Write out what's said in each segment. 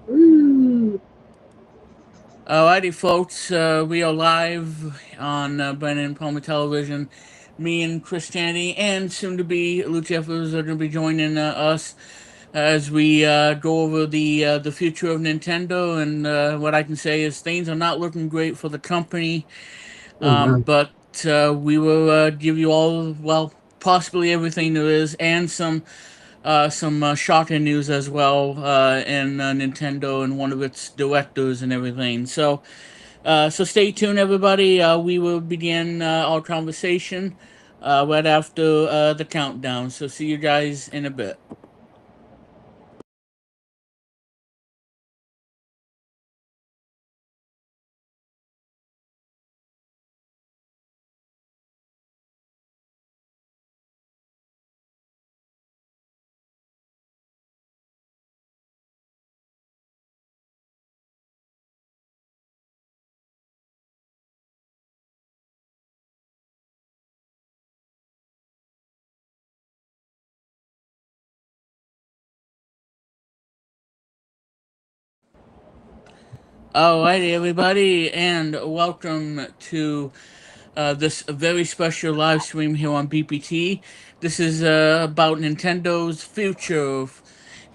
Mm. Alrighty, folks, we are live on Brennan Palmer Television. Me and Christianity, and soon to be Luke Jeffers are going to be joining us as we go over the future of Nintendo. And what I can say is things are not looking great for the company, Oh no. but we will give you all, well, possibly everything there is, and some shocking news as well in Nintendo and one of its directors and everything. So stay tuned, everybody. We will begin our conversation right after the countdown. So see you guys in a bit. Alrighty, everybody, and welcome to this very special live stream here on BPT. This is about Nintendo's future,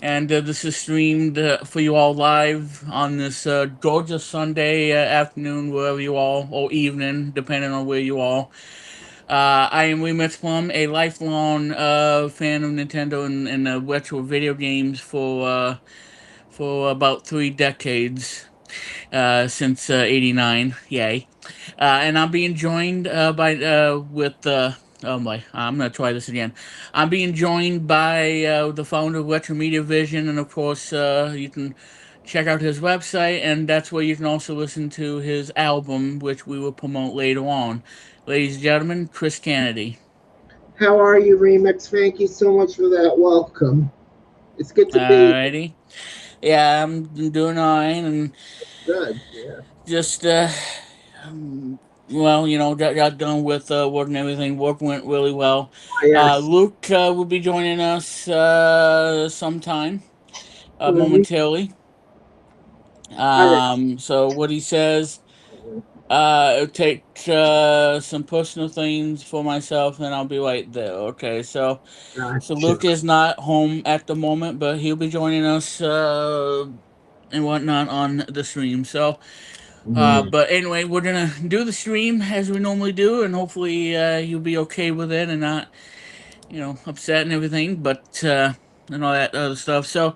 and this is streamed for you all live on this gorgeous Sunday afternoon, wherever you all, or evening, depending on where you all. I am Remix Plum, a lifelong fan of Nintendo and retro video games for about 3 decades since '89. Yay! And I'm being joined by with oh my, I'm gonna try this again. I'm being joined by the founder of Retro Media Vision, and of course, you can check out his website, and that's where you can also listen to his album, which we will promote later on. Ladies and gentlemen, Chris Kennedy. How are you, Remix? Thank you so much for that welcome. It's good to be here. Alrighty. Yeah, I'm doing alright, and Good. Yeah. just um, well, got done with work and everything. Work went really well. Yes. Luke will be joining us sometime Mm-hmm. momentarily. All right. So what he says, it'll take some personal things for myself, and I'll be right there. Okay, so Gotcha. Luke is not home at the moment, but he'll be joining us and whatnot on the stream. Mm. But anyway, we're gonna do the stream as we normally do, and hopefully you'll be okay with it and not, upset and everything. But and all that other stuff. So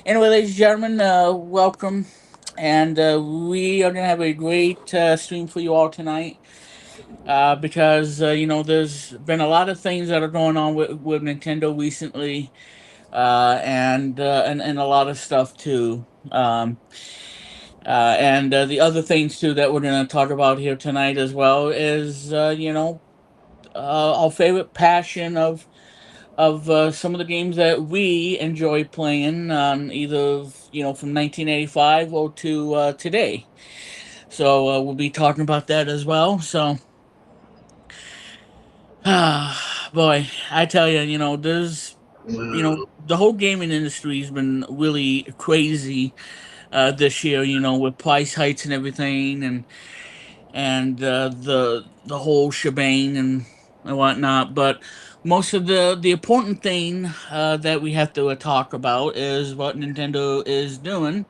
anyway, ladies and gentlemen, welcome, and we are gonna have a great stream for you all tonight. Because there's been a lot of things that are going on with Nintendo recently, and a lot of stuff too. And the other things too that we're going to talk about here tonight as well is our favorite passion of some of the games that we enjoy playing on either from 1985 or to today. So we'll be talking about that as well. So boy, I tell you, there's Wow. the whole gaming industry has been really crazy this year. With price hikes and everything, and the whole shebang and whatnot. But most of the important thing that we have to talk about is what Nintendo is doing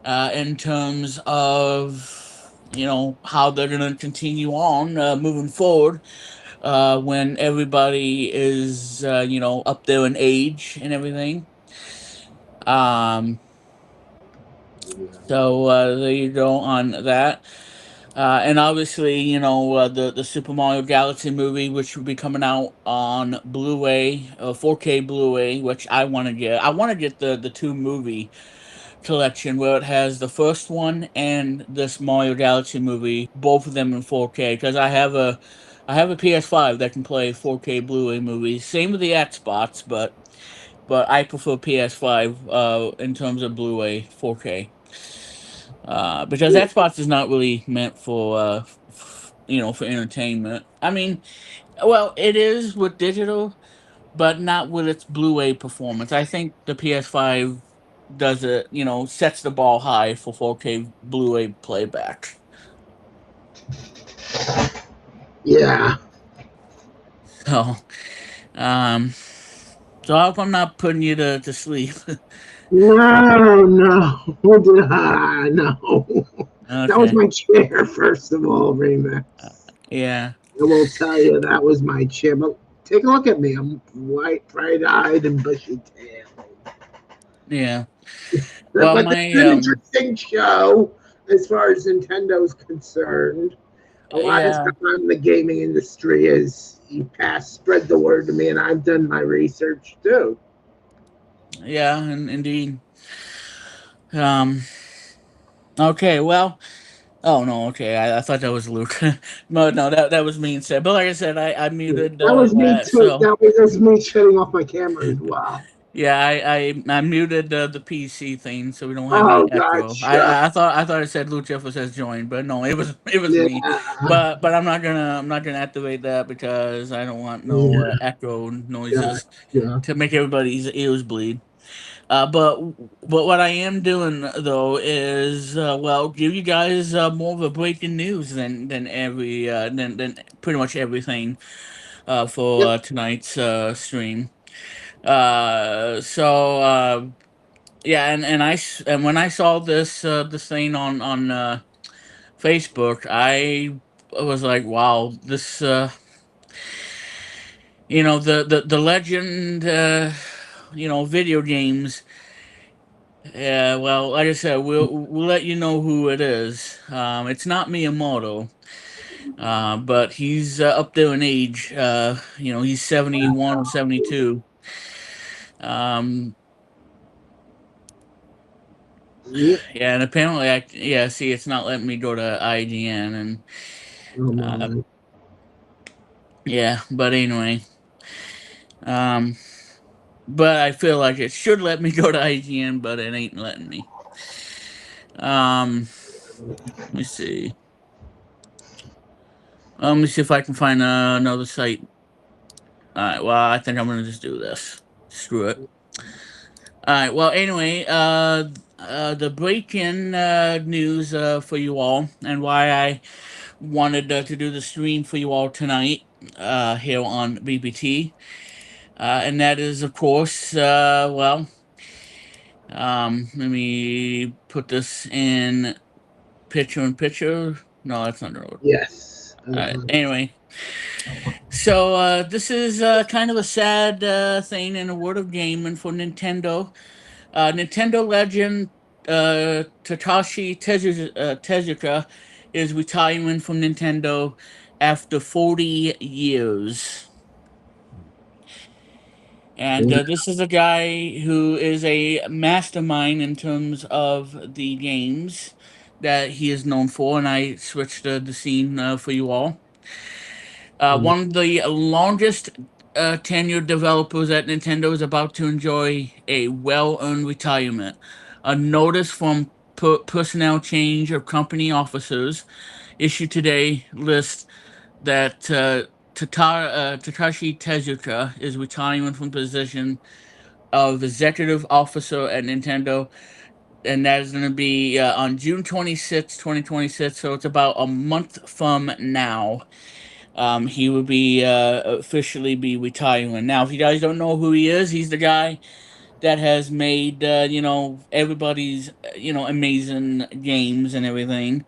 in terms of how they're going to continue on moving forward when everybody is up there in age and everything. Um, so there you go on that. And obviously, the Super Mario Galaxy movie, which will be coming out on Blu-ray, 4K Blu-ray, which I want to get. I want to get the two movie collection where it has the first one and this Mario Galaxy movie, both of them in 4K, because I have a PS5 that can play 4K Blu-ray movies. Same with the Xbox, but I prefer PS5 in terms of Blu-ray 4K. Because Yeah. Xbox is not really meant for for entertainment. I mean, well, it is with digital, but not with its Blu-ray performance. I think the PS5. does it, sets the ball high for 4K Blu-ray playback. Yeah. So, um, so I hope I'm not putting you to sleep. No, no, no. That was Okay. my chair, first of all, Remix. Yeah. I will tell you that was my chair. But take a look at me. I'm white, bright-eyed, and bushy-tailed. Yeah. Well, But this my is an interesting show as far as Nintendo's concerned. A lot of yeah, stuff on the gaming industry is you spread the word to me, and I've done my research too. yeah, and indeed. Um. Okay. Well. Oh no. Okay. I thought that was Luke. No, that was me instead. But like I said, I muted That was me that. too. So That was just me shutting off my camera as well. yeah, I muted the PC thing so we don't have any Oh, echo. gotcha. I thought it said Luke Jeffers has joined, but no, it was Yeah, me. But I'm not gonna activate that because I don't want no yeah, echo noises gotcha. to make everybody's ears bleed. But what I am doing though is well give you guys more of a breaking news than every than pretty much everything for Yep. tonight's stream. So yeah, and when I saw this thing on Facebook, I was like, wow, this the legend video games. Yeah, well, like I said, we'll let you know who it is. It's not Miyamoto, but he's up there in age. He's 71, 72. Um, Yep. yeah, and apparently, yeah, see, it's not letting me go to IGN, and Oh uh, my. yeah, but anyway, um, but I feel like it should let me go to IGN, but it ain't letting me. Um, let me see. Let me see if I can find another site. All right. Well, I think I'm gonna just do this. Screw it. All right. Well, anyway, the break-in news for you all, and why I wanted to do the stream for you all tonight here on BPT, and that is, of course, well, let me put this in picture. No, that's not the road. Yes. All right. Anyway, so this is kind of a sad thing in the world of gaming for Nintendo. Nintendo legend Takashi Tezuka is retiring from Nintendo after 40 years. And this is a guy who is a mastermind in terms of the games that he is known for. And I switched the scene for you all. One of the longest tenured developers at Nintendo is about to enjoy a well earned retirement. A notice from personnel change of company officers issued today lists that Takashi Tezuka is retiring from position of executive officer at Nintendo, and that is going to be on June 26th, 2026. So it's about a month from now. He will be officially be retiring. Now, if you guys don't know who he is, he's the guy that has made everybody's amazing games and everything.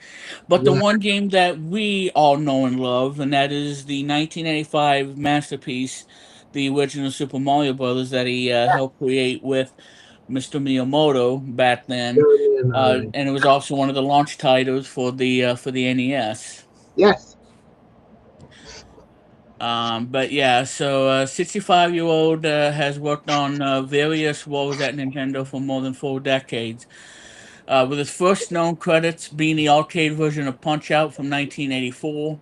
But the Yeah. one game that we all know and love, and that is the 1985 masterpiece, the original Super Mario Brothers that he helped create with Mr. Miyamoto back then, Jeremy and I. and it was also one of the launch titles for the NES. Yes. But yeah, so 65-year-old has worked on various roles at Nintendo for more than 4 decades. With his first known credits being the arcade version of Punch Out from 1984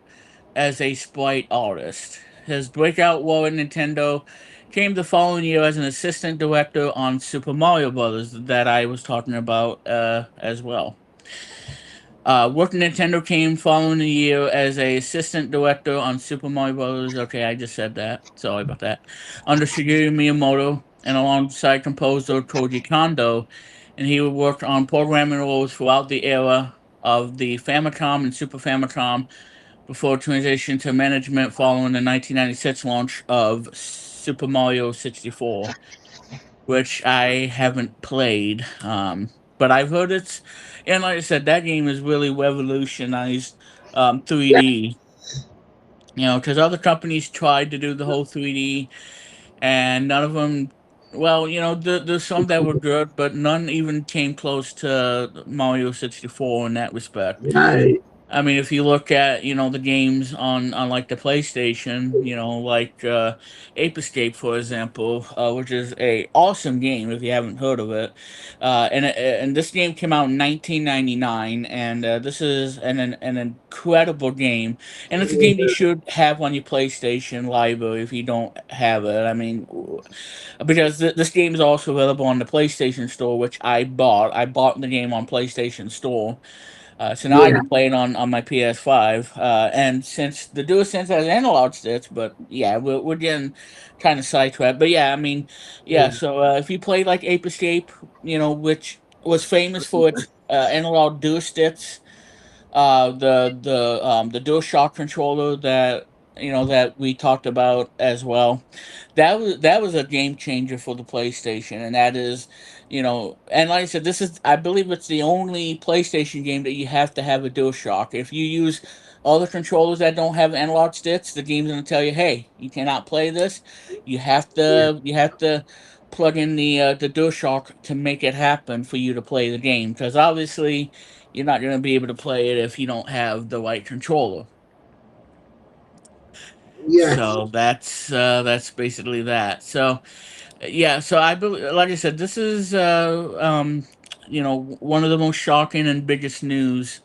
as a sprite artist. His breakout role at Nintendo came the following year as an assistant director on Super Mario Brothers that I was talking about as well. Working Nintendo came following a year as a assistant director on Super Mario Bros. Okay, I just said that. Sorry about that. Under Shigeru Miyamoto and alongside composer Koji Kondo and he worked on programming roles throughout the era of the Famicom and Super Famicom before transition to management following the 1996 launch of Super Mario 64, which I haven't played. But I've heard it's, and like I said, that game has really revolutionized 3D. You know, because other companies tried to do the whole 3D, and none of them. Well, you know, there's some that were good, but none even came close to Mario 64 in that respect. Right. I mean, if you look at the games on like the PlayStation, like Ape Escape, for example, which is a awesome game if you haven't heard of it, and this game came out in 1999, and this is an incredible game, and it's a game you should have on your PlayStation library if you don't have it. I mean, because this game is also available on the PlayStation Store, which I bought. I bought the game on PlayStation Store, so now I Yeah. can play it on my PS5. And since the DualSense has analog sticks, but yeah, we're getting kind of sidetracked. But yeah, I mean, yeah. Yeah. So if you play like Ape Escape, which was famous for its analog dual sticks, the DualShock controller that we talked about as well. That was a game changer for the PlayStation, and that is, and like I said, this is, I believe it's the only PlayStation game that you have to have a DualShock. If you use other controllers that don't have analog sticks, the game's gonna tell you, hey, you cannot play this. Yeah. You have to plug in the DualShock to make it happen for you to play the game, because obviously you're not going to be able to play it if you don't have the right controller. Yes. So that's basically that. So yeah, so I believe, like I said, this is one of the most shocking and biggest news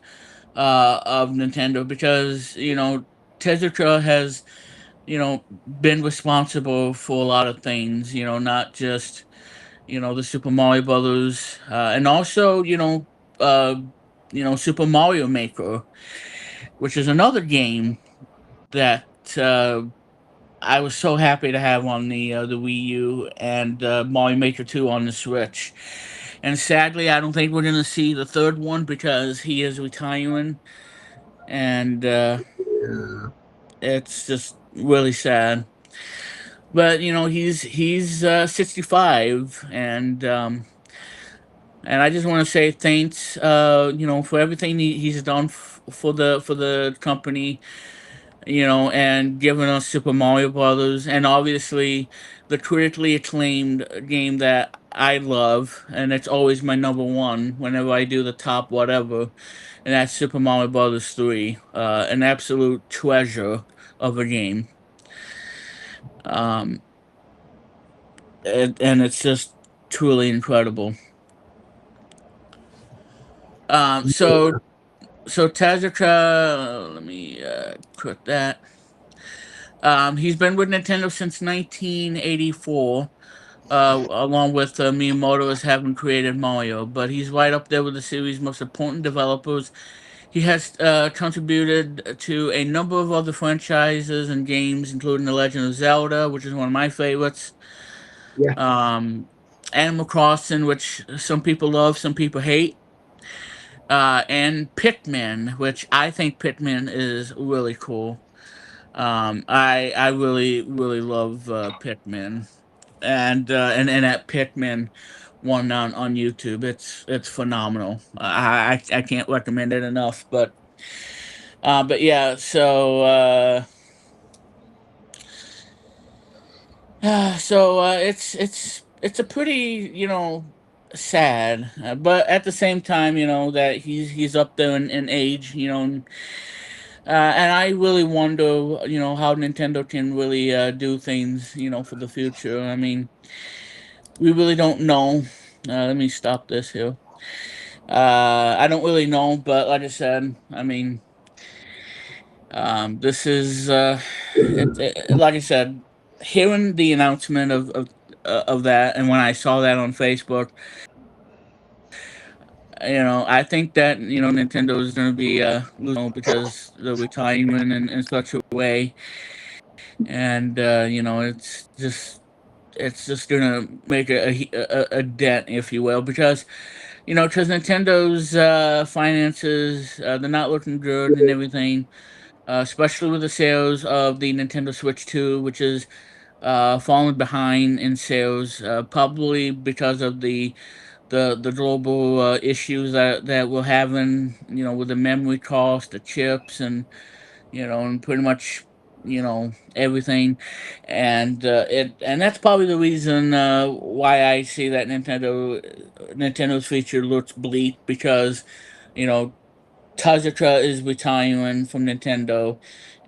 of Nintendo, because Tezuka has been responsible for a lot of things. Not just the Super Mario Brothers, and also uh, Super Mario Maker, which is another game that I was so happy to have on the Wii U, and Mario Maker 2 on the Switch. And sadly, I don't think we're gonna see the third one because he is retiring, and Yeah. it's just really sad. But he's 65, and I just want to say thanks, for everything he's done for the company, and giving us Super Mario Brothers, and obviously the critically acclaimed game that I love, and it's always my number one whenever I do the top whatever, and that's Super Mario Brothers 3, an absolute treasure of a game. Um, and it's just truly incredible. Um, Yeah. so so Tezuka, let me quit that. He's been with Nintendo since 1984, along with Miyamoto as having created Mario, but he's right up there with the series' most important developers. He has contributed to a number of other franchises and games, including The Legend of Zelda, which is one of my favorites, Yeah. um, Animal Crossing, which some people love, some people hate, and Pikmin, which I think Pikmin is really cool. I really really love Pikmin, and that Pikmin one on YouTube. It's phenomenal. I can't recommend it enough. But yeah. So it's a pretty sad, but at the same time that he's up there in age, and I really wonder, how Nintendo can really do things, for the future. I mean, we really don't know. Let me stop this here. I don't really know, but like I said, I mean, this is like I said, hearing the announcement of that, and when I saw that on Facebook, I think that Nintendo is going to be losing because they're retiring in such a way, and it's just it's just gonna make a dent, if you will, because because Nintendo's finances, they're not looking good and everything, especially with the sales of the Nintendo Switch 2, which is falling behind in sales, probably because of the global issues that we're having, with the memory cost, the chips, and pretty much everything, and that's probably the reason why I see that Nintendo's future looks bleak, because you know Kazuka is retiring from Nintendo.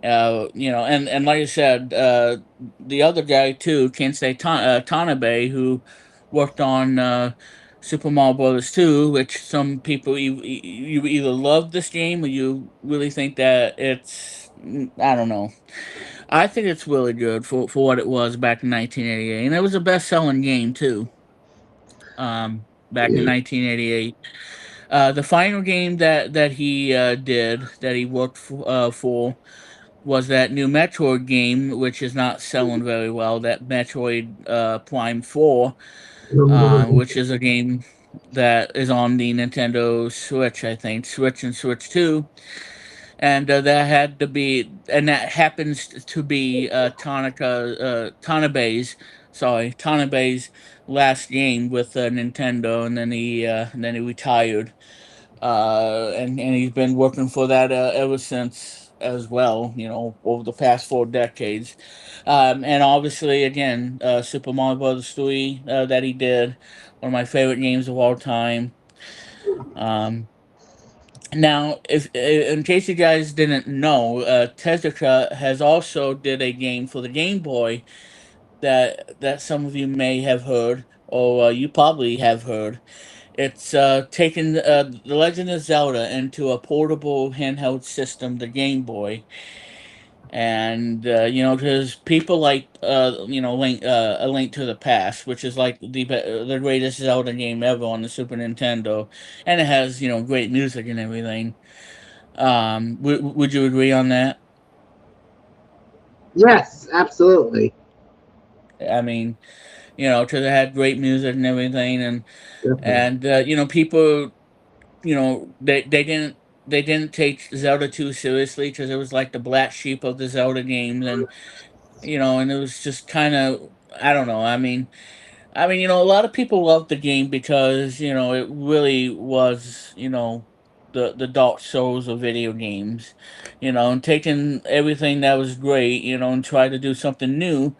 And like I said, the other guy too, Tanabe, who worked on Super Mario Brothers 2, which some people, you either love this game or you really think that I don't know. I think it's really good for what it was back in 1988, and it was a best-selling game too. Back in Yeah. 1988. The final game that he did, that he worked for, was that new Metroid game, which is not selling very well. That Metroid Prime 4, which is a game that is on the Nintendo Switch, I think, Switch and Switch 2. And that happens to be Tanabe's last game with Nintendo, and then he retired, and he's been working for that ever since as well. Over the past 4 decades, and obviously, again, Super Mario Brothers 3 that he did, one of my favorite games of all time. Um, Now, if in case you guys didn't know, Tezuka has also did a game for the Game Boy that some of you may have heard, or you probably have heard. It's taken the Legend of Zelda into a portable handheld system, the Game Boy, and because people like A Link to the Past, which is like the greatest Zelda game ever on the Super Nintendo, and it has great music and everything. Would you agree on that? Yes, absolutely. I mean, because it had great music and everything, Definitely. people, they didn't take Zelda too seriously, because it was like the black sheep of the Zelda games, and it was just kind of, I don't know. I mean, a lot of people loved the game because it really was the Dark Souls of video games, and taking everything that was great, and try to do something new,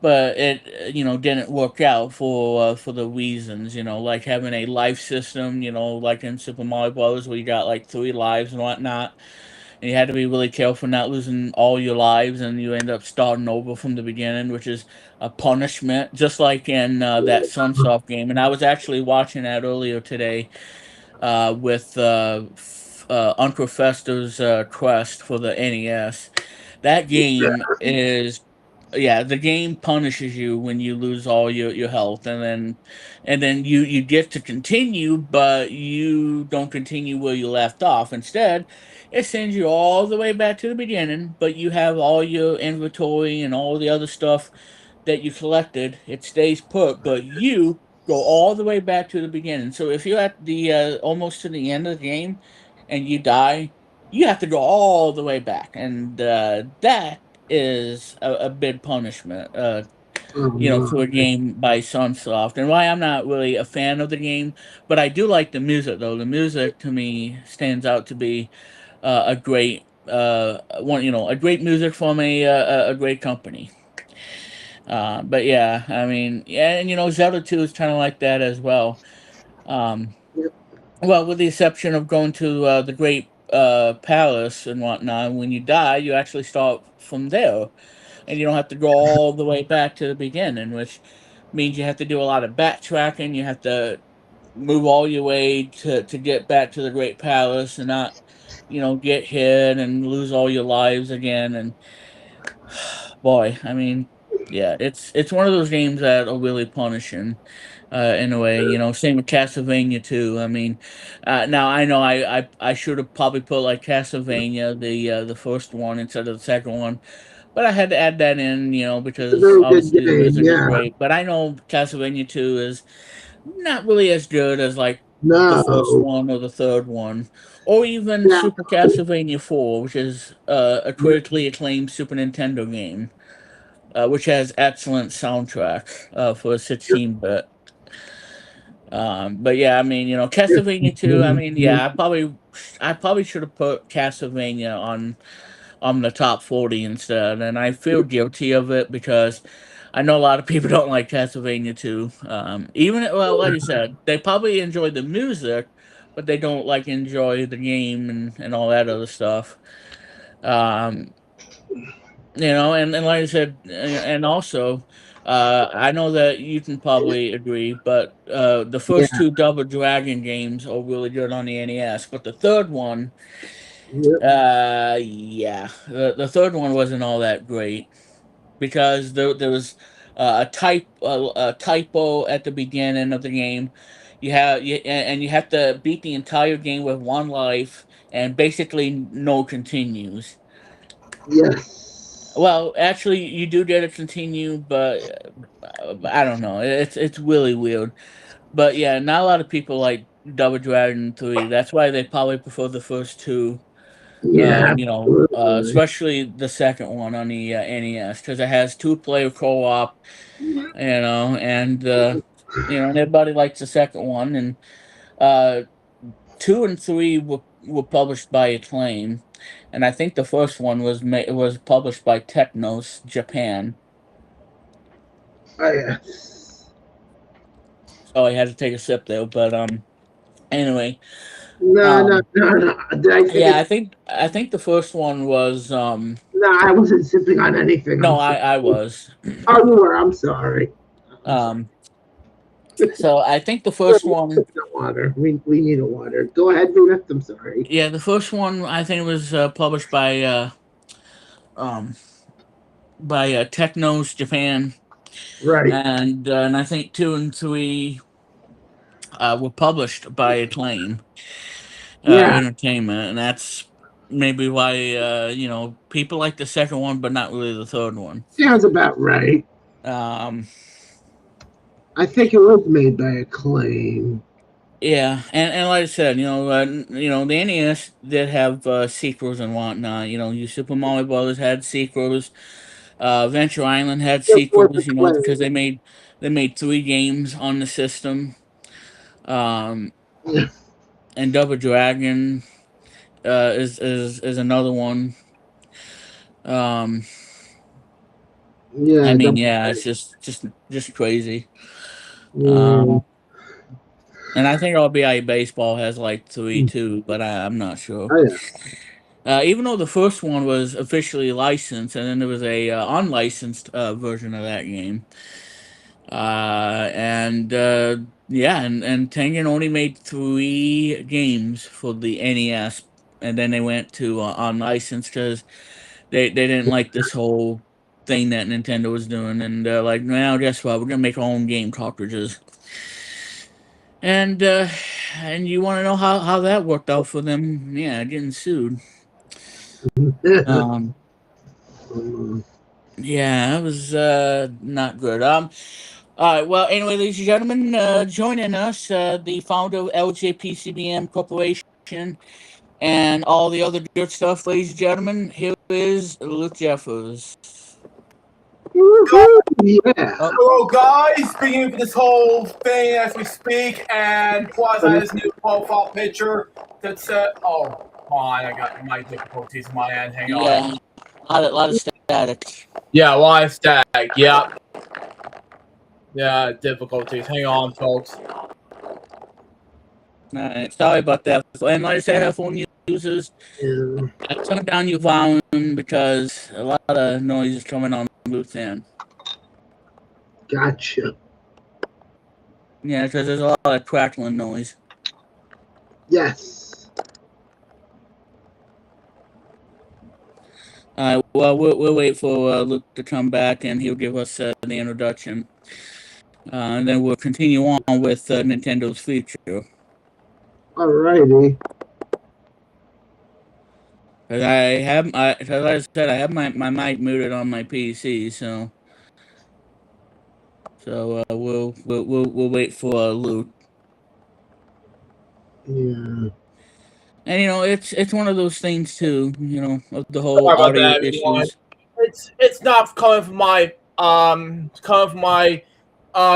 but it didn't work out for the reasons, like having a life system, like in Super Mario Brothers, where you got like 3 lives and whatnot, and you had to be really careful not losing all your lives, and you end up starting over from the beginning, which is a punishment, just like in that Sunsoft game. And I was actually watching that earlier today with Uncle Fester's Quest for the NES. That game is, yeah, the game punishes you when you lose all your health, and then you get to continue, but you don't continue where you left off. Instead, it sends you all the way back to the beginning, but you have all your inventory and all the other stuff that you collected. It stays put, but you go all the way back to the beginning. So if you're at the almost to the end of the game and you die, you have to go all the way back, and that is a big punishment. For a Okay. game by Sunsoft, and why I'm not really a fan of the game, but I do like the music though. The music to me stands out to be a great a great music from a great company. But yeah, I mean, yeah, and Zelda 2 is kind of like that as well. Um, Yep. well, with the exception of going to the Great Palace and whatnot, when you die, you actually start from there, and you don't have to go all the way back to the beginning, which means you have to do a lot of backtracking. You have to move all your way to get back to the Great Palace, and not, get hit and lose all your lives again. And boy, I mean, yeah, it's one of those games that are really punishing, in a way. Same with Castlevania too. I mean, now I know I should have probably put like Castlevania, the first one, instead of the second one, but I had to add that in, It's a because very good obviously the game. music is Yeah. great. But I know Castlevania 2 is not really as good as like the first No. one or the third one, or even Yeah. Super Castlevania 4, which is a critically acclaimed Super Nintendo game, which has excellent soundtrack for a 16-bit. But yeah, I mean, Castlevania 2. I mean, yeah, I probably should have put Castlevania on the top 40 instead, and I feel guilty of it because I know a lot of people don't like Castlevania 2. Even well, like you said, they probably enjoy the music, but they don't like enjoy the game and all that other stuff. Um, and like I said, and also, I know that you can probably agree, but the Yeah. first two Double Dragon games are really good on the NES, but the third one, Yep. yeah, the third one wasn't all that great because there was a typo at the beginning of the game. And you have to beat the entire game with one life and basically no continues. Yes. Well, actually, you do get a continue, but I don't know. It's really weird. But yeah, not a lot of people like Double Dragon 3. That's why they probably prefer the first two. Yeah. Absolutely. Especially the second one on the NES because it has two-player co-op. And everybody likes the second one. And uh, two and three were published by Acclaim, and I think the first one was published by Technos Japan. Oh yes. So I had to take a sip there, but anyway, No, no, um, no, no. Did I take yeah, it? I think the first one was No, I wasn't sipping on anything. no, I'm I sorry. was. Oh, you were. I'm sorry. I'm sorry. um, so I think the We're first one, sipping on water. We need a water. Go ahead, Venus. I'm sorry. yeah, the first one I think was published um by Technos Japan, Right. and I think two and three were published by Acclaim Yeah. Entertainment, and that's maybe why people like the second one, but not really the third one. Sounds about right. Um, I think it was made by Acclaim. yeah, and like I said, the NES did have sequels and whatnot. You Super Mario Brothers had sequels. Venture Island had It was sequels. Because Acclaim. they made three games on the system. Um, Yeah. and Double Dragon is another one. Um, I Yeah. mean, Double yeah, it's Dragon. just crazy. Mm. Um, and I think RBI Baseball has like three too, but I'm not sure. Oh yeah. Even though the first one was officially licensed, and then there was a unlicensed version of that game. And Yeah, and Tengen only made three games for the NES, and then they went to unlicensed because they didn't like this whole thing that Nintendo was doing, and they're like, "Now, guess what? We're gonna make our own game cartridges." And and you want to know how that worked out for them? Yeah, getting sued. Um, Mm. yeah, it was not good. All right. Well, anyway, ladies and gentlemen, joining us, the founder of LJPCBM Corporation and all the other good stuff, ladies and gentlemen. Here is Luke Jeffers. Woohoo! Yeah. Oh, Hello, guys. Beginning for this whole thing as we speak, and plus I have this new profile picture that said, "Oh, fine, I got my difficulties in my end. Hang on." yeah, a lot of static. Yeah, live stack. Yeah, yeah, difficulties. Hang on, folks. All right, sorry about that. And like I said, headphone users, Yeah. turn down your volume because a lot of noise is coming on the booth end. Gotcha. Yeah, because there's a lot of crackling noise. Yes. All right, well, we'll wait for Luke to come back and he'll give us the introduction. And then we'll continue on with Nintendo's future. Alrighty. As I said, I have my mic muted on my PC, so we'll wait for Luke. Yeah. And it's one of those things too, of the whole Sorry about audio that, everyone. issues. It's not coming from my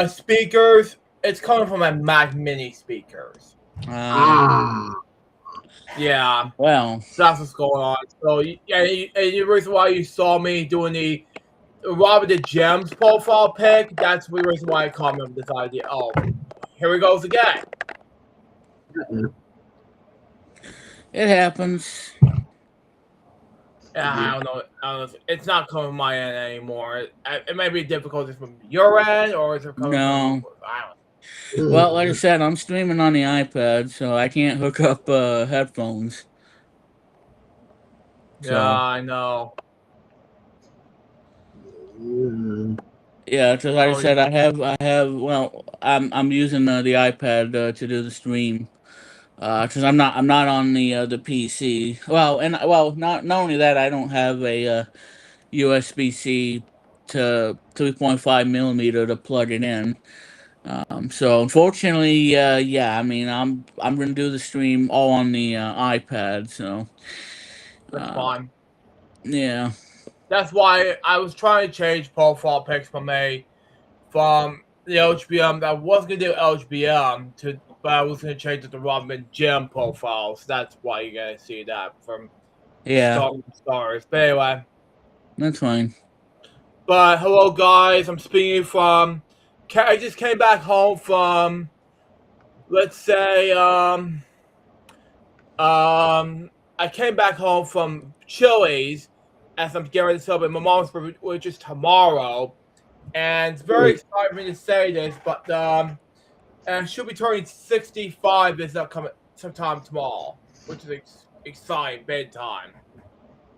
speakers. It's coming from my Mac Mini speakers. Ah. Yeah, Well, so that's what's going on. So yeah, and the reason why you saw me doing the Robert the Gems profile pic, that's the reason why I come up with this idea. Oh, here he goes again. it happens. Yeah, I don't know. I don't know. It's not coming from my end anymore. It may be difficulty from your end, or is it coming from? No. I don't. Well, like I said, I'm streaming on the iPad, so I can't hook up headphones. Yeah, So I know. yeah, because like I said, Well, I'm using the iPad to do the stream. Because I'm not on the PC. Not only that, I don't have a USB C to 3.5 millimeter to plug it in. So unfortunately, yeah, I mean, I'm gonna do the stream all on the iPad. So, That's uh, fine. yeah, That's why I was trying to change profile pics from the LHBM. I was gonna do LHBM but I was gonna change it to Robin Gem profiles. That's why you're gonna see that from yeah, stars. But anyway, that's fine. but hello guys, I'm speaking from. I just came back home from, let's say, I came back home from Chili's as I'm getting ready to celebrate my mom's birthday, which is tomorrow. And it's very exciting for me to say this, but and she'll be turning 65 this upcoming sometime tomorrow, which is exciting, big time.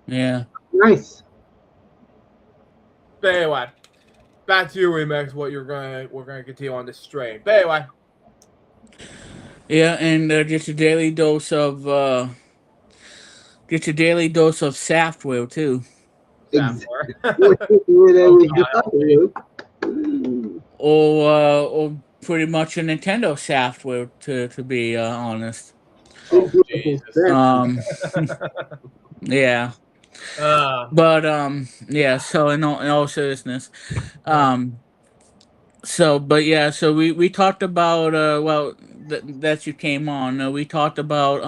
Yeah, Nice. But anyway, back to you, Remix. We're gonna continue on this stream. But anyway, yeah, and get your daily dose of software too, software. Whatever God, help me. or pretty much a Nintendo software to be honest. Oh Jesus. Yeah. Uh, But yeah, so in all seriousness, um but yeah, so we talked about that you came on. We talked about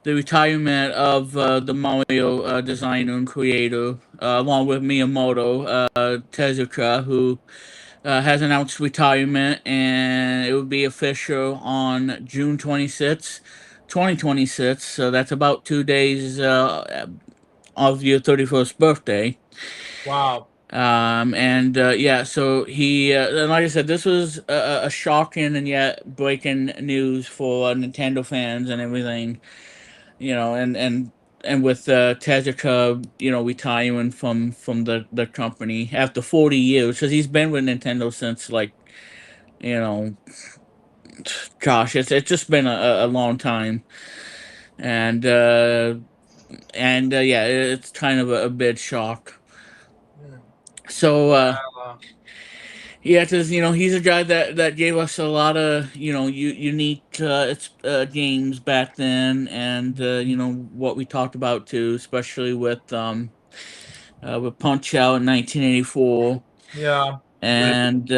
the retirement of the Mario designer and creator, along with Miyamoto, Tezuka, who has announced retirement, and it will be official on June 26th, 2026. So that's about 2 days of your 31st birthday. wow. And yeah, so and like I said, this was a shocking and yet breaking news for Nintendo fans and everything, and with Tezuka, retiring from the company after 40 years, because he's been with Nintendo since, like, you know, gosh, it's just been a long time, and yeah, it's kind of a big shock. So Wow. yeah, because he's a guy that gave us a lot of unique games back then, and what we talked about too, especially with Punch Out in 1984, Yeah. and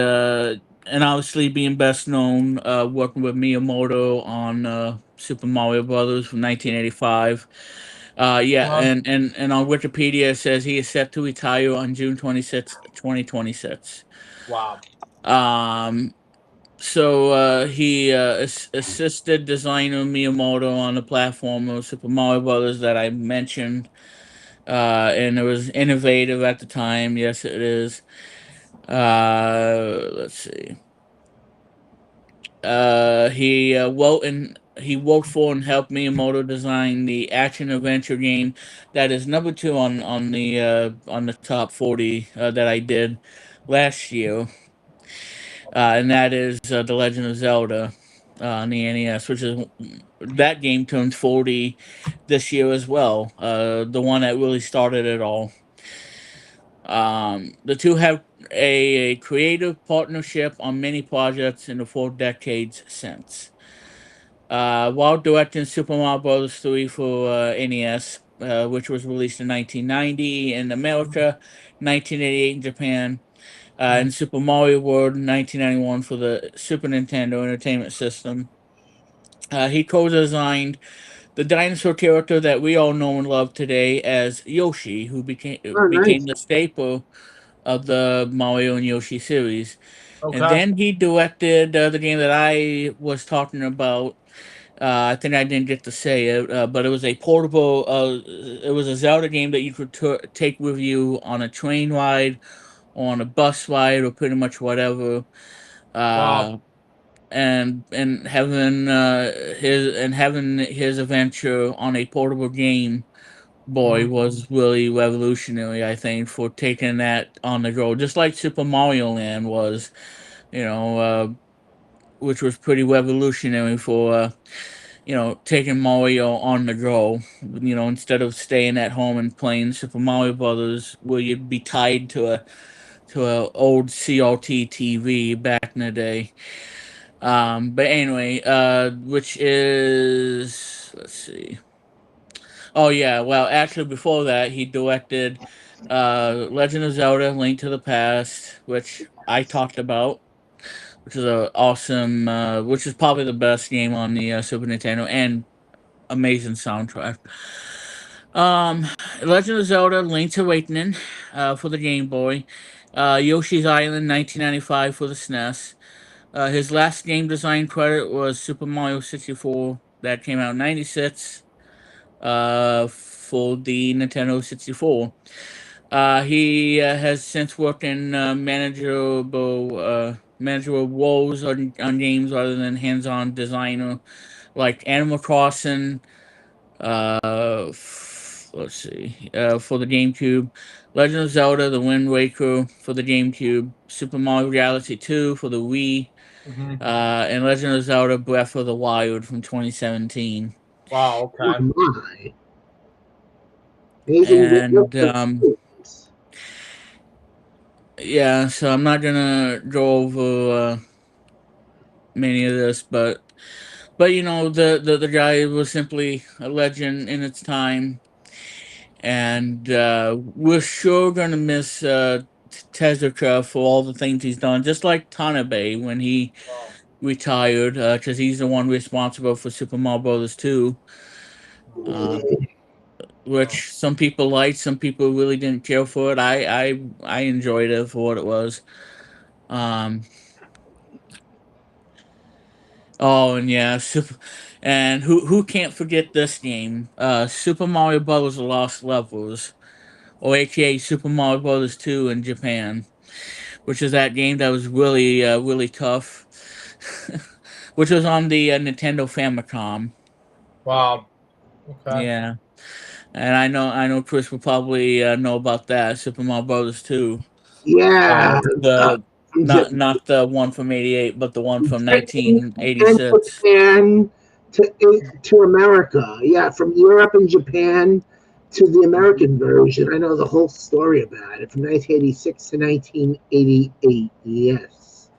obviously being best known working with Miyamoto on Super Mario Brothers from 1985. Yeah, Uh-huh. and on Wikipedia it says he is set to retire on June 26th, 2026. Wow. Um, so he assisted designer Miyamoto on the platform of Super Mario Brothers that I mentioned, and it was innovative at the time. Yes, it is. Let's see. He wrote for and helped Miyamoto design the action adventure game that is number two on the top 40 that I did last year, and that is The Legend of Zelda. on the NES, which is that game turns 40 this year as well. The one that really started it all. The two have a creative partnership on many projects in the 4 decades since. While directing Super Mario Bros. 3 for NES, which was released in 1990 in America, 1988 in Japan, and Super Mario World 1991 for the Super Nintendo Entertainment System. He co-designed the dinosaur character that we all know and love today as Yoshi, who Oh, became nice. the staple of the Mario and Yoshi series. And Okay. then he directed the game that I was talking about. I think I didn't get to say it, but it was a portable. It was a Zelda game that you could take with you on a train ride, on a bus ride, or pretty much whatever. Wow. Uh, and having his adventure on a portable game boy Mhm. was really revolutionary, I think, for taking that on the go, just like Super Mario Land was, you know, which was pretty revolutionary for taking Mario on the go. Instead of staying at home and playing Super Mario Brothers, where you'd be tied to a old CRT TV back in the day. But anyway, which is, let's see. Oh yeah, well actually before that he directed Legend of Zelda: Link to the Past, which I talked about, which is a awesome, which is probably the best game on the Super Nintendo and amazing soundtrack. Um, Legend of Zelda: Link's Awakening, for the Game Boy. Yoshi's Island 1995 for the SNES. His last game design credit was Super Mario 64 that came out in '96 for the Nintendo 64. He has since worked in managerial roles on games rather than hands-on designer, like Animal Crossing. Let's see. For the GameCube, Legend of Zelda: The Wind Waker for the GameCube, Super Mario Galaxy 2 for the Wii, Mhm. and Legend of Zelda: Breath of the Wild from 2017. Wow. Oh, Okay. my. Amazing And games. yeah, so I'm not gonna go over many of this, but the guy was simply a legend in its time, and we're sure gonna miss Tezuka for all the things he's done, just like Tanabe when he Wow. retired, because he's the one responsible for Super Mario Brothers 2, uh, Wow. which some people liked, some people really didn't care for it. I enjoyed it for what it was. Um, Oh, and yeah, and who can't forget this game? Super Mario Brothers: Lost Levels, or AKA Super Mario Brothers 2 in Japan, which is that game that was really tough, which was on the Nintendo Famicom. Wow. Okay. Yeah, and I know Chris will probably know about that Super Mario Brothers 2. Yeah. Uh, The J- not the one from '88, but the one from and 1986. Japan to America. Yeah, from Europe and Japan to the American version. I know the whole story about it from 1986 to 1988. Yes,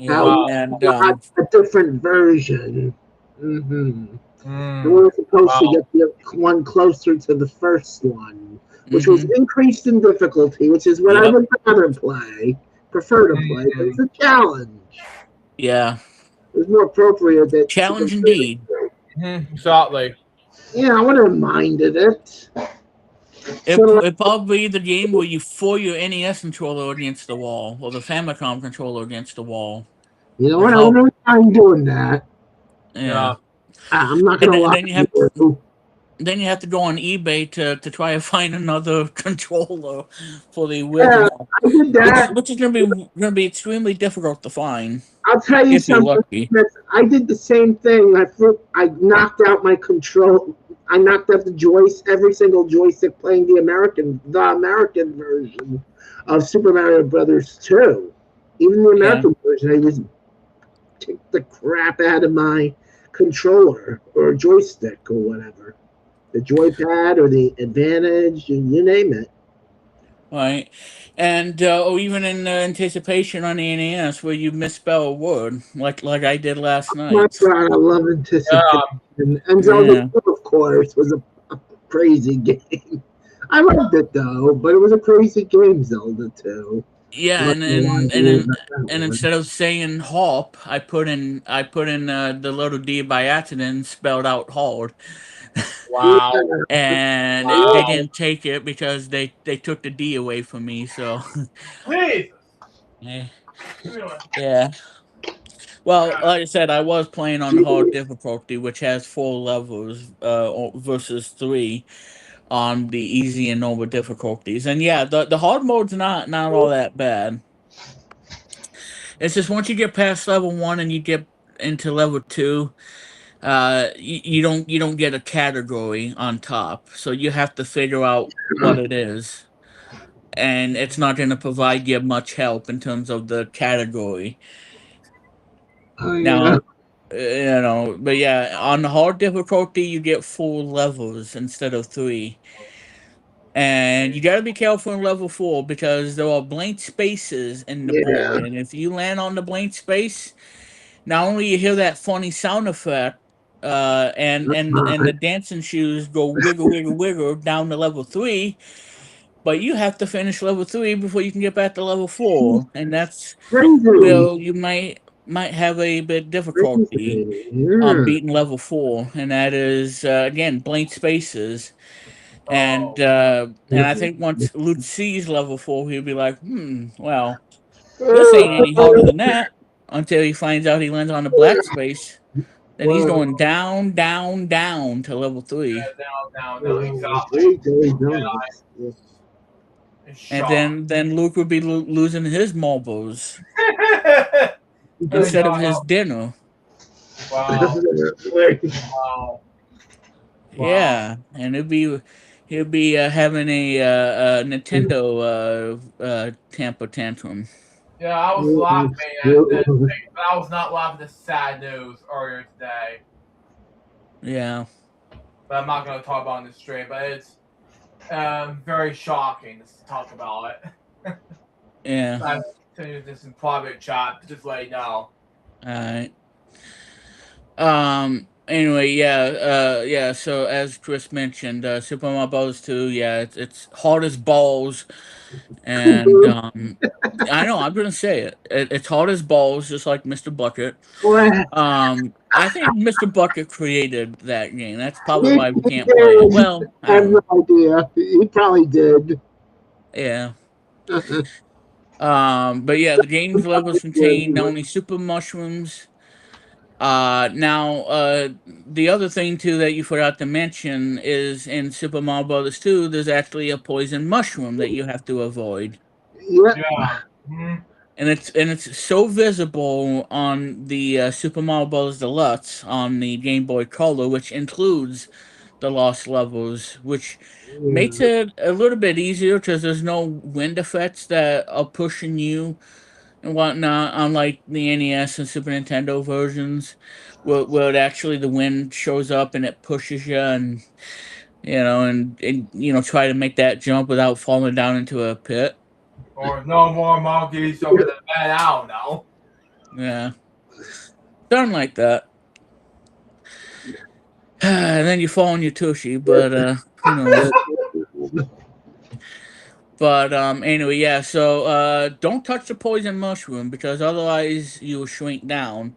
how Yeah, Wow. and got a different version. hmm We Mm. were supposed to Wow. get the one closer to the first one, which was mm-hmm. increased in difficulty, which is what I Yep. would rather prefer to play, but it's Mm. a challenge. Yeah. It was more appropriate that Super Challenge indeed. Mhm. Exactly. Yeah, I wouldn't have minded it. It Sort of, it probably the game where you throw your NES controller against the wall or the Famicom controller against the wall. you know Like what? I how wouldn't mind doing that. yeah. Yeah. I'm not And gonna then, lie then you to have to you. then you have to go on eBay to try to find another controller for the Yeah, original, I did that. which is gonna be extremely difficult to find I'll tell you if you're something. lucky. I did the same thing. I knocked out my control. I knocked out the every single joystick playing the American version of Super Mario Brothers 2. Even the Yeah. American version, I was kicked the crap out of my controller or a joystick or whatever, the joypad or the advantage, you name it. Right, and or even in anticipation on the NES where you misspell a word like I did last My night. God, I love anticipation. Yeah. And Zelda Yeah, 2, of course, was a crazy game. I loved it though, but it was a crazy game, Zelda 2. I'm yeah, not gonna lie to you about that and one. instead of saying hop, I put in the little D by accident and spelled out hard. Wow. And they Wow. didn't take it because they took the D away from me. So Jesus. eh, Anyway. yeah. Well, like I said, I was playing on hard difficulty, which has 4 levels versus 3 on the easy and normal difficulties. And yeah, the hard mode's not all that bad. It's just once you get past level 1 and you get into level 2, you don't get a category on top, so you have to figure out what it is, and it's not going to provide you much help in terms of the category. Oh yeah. Now, but yeah, on the hard difficulty, you get 4 levels instead of 3. And you got to be careful in level 4 because there are blank spaces in the board. Yeah. And if you land on the blank space, not only you hear that funny sound effect, and the dancing shoes go wiggle, wiggle, wiggle down to level 3, but you have to finish level 3 before you can get back to level 4. And that's Crazy. where you might have a bit difficulty Crazy. Yeah. beating level 4, and that is again blank spaces. And I think once Luke sees level 4, he'll be like, well, this ain't any harder than that. Until he finds out he lands on the black space, then he's Well, going down, down, down to level 3, No, exactly. Very Yeah, donuts. Yeah. it's and shock. then Luke would be losing his marbles Oh, instead of no. his dinner. Wow. Like, Wow. Wow. Yeah, and he'll be having a Nintendo temper tantrum. Yeah, I was laughing at this thing, but I was not laughing at the sad news earlier today. Yeah, But I'm not going to talk about it in the stream, but it's very shocking to talk about it. yeah. I've seen this in private chat, just let you know. All right. Anyway, yeah. So as Chris mentioned, Super Mario Bros. 2, yeah, it's hard as balls, and I know I'm gonna say it's hard as balls, just like Mr. Bucket. well, I think Mr. Bucket created that game. That's probably he why we can't play it. did. Well, I I have don't no know. idea. He probably did. Yeah. But yeah, the game's levels contain not only super mushrooms. Now, the other thing too that you forgot to mention is in Super Mario Bros. 2, there's actually a poison mushroom that you have to avoid, Yeah. Yeah. Mhm. and it's so visible on the Super Mario Bros. Deluxe on the Game Boy Color, which includes the lost levels, which makes Yeah. it a little bit easier because there's no wind effects that are pushing you and whatnot, unlike the NES and Super Nintendo versions, where it actually the wind shows up and it pushes you, and try to make that jump without falling down into a pit. Or no more monkeys over the bed. I don't know. Yeah, something like that. And then you fall on your tushy, but who knows? But anyway, yeah. So don't touch the poison mushroom because otherwise you will shrink down.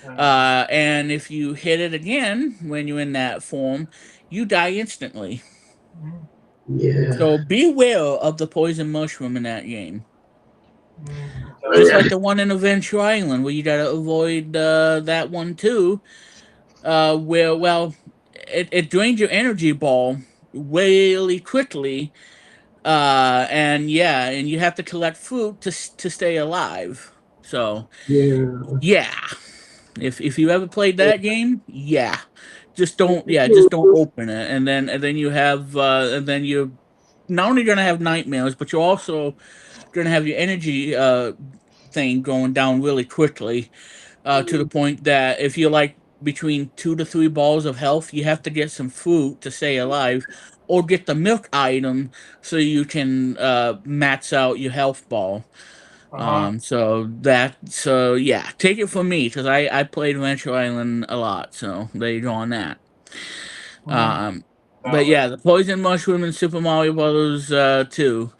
And if you hit it again when you're in that form, you die instantly. Yeah. So beware of the poison mushroom in that game. Just So, like the one in Adventure Island, where you gotta avoid that one too. Where well, it drains your energy ball really quickly. And yeah, and you have to collect fruit to stay alive. So Yeah. yeah, if you ever played that game, just don't open it, and then you're not only gonna have nightmares, but you're also gonna have your energy thing going down really quickly, to the point that if you're like between 2 to 3 balls of health, you have to get some fruit to stay alive, or get the milk item so you can max out your health ball. So yeah, take it from me because I played Venture Island a lot, so there you go on that. Um, but yeah, the poison mushroom in Super Mario Brothers 2.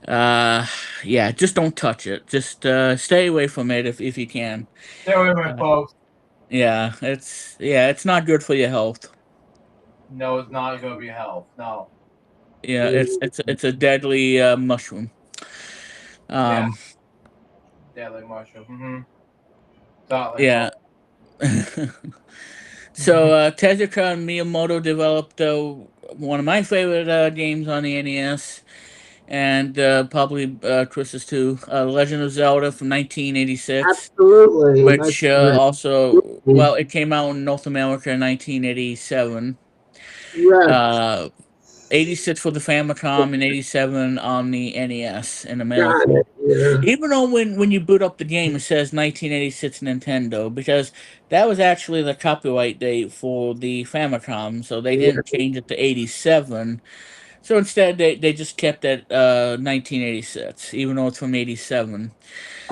Uh, yeah, just don't touch it. Just stay away from it if you can. Stay away from it, folks. Yeah, it's not good for your health. No, it's not going to be health. No. Yeah, it's a deadly mushroom. Yeah. Um, Deadly mushroom. Mm-hmm. Exactly. yeah. So Tezuka and Miyamoto developed one of my favorite games on the NES, and probably Chris's too. Legend of Zelda from 1986, Absolutely. My which favorite. also, well, it came out in North America in 1987. Yes. Uh, 86 for the Famicom and 87 on the NES in Got America. it. Yeah. Even though when you boot up the game it says 1986 Nintendo, because that was actually the copyright date for the Famicom, so they Yeah. didn't change it to 87. So instead they just kept it 1986, even though it's from 87.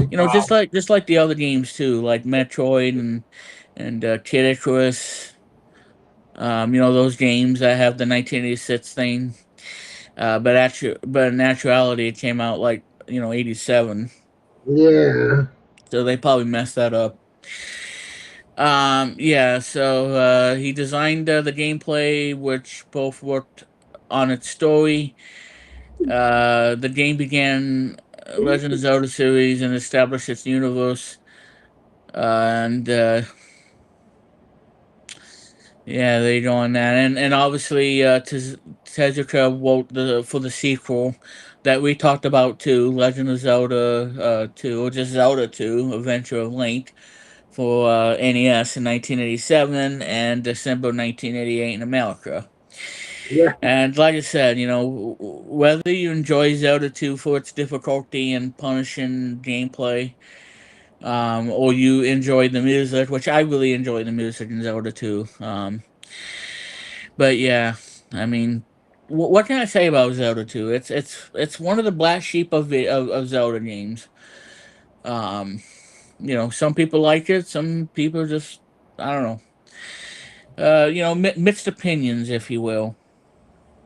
You know, Wow. just like the other games too, like Metroid and Kid Icarus. You know, those games that have the 1986 thing. But in actuality, it came out like 87. Yeah. So they probably messed that up. Yeah. So he designed the gameplay, which both worked on its story. The game began Legend of Zelda series and established its universe. And yeah, they go on that, and obviously Tezuka wrote for the sequel that we talked about too, Legend of Zelda 2, or just Zelda 2, Adventure of Link, for NES in 1987 and December 1988 in America. Yeah. And like I said, whether you enjoy Zelda 2 for its difficulty and punishing gameplay, or you enjoy the music, which I really enjoy the music in Zelda 2. But yeah, I mean, what can I say about Zelda 2? It's one of the black sheep of Zelda games. Um, some people like it, some people just I don't know. Mixed opinions, if you will.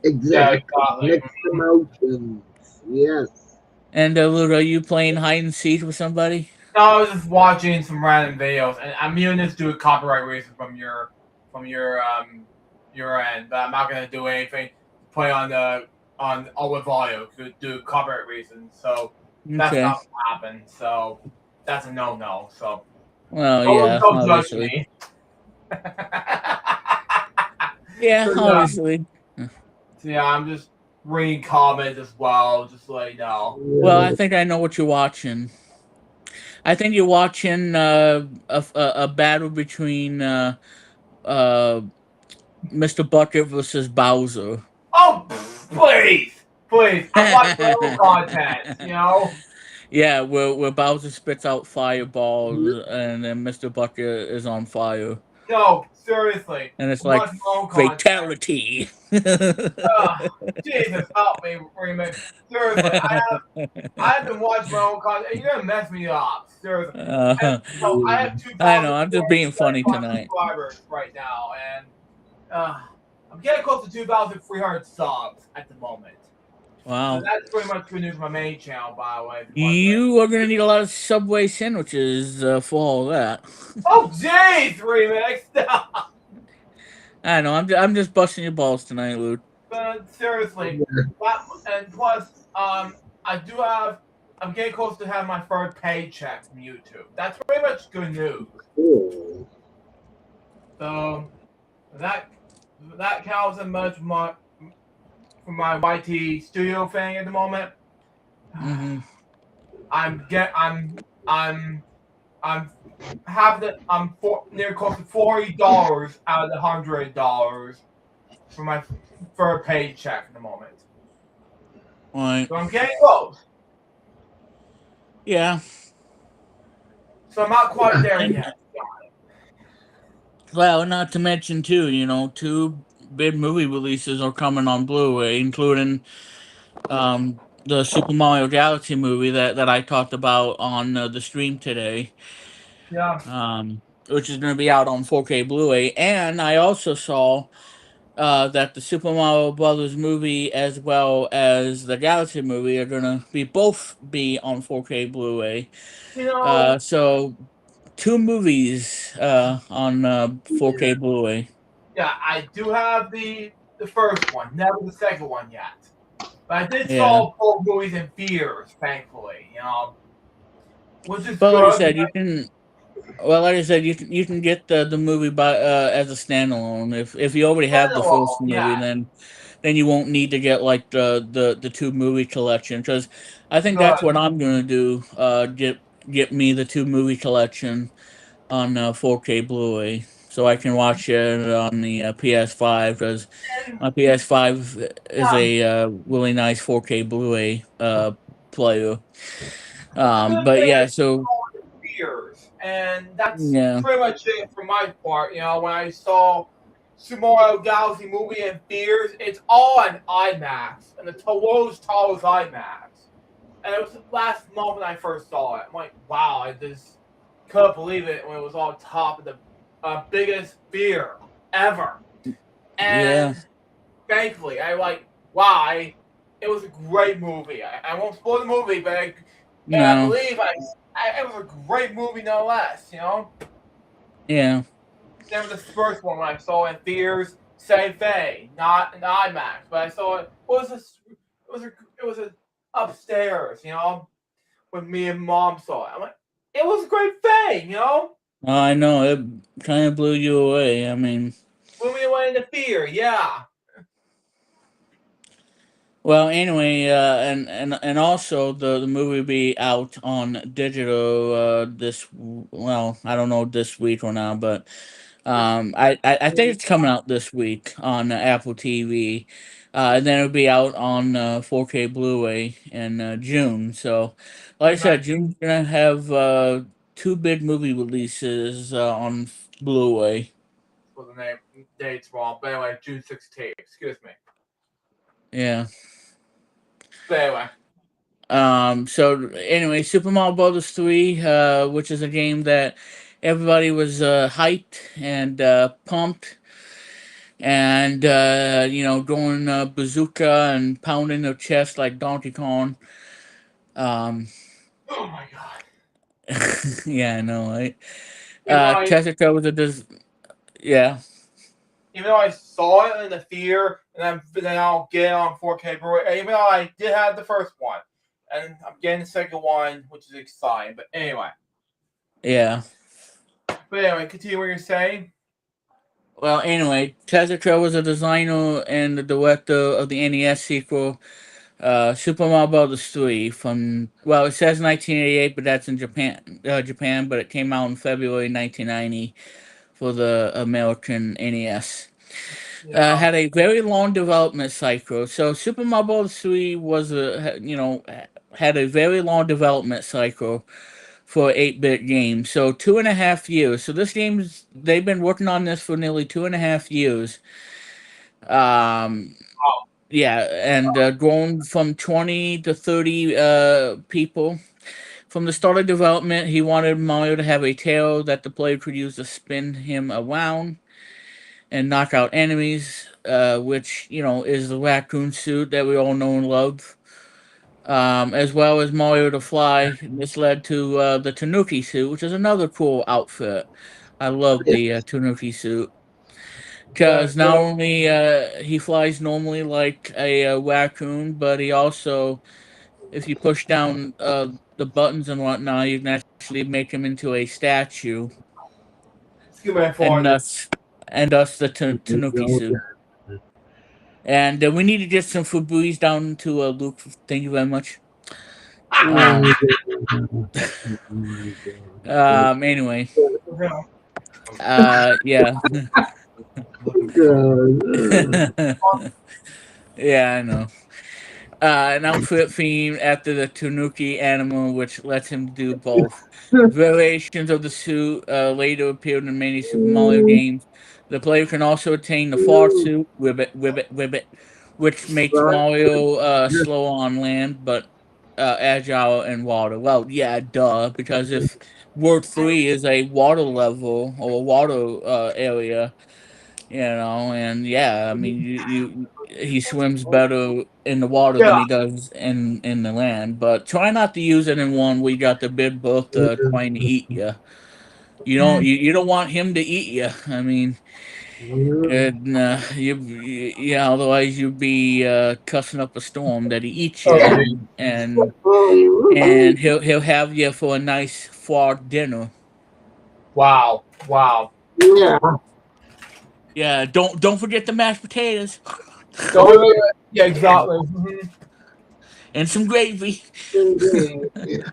Yeah, Exactly. exactly. Mixed emotions. Yes. And Luke, are you playing hide and seek with somebody? No, I was just watching some random videos, and I'm using this to do a copyright reason from your end, but I'm not gonna do anything to play on with audio to do copyright reasons. So that's Okay. not gonna happen. So that's a no. So Well, don't, yeah, don't judge obviously. me. Yeah, So yeah, obviously. I'm just reading comments as well, just to let you know. Well, I Yeah. think I know what you're watching. I think you're watching a battle between uh, Mr. Bucket versus Bowser. Oh, please. I watch my own content. Yeah, where Bowser spits out fireballs and then Mr. Bucket is on fire. No, seriously. And it's I like watch my own content. fatality. Ugh, Jesus, help me, Freeman. Seriously, I have been watching my own content. You're gonna mess me up. Seriously. uh, I have I know, I'm just being funny 2,475 tonight. subscribers right now, and I'm getting close to 2,300 subs at the moment. Wow. So that's pretty much good news for my main channel, by the way. You are gonna need a lot of Subway sandwiches for all that. Oh, jeez, Freeman, stop. I know. I'm just busting your balls tonight, Luke. But seriously, and plus, I'm getting close to having my first paycheck from YouTube. That's pretty much good news. Cool. So that counts as much for my YT studio thing at the moment. Mm-hmm. Near close to $40 out of the $100 for my first paycheck at the moment. All right. So I'm getting close. Yeah. So I'm not quite there yet. Well, not to mention too, two big movie releases are coming on Blu-ray, including the Super Mario Galaxy movie that I talked about on the stream today, Yeah. which is going to be out on 4K Blu-ray. And I also saw that the Super Mario Brothers movie as well as the Galaxy movie are going to be both be on 4K Blu-ray. You know, So two movies on 4K Blu-ray. yeah, I do have the first one, never the second one yet. But I did Yeah. saw both movies in theaters, thankfully. Which is But like I good. said, you can. Well, like I said, you can get the movie by as a standalone. If you already have the first movie, Yeah, then you won't need to get like the two movie collection, because I think good. that's what I'm gonna do. Get me the two movie collection on 4K Blu-ray, so I can watch it on the PS5, because And my PS5 is yeah, a really nice 4K Blu-ray player. the good But thing yeah, is so theaters, and that's yeah, pretty much it for my part. When I saw Super Mario Galaxy movie in theaters, it's all on IMAX, and the Toulouse Towers IMAX. And it was last month when I first saw it. I'm like, wow, I just couldn't believe it when it was on top of the biggest theater ever. yeah, And thankfully, I like, wow, it was a great movie. I won't spoil the movie, but I no, believe it was a great movie nonetheless. yeah, Never the first one when I saw it in theaters, same thing, not in IMAX, but I saw it was a upstairs, when me and mom saw it. I'm like, it was a great thing. I know it kind of blew you away. I mean, Blew me away in the theater, yeah. well, anyway, and also the movie will be out on digital well, I don't know this week or not, but I think it's coming out this week on Apple TV, and then it'll be out on 4K Blu-ray in June. So, like I Nice. said, June's gonna have two big movie releases on Blu-ray. Was the name dates wrong, but anyway, June 16th. Excuse me. Yeah. But anyway, So anyway, Super Mario Brothers 3, which is a game that everybody was hyped and pumped, and going bazooka and pounding their chest like Donkey Kong. Um, oh my god. yeah, I know, right? Even though I Tessica was a yeah, even though I saw it in the theater, and then I'll get it on 4K Blu-ray. Even though I did have the first one, and I'm getting the second one, which is exciting. But anyway, yeah. continue what you're saying. Well, anyway, Tezuka was a designer and the director of the NES sequel, Super Mario Bros. 3 from, well, it says 1988, but that's in Japan, but it came out in February 1990 for the American NES. Yeah. Had a very long development cycle. So Super Mario Bros. 3 had a very long development cycle for 8-bit game. So 2.5 years. So they've been working on this for nearly 2.5 years. Um, Oh, yeah, and grown from 20 to 30 people. From the start of development, he wanted Mario to have a tail that the player could use to spin him around and knock out enemies, which, is the raccoon suit that we all know and love. As well as Mario to fly. This led to the Tanuki suit, which is another cool outfit. I love Yeah. the Tanuki suit very because not good. only he flies normally like a raccoon, but he also, if you push down the buttons and whatnot, you can actually make him into a statue, Excuse me and for this. thus the Tanuki suit. And we need to get some Febreze down to Luke. Thank you very much. Oh, Um, oh my God. Anyway, Yeah. yeah. God. Yeah, I know. An outfit themed after the Tanuki animal, which lets him do both. Variations of the suit later appeared in many Super Mario games. The player can also attain the fart suit, ribbit, which makes Right. Mario slow on land, but agile in water. Well, yeah, duh, because if World 3 is a water level or a water area, and yeah, I mean, he swims better in the water Yeah. than he does in the land. But try not to use it in one where you got the big both trying to eat you. You don't want him to eat you. I mean, and, yeah. Otherwise, you'd be cussing up a storm that he eats you, Oh, geez. and he'll have you for a nice far dinner. Wow. Wow. Yeah. Yeah, don't forget the mashed potatoes So, yeah, exactly. Mhm. and some gravy. Indeed.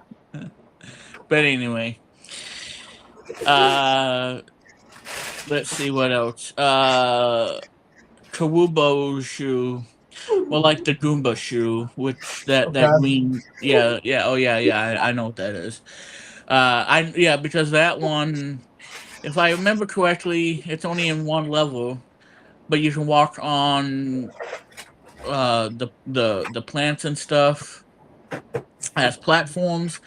But anyway, uh, let's see what else. Karubo shoe. Well, like the Goomba shoe, which that Okay. green. Yeah. Oh yeah. I know what that is. Because that one, if I remember correctly, it's only in one level, but you can walk on the plants and stuff as platforms,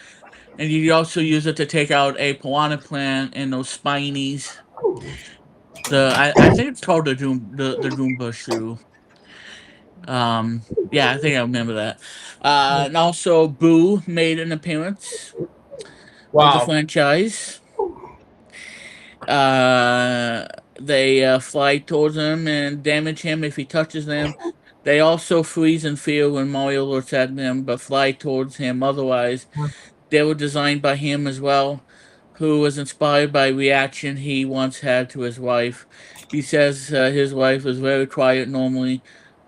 and you also use it to take out a piranha plant and those spinies. I think it's called the Goomba shoe. Yeah, I think I remember that. And also Boo made an appearance of the Wow. franchise. Uh, they fly towards him and damage him if he touches them. They also freeze in fear when Mario looks at them, but fly towards him otherwise. They were designed by him as well, who was inspired by a reaction he once had to his wife. He says his wife was very quiet normally,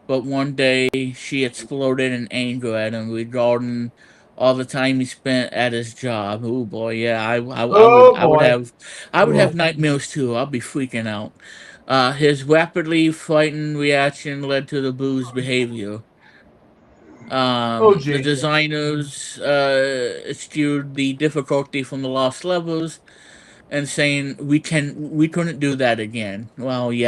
but one day she exploded in anger at him regarding all the time he spent at his job. Oh boy, yeah, Oh boy. I would have nightmares too. I'll be freaking out. His rapidly frightened reaction led to the boo's behavior. Oh The gee. designers skewed the difficulty from the lost levels and saying we couldn't do that again. Well, you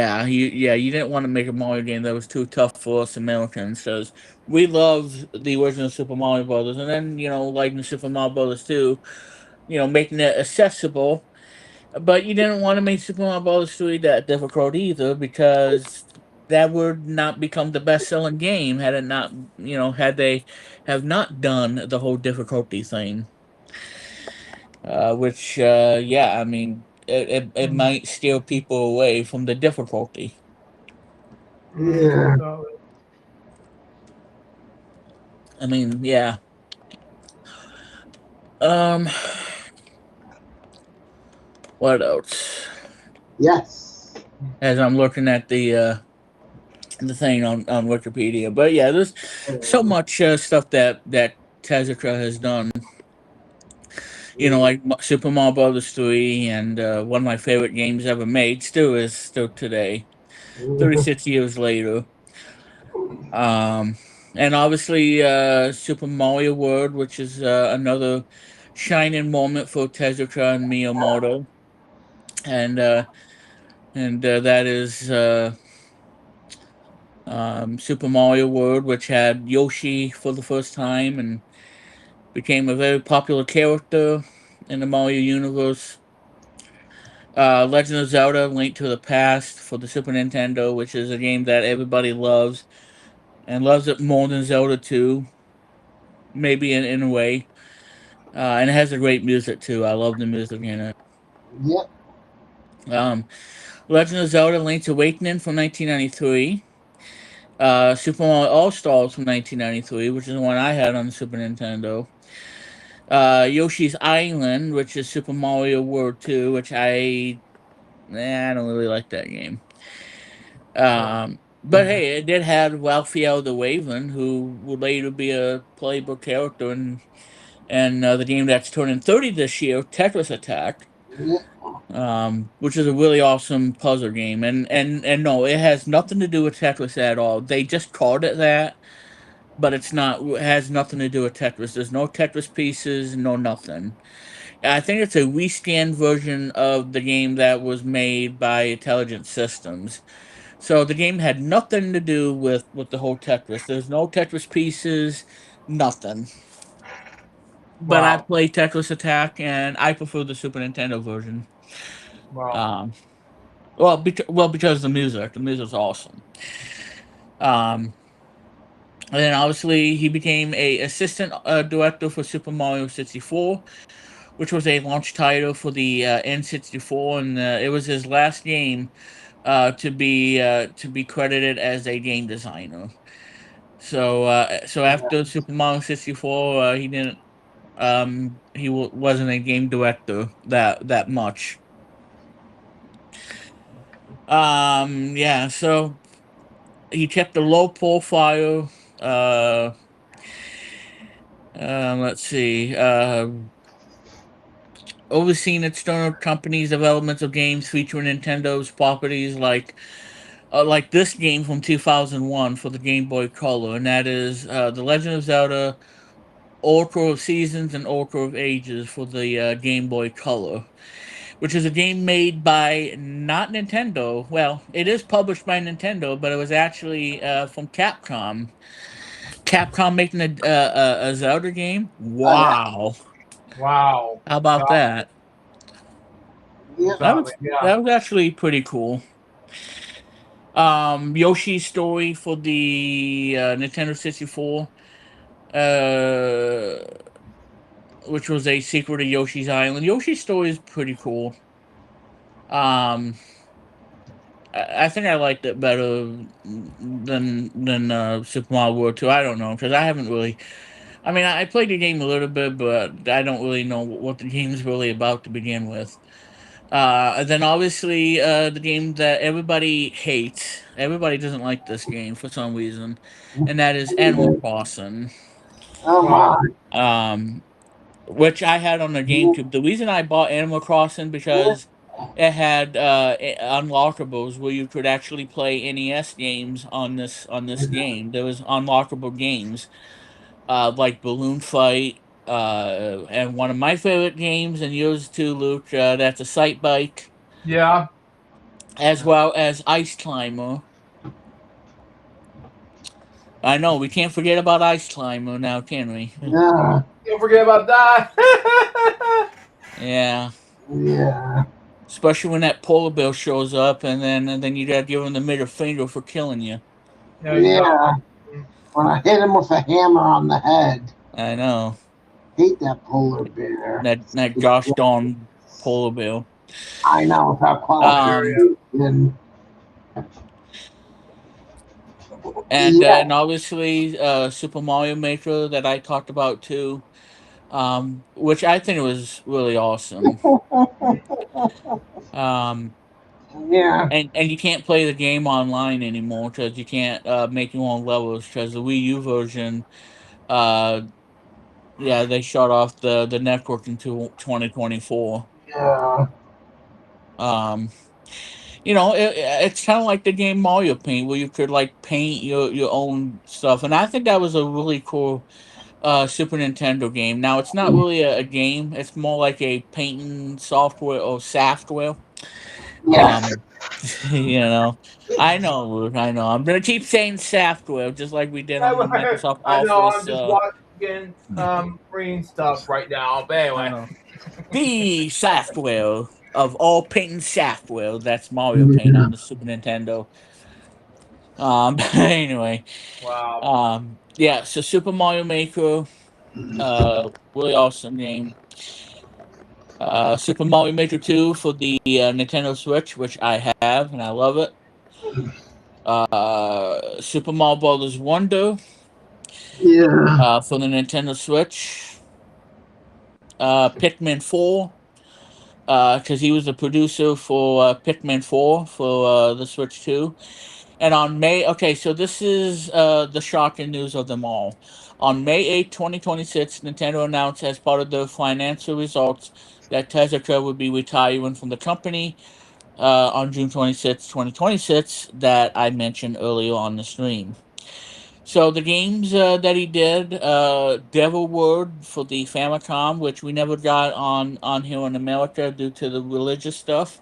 didn't want to make a Mario game that was too tough for us Americans because we loved the original Super Mario Brothers, and then like the Super Mario Brothers 2, making it accessible. But you didn't want to make Super Mario Brothers 3 that difficult either because that would not become the best selling game had it not had they have not done the whole difficulty thing. Which yeah, I mean it might steer people away from the difficulty. Yeah. I mean, yeah. Um, what else? Yes. As I'm looking at the thing on Wikipedia, but yeah, there's so much stuff that Tezuka has done. Like Super Mario Brothers 3, and one of my favorite games ever made. Still today, 36 years later. Um, and obviously Super Mario World, which is another shining moment for Tezuka and Miyamoto, and that is Super Mario World, which had Yoshi for the first time and became a very popular character in the Mario universe. Legend of Zelda: Link to the Past for the Super Nintendo, which is a game that everybody loves and loves it more than Zelda 2, maybe in a way. And it has a great music too. I love the music in it. Yep. Um, Legend of Zelda: Link's Awakening from 1993. Super Mario All Stars from 1993, which is the one I had on the Super Nintendo. Yoshi's Island, which is Super Mario World 2, which I don't really like that game. But hey, it did have Raphael the Raven, who would later be a playable character in the game that's turning 30 this year, Tetris Attack. Yep. Which is a really awesome puzzle game, and no, it has nothing to do with Tetris at all. They just called it that but it's not, it has nothing to do with Tetris. There's no Tetris pieces, no nothing. I think it's a rescanned version of the game that was made by Intelligent Systems. So the game had nothing to do with the whole Tetris. There's no Tetris pieces, nothing. But I Wow. play Tetris Attack, and I prefer the Super Nintendo version. Wow. Um, well, because the music's awesome. Um, and then obviously he became a assistant director for Super Mario 64, which was a launch title for the N64, and it was his last game to be credited as a game designer. So after Super Mario 64, he didn't wasn't a game director that much. Yeah, so he kept a low profile. Uh, let's see. Overseeing external companies' developments of games featuring Nintendo's properties like this game from 2001 for the Game Boy Color, and that is The Legend of Zelda: Oracle of Seasons and Oracle of Ages for the Game Boy Color, which is a game made by not Nintendo. Well, it is published by Nintendo, but it was actually from Capcom. Capcom making a Zelda game. Wow, Wow. how about that? Exactly. Yeah. That was actually pretty cool. Yoshi's Story for the Nintendo 64, uh, which was a sequel to Yoshi's Island. Yoshi's Story is pretty cool. Um, I think I liked it better than Super Mario World 2. I don't know because I haven't really. I mean, I played the game a little bit, but I don't really know what the game is really about to begin with. And then obviously the game that everybody hates. Everybody doesn't like this game for some reason, and that is Animal Crossing. Oh Wow. my. Um, which I had on the GameCube. The reason I bought Animal Crossing because it had unlockables where you could actually play NES games on this game. There was unlockable games like Balloon Fight, and one of my favorite games, and yours too, Luke. That's a sight bike, Yeah. as well as Ice Climber. I know we can't forget about Ice Climber now, can we? Yeah. Don't forget about that. Yeah. Yeah. Especially when that polar bear shows up, and then you gotta give him the middle finger for killing you. Yeah. Yeah. Exactly. When I hit him with a hammer on the head. I know Hate that polar bear. that gosh darn polar bear. I know without Um, qualification. Yeah. and obviously Super Mario Maker that I talked about too, which I think was really awesome. Um, Yeah. and you can't play the game online anymore because you can't make your own levels because the Wii U version, uh, yeah, they shut off the network into 2024. Yeah. Um, you know, it's kind of like the game Mario Paint, where you could like paint your own stuff, and I think that was a really cool Super Nintendo game. Now, it's not really a game; it's more like a painting software or software. Yes. Um, you know, I know, Luke, I know. I'm gonna keep saying software, just like we did on the Microsoft I know. I'm Office. just watching green stuff right now. But I anyway. know the software of all painting software. That's Mario Paint on the Super Nintendo. Anyway, Wow. yeah. So Super Mario Maker, really awesome game. Super Mario Maker 2 for the Nintendo Switch, which I have and I love it. Super Mario Brothers Wonder Yeah. for the Nintendo Switch. Pikmin 4, because he was the producer for Pikmin 4 for the Switch 2. And on May, okay, so this is the shocking news of them all. On May 8th, 2026, Nintendo announced as part of the financial results that Tezuka would be retiring from the company on June 26th, 2026, that I mentioned earlier on the stream. So the games that he did, Devil Word for the Famicom, which we never got on here in America due to the religious stuff.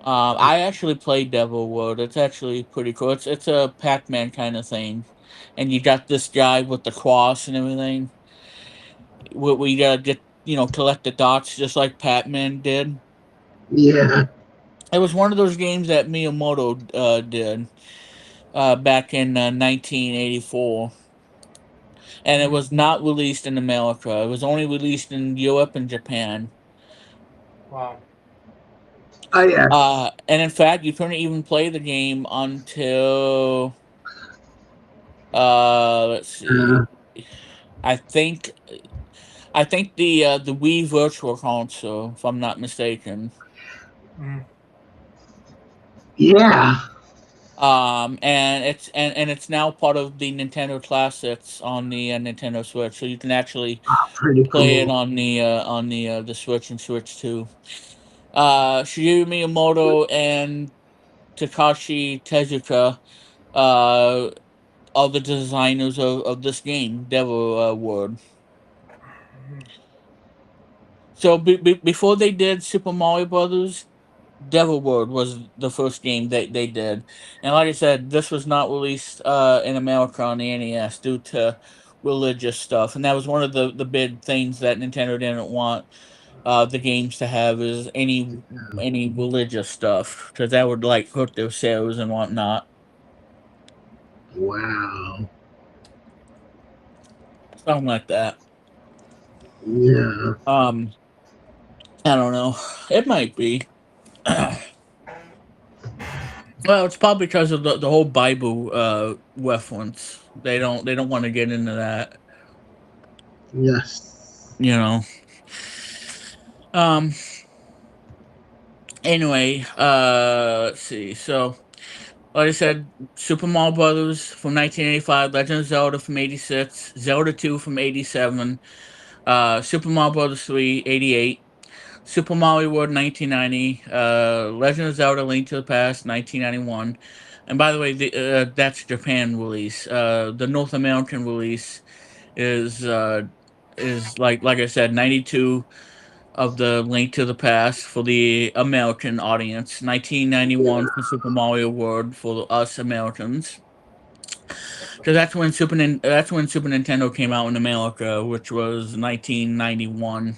I actually played Devil Word. It's actually pretty cool. It's a Pac-Man kind of thing, and you got this guy with the cross and everything. Where you gotta get collect the dots just like Pac-Man did. Yeah. It was one of those games that Miyamoto did back in 1984, and it was not released in America. It was only released in Europe and Japan. Wow. Oh, yes. And in fact, you couldn't even play the game until let's see. Uh, I think the Wii Virtual Console, if I'm not mistaken. Mm. yeah. And it's now part of the Nintendo Classics on the Nintendo Switch, so you can actually Pretty play it cool. on the Switch and Switch 2. Shigeru Miyamoto and Takashi Tezuka uh, are the designers of this game, Devil World. So before they did Super Mario Brothers, Devil World was the first game they did, and like I said, this was not released in America on the NES due to religious stuff, and that was one of the big things that Nintendo didn't want the games to have is any religious stuff because that would like hurt their sales and whatnot. Wow. Something like that. Yeah. Um, I don't know. It might be. Well, it's probably because of the whole Bible reference. They don't want to get into that. Yes. You know. Um. Anyway, let's see. So, like I said, Super Mario Brothers from 1985, Legend of Zelda from 86, Zelda 2 from 87, Super Mario Brothers 3 88, Super Mario World 1990, Legend of Zelda Link to the Past 1991. And by the way, that's Japan release. The North American release is like I said, 92 of the Link to the Past for the American audience, 1991 for Super Mario World for us Americans. Because that's when Super Nintendo came out in America, which was 1991.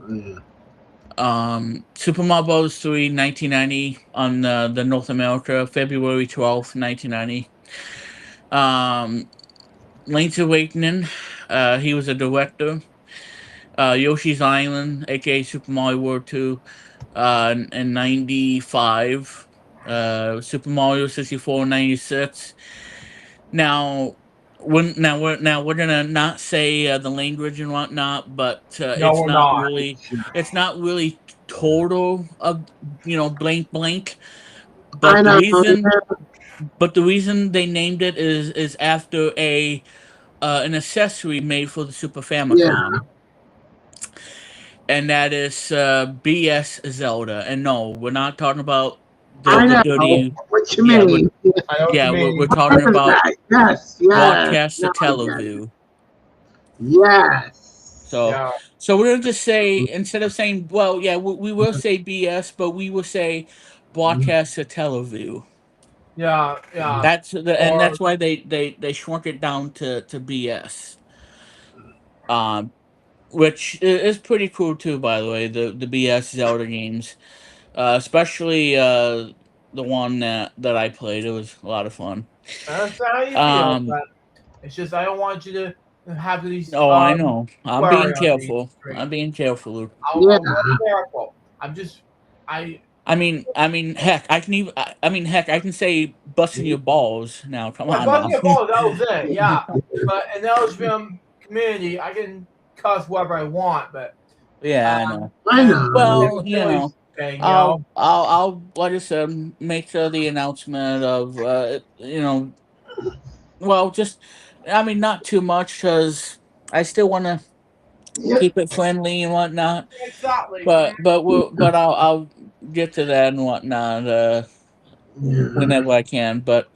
Yeah. Super Mario Bros. 3, 1990 on the North America, February 12th, 1990. Um, Link's Awakening, he was a director. Yoshi's Island, aka Super Mario World 2, in 95. Super Mario 64 96. Now, we're gonna not say the language and whatnot, but No, we're not. it's not really total of blank blank. I But know. the reason they named it is after a an accessory made for the Super Yeah. Famicom, and that is BS Zelda. And no, we're not talking about I the know dirty. what you Yeah, mean. I know what you we're mean. talking about Yes. Yes. broadcast to No, I get it. teleview. Yes. So, Yeah. so we're gonna just say instead of saying, well, yeah, we will say BS, but we will say broadcast to teleview. Yeah. Yeah. And Or that's why they shrunk it down to BS. Um, which is pretty cool too, by the way. The BS Zelda games, especially the one that I played. It was a lot of fun. I understand how you feel, Um, but it's just I don't want you to have these oh, I know. I'm being swearing on the careful. stream. I'm being careful, Luke. Yeah. I'm very careful. I'm just I Heck, I can even. Heck, I can say busting your balls now. Come yeah, on now. busting your balls, that was it, yeah. But in the LGBM community, I can cuss whatever I want, but Yeah, I know. I and know. Well, thing, you know. I'll like I said, make sure the announcement of well, just not too much because I still want to Yeah. keep it friendly and whatnot. Exactly. But I'll get to that and whatnot Yeah. whenever I can. But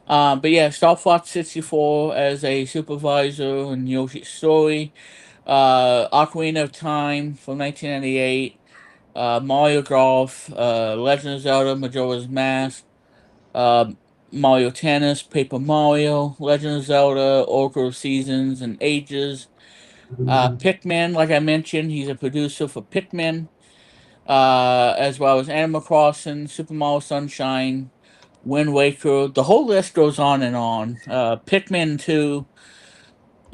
But yeah, Star Fox 64 as a supervisor in Yoshi's Story. Ocarina of Time from 1998. Mario Golf. Legend of Zelda Majora's Mask. Uh, Mario Tennis. Paper Mario. Legend of Zelda. Oracle of Seasons and Ages. Pikmin, like I mentioned, he's a producer for Pikmin, as well as Animal Crossing, Super Mario Sunshine, Wind Waker. The whole list goes on and on. Pikmin 2,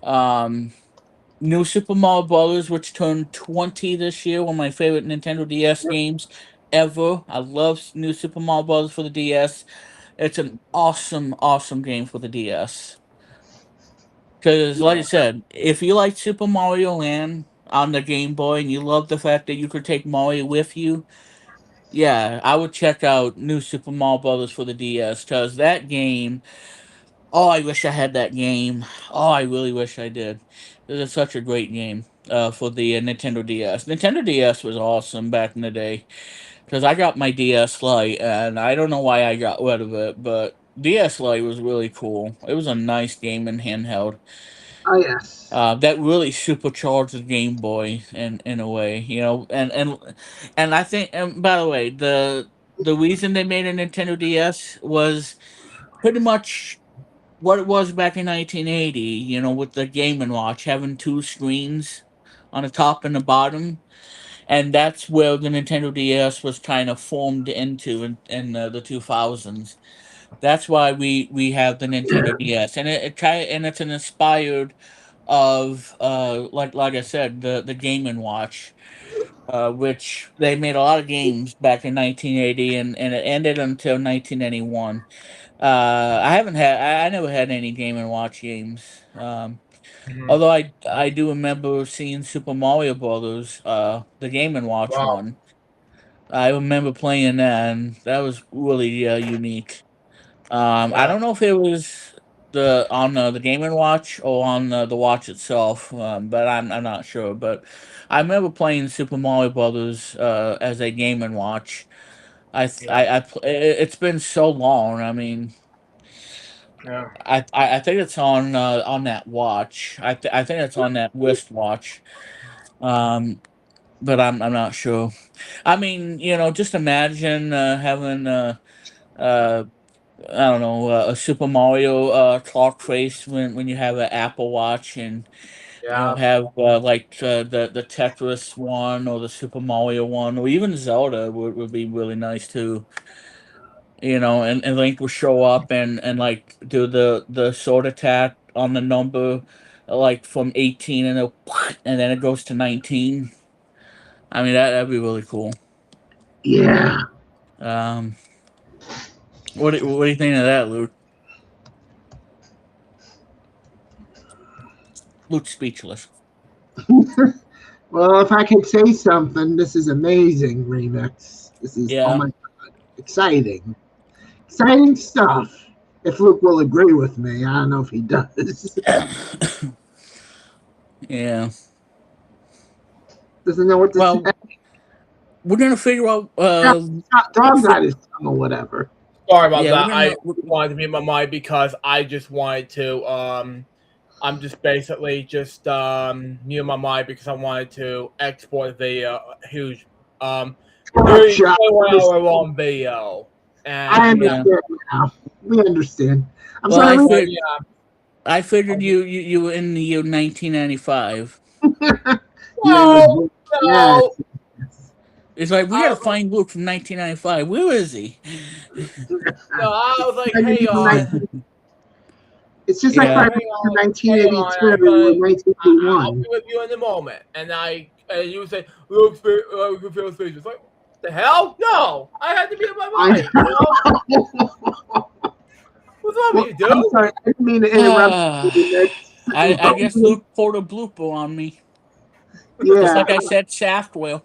um, New Super Mario Brothers, which turned 20 this year, one of my favorite Nintendo DS games ever. I love New Super Mario Brothers for the DS. It's an awesome, awesome game for the DS. Because, like I said, if you like Super Mario Land on the Game Boy and you love the fact that you could take Mario with you, yeah, I would check out New Super Mario Brothers for the DS. Because that game, oh, I wish I had that game. Oh, I really wish I did. It was such a great game for the Nintendo DS. Nintendo DS was awesome back in the day. Because I got my DS Lite, and I don't know why I got rid of it, but DS Lite was really cool. It was a nice game in handheld. Oh yes. That really supercharged the Game Boy in a way, and I think, and by the way, the reason they made a Nintendo DS was pretty much what it was back in 1980. With the Game and Watch having two screens on the top and the bottom, and that's where the Nintendo DS was kind of formed into in the 2000s. That's why we have the Nintendo DS, and it's an inspired of like I said, the Game and Watch, which they made a lot of games back in 1980, and it ended until 1991. I never had any Game and Watch games. Mhm. Although I do remember seeing Super Mario Brothers, the Game and Watch Wow. one. I remember playing that, and that was really unique. I Yeah. don't know if it was the on the Game and Watch or on the watch itself, but I'm not sure. But I remember playing Super Mario Brothers as a Game and Watch. Yeah. It's been so long. I mean, Yeah. I think it's on that watch. I think it's on that wristwatch. Um, but I'm not sure. I mean, just imagine having uh I don't know, a Super Mario clock face when you have an Apple Watch, and Yeah. have like the Tetris one or the Super Mario one, or even Zelda would be really nice too. And Link will show up and like do the sword attack on the number, like from 18, and then it goes to 19. I mean, that'd be really cool. Yeah. Um, what do you think of that, Luke? Luke's speechless. Well, if I could say something, this is amazing remix. This is, oh Yeah. my god, exciting. Exciting stuff. If Luke will agree with me, I don't know if he does. Yeah. Doesn't know what to say. Well, we're gonna figure out. Dog's For, out his tongue or whatever. Sorry about yeah, we're that. I gonna. wanted to mute my mic because I just wanted to. I'm just basically just mute my mic because I wanted to export the huge Oh, 31-hour long video. I And yeah, Yeah. understand now. We understand. I'm Well, sorry. yeah. I figured you were in the year 1995. No, Yes. no. It's like we I gotta was, find Luke from 1995. Where is he? no, I was like, hang on. It's just like Yeah. right Hang after on, 1982 hang or on. I'll 1981. be with you in a moment. And you say, Luke, Luke feels speechless. Like, what the hell? No, I had to be in my I mind. You know? What's wrong well, with you, I'm dude? sorry. I didn't mean to interrupt Uh, you. I guess Luke pulled a blooper on me. Just Yeah, like I said, Shaftwell.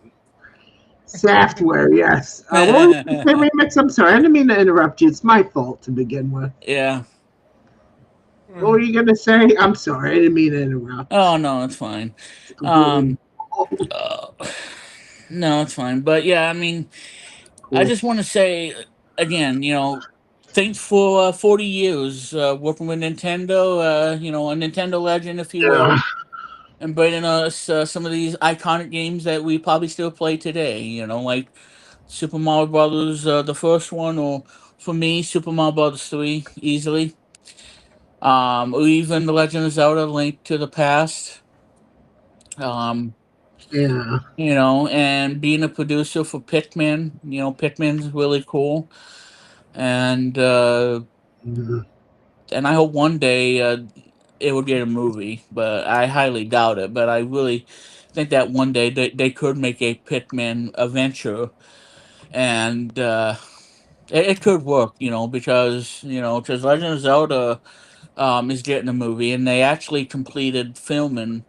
software. Yes. What was the remix? I'm sorry. I didn't mean to interrupt you. It's my fault to begin with. Yeah. What were you gonna say? I'm sorry. I didn't mean to Oh interrupt. no, it's fine. It's completely Um. Uh, no, it's fine. But yeah, I mean, I cool. just want to say again, thanks for 40 years working with Nintendo. A Nintendo legend, if you Yeah. will, and bringing us some of these iconic games that we probably still play today. Like Super Mario Brothers, the first one, or for me, Super Mario Brothers 3, easily. Or even The Legend of Zelda: Link to the Past. Um, Yeah. and being a producer for Pikmin, Pikmin's really cool, and Yeah. and I hope one day it will get a movie, but I highly doubt it. But I really think that one day they could make a Pikmin adventure, and it could work, because Legend of Zelda is getting a movie, and they actually completed filming,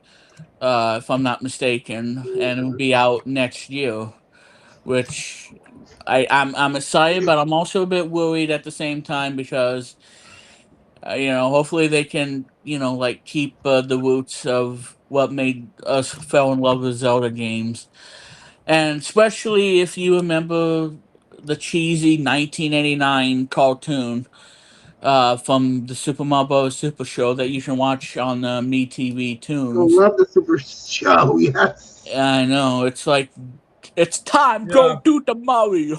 if I'm not mistaken, and it'll be out next year. Which I'm excited, but I'm also a bit worried at the same time because hopefully they can like keep the roots of what made us fell in love with Zelda games, and especially if you remember the cheesy 1989 cartoon from the Super Mario Bros. Super Show that you can watch on Me TV I Tunes. love the Super Show. Yes. I know, it's like, it's time, go Yeah. do the Mario.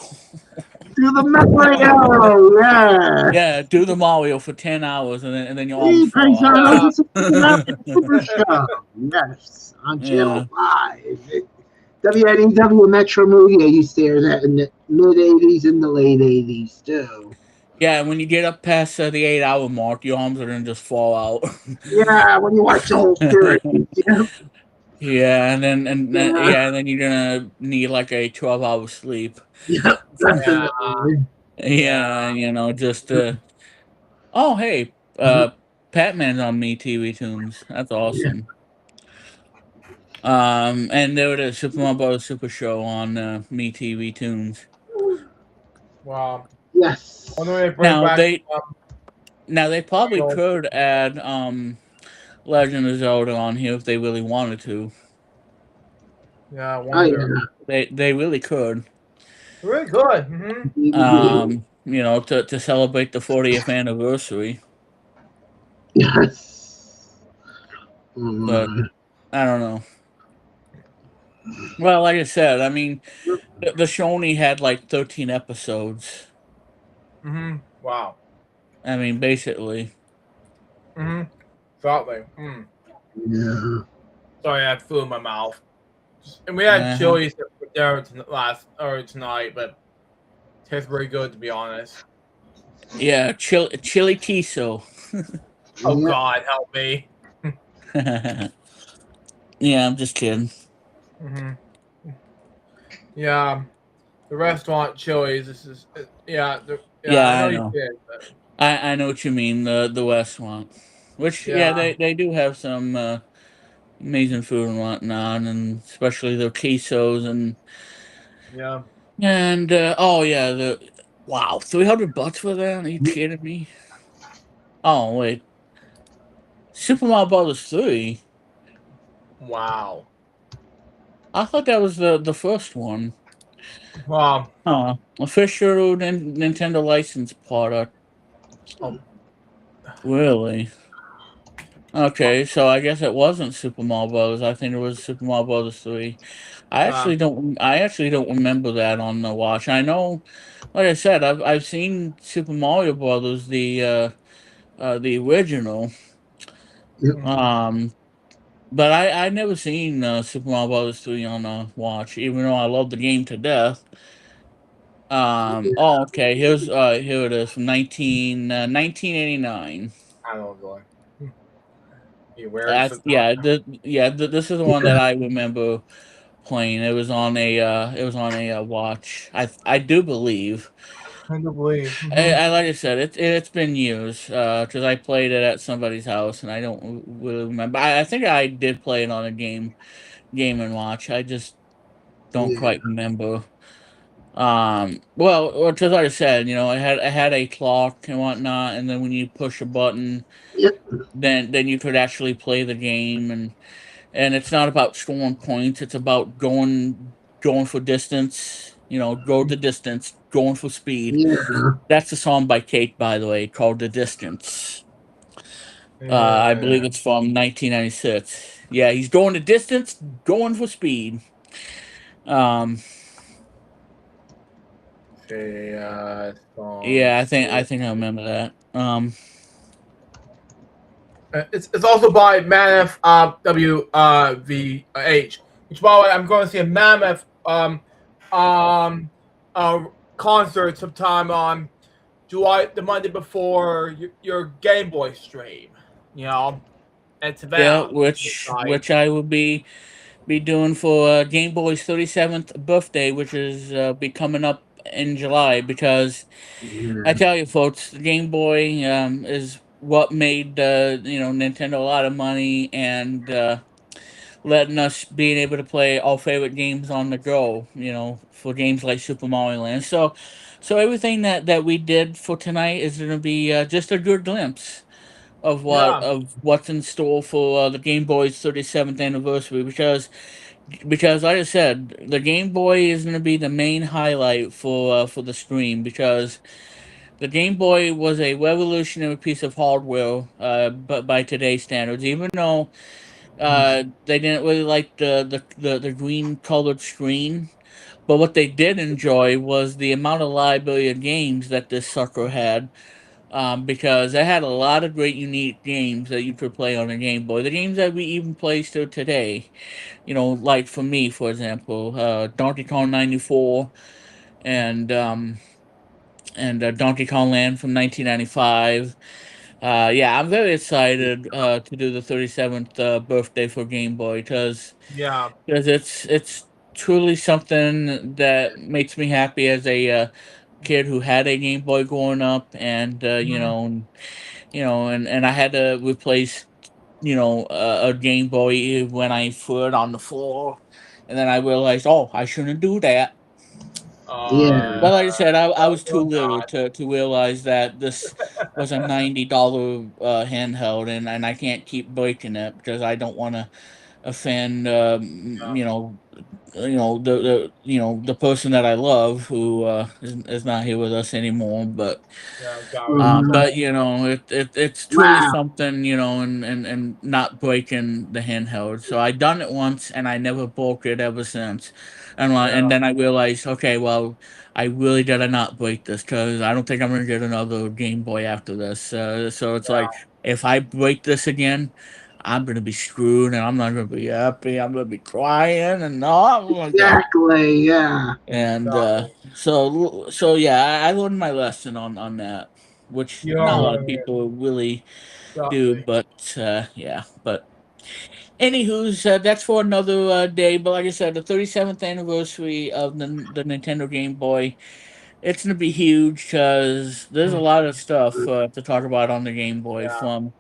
Do the Mario. Yeah, Yes. do the Mario for 10 hours, and then your arms Hey, fall Paisanos, out. Yeah. this is the Super Show. Yes, on Channel Yeah. 5. WNEW Metro Media used to air that in the mid 80s and the late 80s, too. Yeah, when you get up past the 8 hour mark, your arms are gonna just fall out. Yeah, when you watch the whole series. Yeah, Yeah, yeah, and then you're gonna need like a 12-hour sleep. yeah, Yeah. definitely. Yeah. Yeah, just oh, hey, Batman's on Me TV Tunes. That's Yeah, awesome. And there it is, Super Mario Bros. Super Show on Me TV Tunes. Wow. I yes. wonder if they bring Now back they now they probably you know, could add Legend of Zelda on here if they really wanted to. yeah, I Oh, wonder. yeah. They really could. Really good. Mm-hmm. DVD. To celebrate the 40th anniversary. Yes. But Oh, I don't know. Well, like I said, I mean, the show only had like 13 episodes. Mm-hmm. Wow. I mean, basically. Mm-hmm. Exactly. Mm. yeah. Sorry, I had food in my mouth. And we had Uh-huh. chilies for dinner tonight, but it tastes very good to be honest. Yeah, chili queso. Oh Yeah. God, help me. Yeah, I'm just kidding. Mm-hmm. Yeah, the restaurant chilies. This is yeah. Yeah, I know I you know. did, but I know what you mean. The restaurant, which yeah, yeah, they do have some amazing food and whatnot, and especially the quesos yeah. and oh yeah, the wow, $300 for that? Are you kidding me? Oh wait, Super Mario Brothers 3. Wow. I thought that was the first one. Wow. Official Nintendo license product. Oh, Really? Okay, so I guess it wasn't Super Mario Brothers. I think it was Super Mario Brothers 3. uh, I actually don't remember that on the watch. I know, like I said, I've seen Super Mario Brothers, the original. Yep. mhm. Um but I never seen Super Mario Brothers 3 on the watch, even though I love the game to death. Oh, okay, here it is from 1989. I don't know. Where is it? This is the one that I remember playing. It was on a watch. I do believe. Hard to believe. Mm-hmm. I like I said, it's been years because I played it at somebody's house and I don't really remember. I think I did play it on a Game and Watch. I just don't Yeah. quite remember. Well, because like I said, I had a clock and whatnot, and then when you push a button, Yep. then you could actually play the game, and it's not about scoring points; it's about going for distance. Go the distance, going for speed. Yeah. That's a song by Kate, by the way, called "The Distance." I believe Yeah. it's from 1996. Yeah, he's going the distance, going for speed. Um, See, yeah, songs. I think I remember that. It's also by Mammoth WVH, which by the way I'm going to see a Mammoth um uh concert sometime on July the Monday before your Game Boy stream. You know, it's Yeah, about exciting. which I will be doing for Game Boy's 37th birthday, which is be coming up in July. Because I Yeah. tell you, folks, the Game Boy is what made Nintendo a lot of money, and letting us being able to play our favorite games on the go. For games like Super Mario Land. So everything that we did for tonight is going to be just a good glimpse of Yeah. what's in store for the Game Boy's 37th anniversary. Because like I said, the Game Boy is going to be the main highlight for the stream, because the Game Boy was a revolutionary piece of hardware, but by today's standards. Even though they didn't really like the green colored screen, but what they did enjoy was the amount of library of games that this sucker had. Because it had a lot of great unique games that you could play on a Game Boy. The games that we even play still today. Like for me, for example, Donkey Kong '94, and Donkey Kong Land from 1995. Yeah, I'm very excited to do the 37th birthday for Game Boy, Yeah. because it's truly something that makes me happy as a kid who had a Game Boy growing up. And Mhm. and I had to replace a Game Boy when I threw it on the floor, and then I realized, oh, I shouldn't do that. Yeah. But like I said, I was too Oh little God. to realize that this was a $90 handheld, and I can't keep breaking it because I don't want to offend Yeah. the person that I love, who is not here with us anymore. But Yeah. Gary. Mhm. but it's truly Wow. something, and not breaking the handheld. So I done it once, and I never broke it ever since. And Yeah. then I realized, okay, well, I really gotta not break this, because I don't think I'm gonna get another Game Boy after this. So it's Yeah. like, if I break this again, I'm gonna be screwed, and I'm not gonna be happy. I'm gonna be crying and all like that. Exactly. Yeah. And Exactly. so yeah, I learned my lesson on that, which not a lot of Yeah. people really do. Exactly. But yeah, but anywho's, that's for another day. But like I said, the 37th anniversary of the Nintendo Game Boy, it's gonna be huge, because there's a Mhm. lot of stuff to talk about on the Game Boy, Yeah. from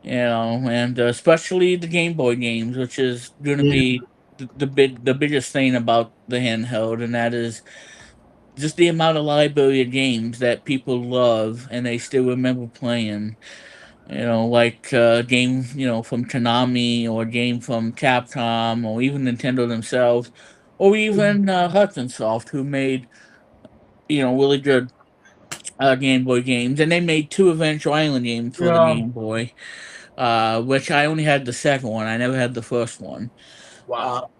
and especially the Game Boy games, which is gonna Yeah. be the biggest thing about the handheld, and that is just the amount of library of games that people love and they still remember playing. Like a game, from Konami, or a game from Capcom, or even Nintendo themselves, or even Hudson Soft, who made really good Game Boy games. And they made two Adventure Island games for the Yeah. Game Boy, which I only had the second one. I never had the first one. Uh, Wow.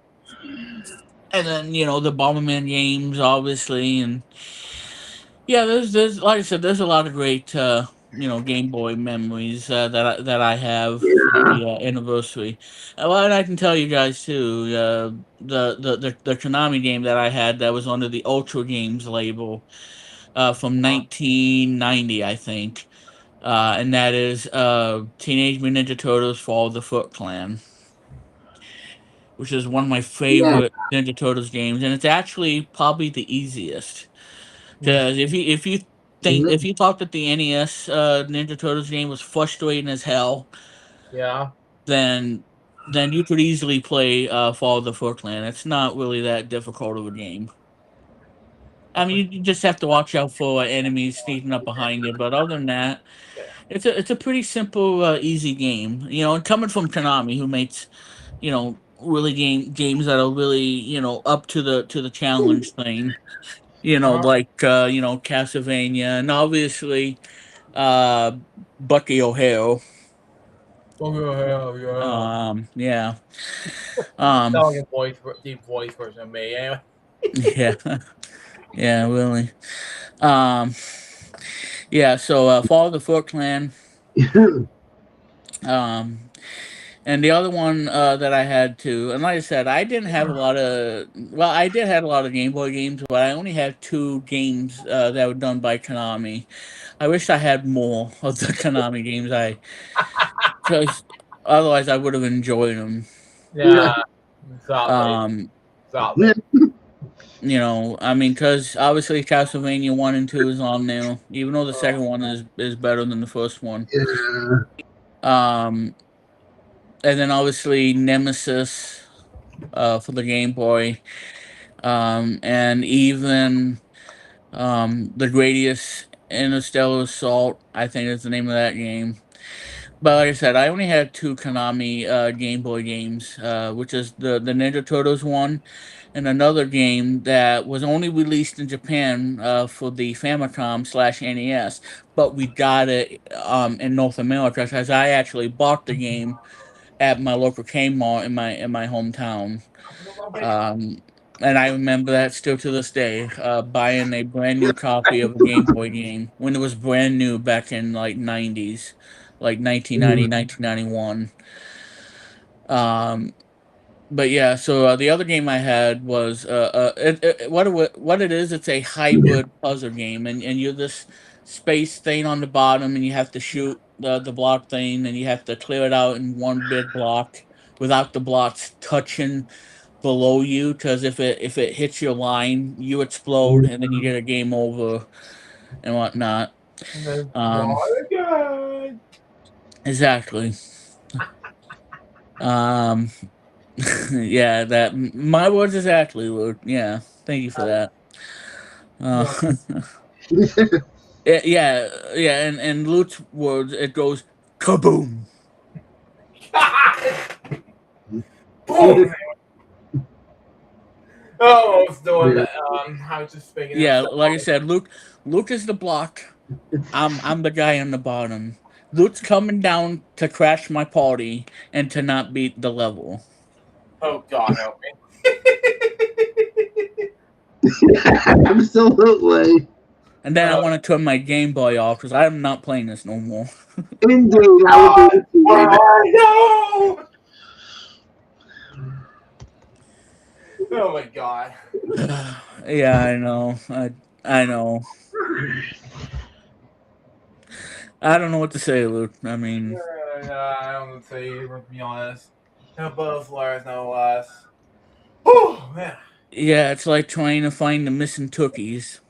and then the Bomberman games, obviously. And yeah, there's like I said, there's a lot of great Game Boy memories that I have for Yeah. the anniversary. Well, and I can tell you guys too, the Konami game that I had, that was under the Ultra Games label, from 1990, I think. And that is Teenage Mutant Ninja Turtles: Fall of the Foot Clan, which is one of my Yeah. favorite Ninja Turtles games, and it's actually probably the easiest. Mhm. Because if Mhm. you thought that the NES Ninja Turtles game was frustrating as hell, Yeah. then you could easily play Fall of the Foot Clan. It's not really that difficult of a game. I mean, you just have to watch out for enemies sneaking up behind you. But other than that, it's a pretty simple, easy game. And coming from Konami, who makes really games that are really, up to the challenge thing. Like Castlevania, and obviously uh Bucky O'Hare. Oh, Yeah. Um Sound like a deep voice version of me. Anyway. yeah. Yeah, really. Um yeah, so Fall of the Foot Clan. Um and the other one that I had too, and like I said, I didn't have a lot of. Well, I did have a lot of Game Boy games, but I only had two games that were done by Konami. I wish I had more of the Konami games. Because otherwise I would have enjoyed them. Yeah, exactly. Um, Exactly. I mean, because obviously Castlevania 1 and 2 is on there, even though the second one is better than the first one. Yeah. Um, and then obviously Nemesis for the Game Boy. And even the Gradius Interstellar Assault, I think is the name of that game. But like I said, I only had two Konami Game Boy games, which is the Ninja Turtles one, and another game that was only released in Japan for the Famicom/NES, but we got it in North America because I actually bought the game at my local Kmart in my hometown. Um, and I remember that still to this day, buying a brand new copy of a Game Boy game when it was brand new back in like '90s, like 1990, 1991. Um, but yeah, so the other game I had was what it is. It's a hybrid puzzle game, and you're this space thing on the bottom, and you have to shoot the block thing, and you have to clear it out in one big block without the blocks touching below you, because if it hits your line, you explode, and then you get a game over and whatnot. And then Um, try again. exactly. Um, yeah, that my words exactly, Luke. Yeah, thank you for that. Uh, Yeah. yeah, yeah, and Luke's words, it goes kaboom. Boom! Oh, I was doing that. I was just speaking of Yeah, stuff. like I said, Luke is the block. I'm the guy on the bottom. Luke's coming down to crash my party and to not beat the level. Oh God, help me. Absolutely. And then I want to turn my Game Boy off because I'm not playing this no more. Indeed, I would do that. Oh, no! Oh my God. Yeah, I know. I know. I don't know what to say, Luke. I mean, I don't say either, to be honest. No both lures, no less. Oh man. yeah, it's like trying to find the missing cookies.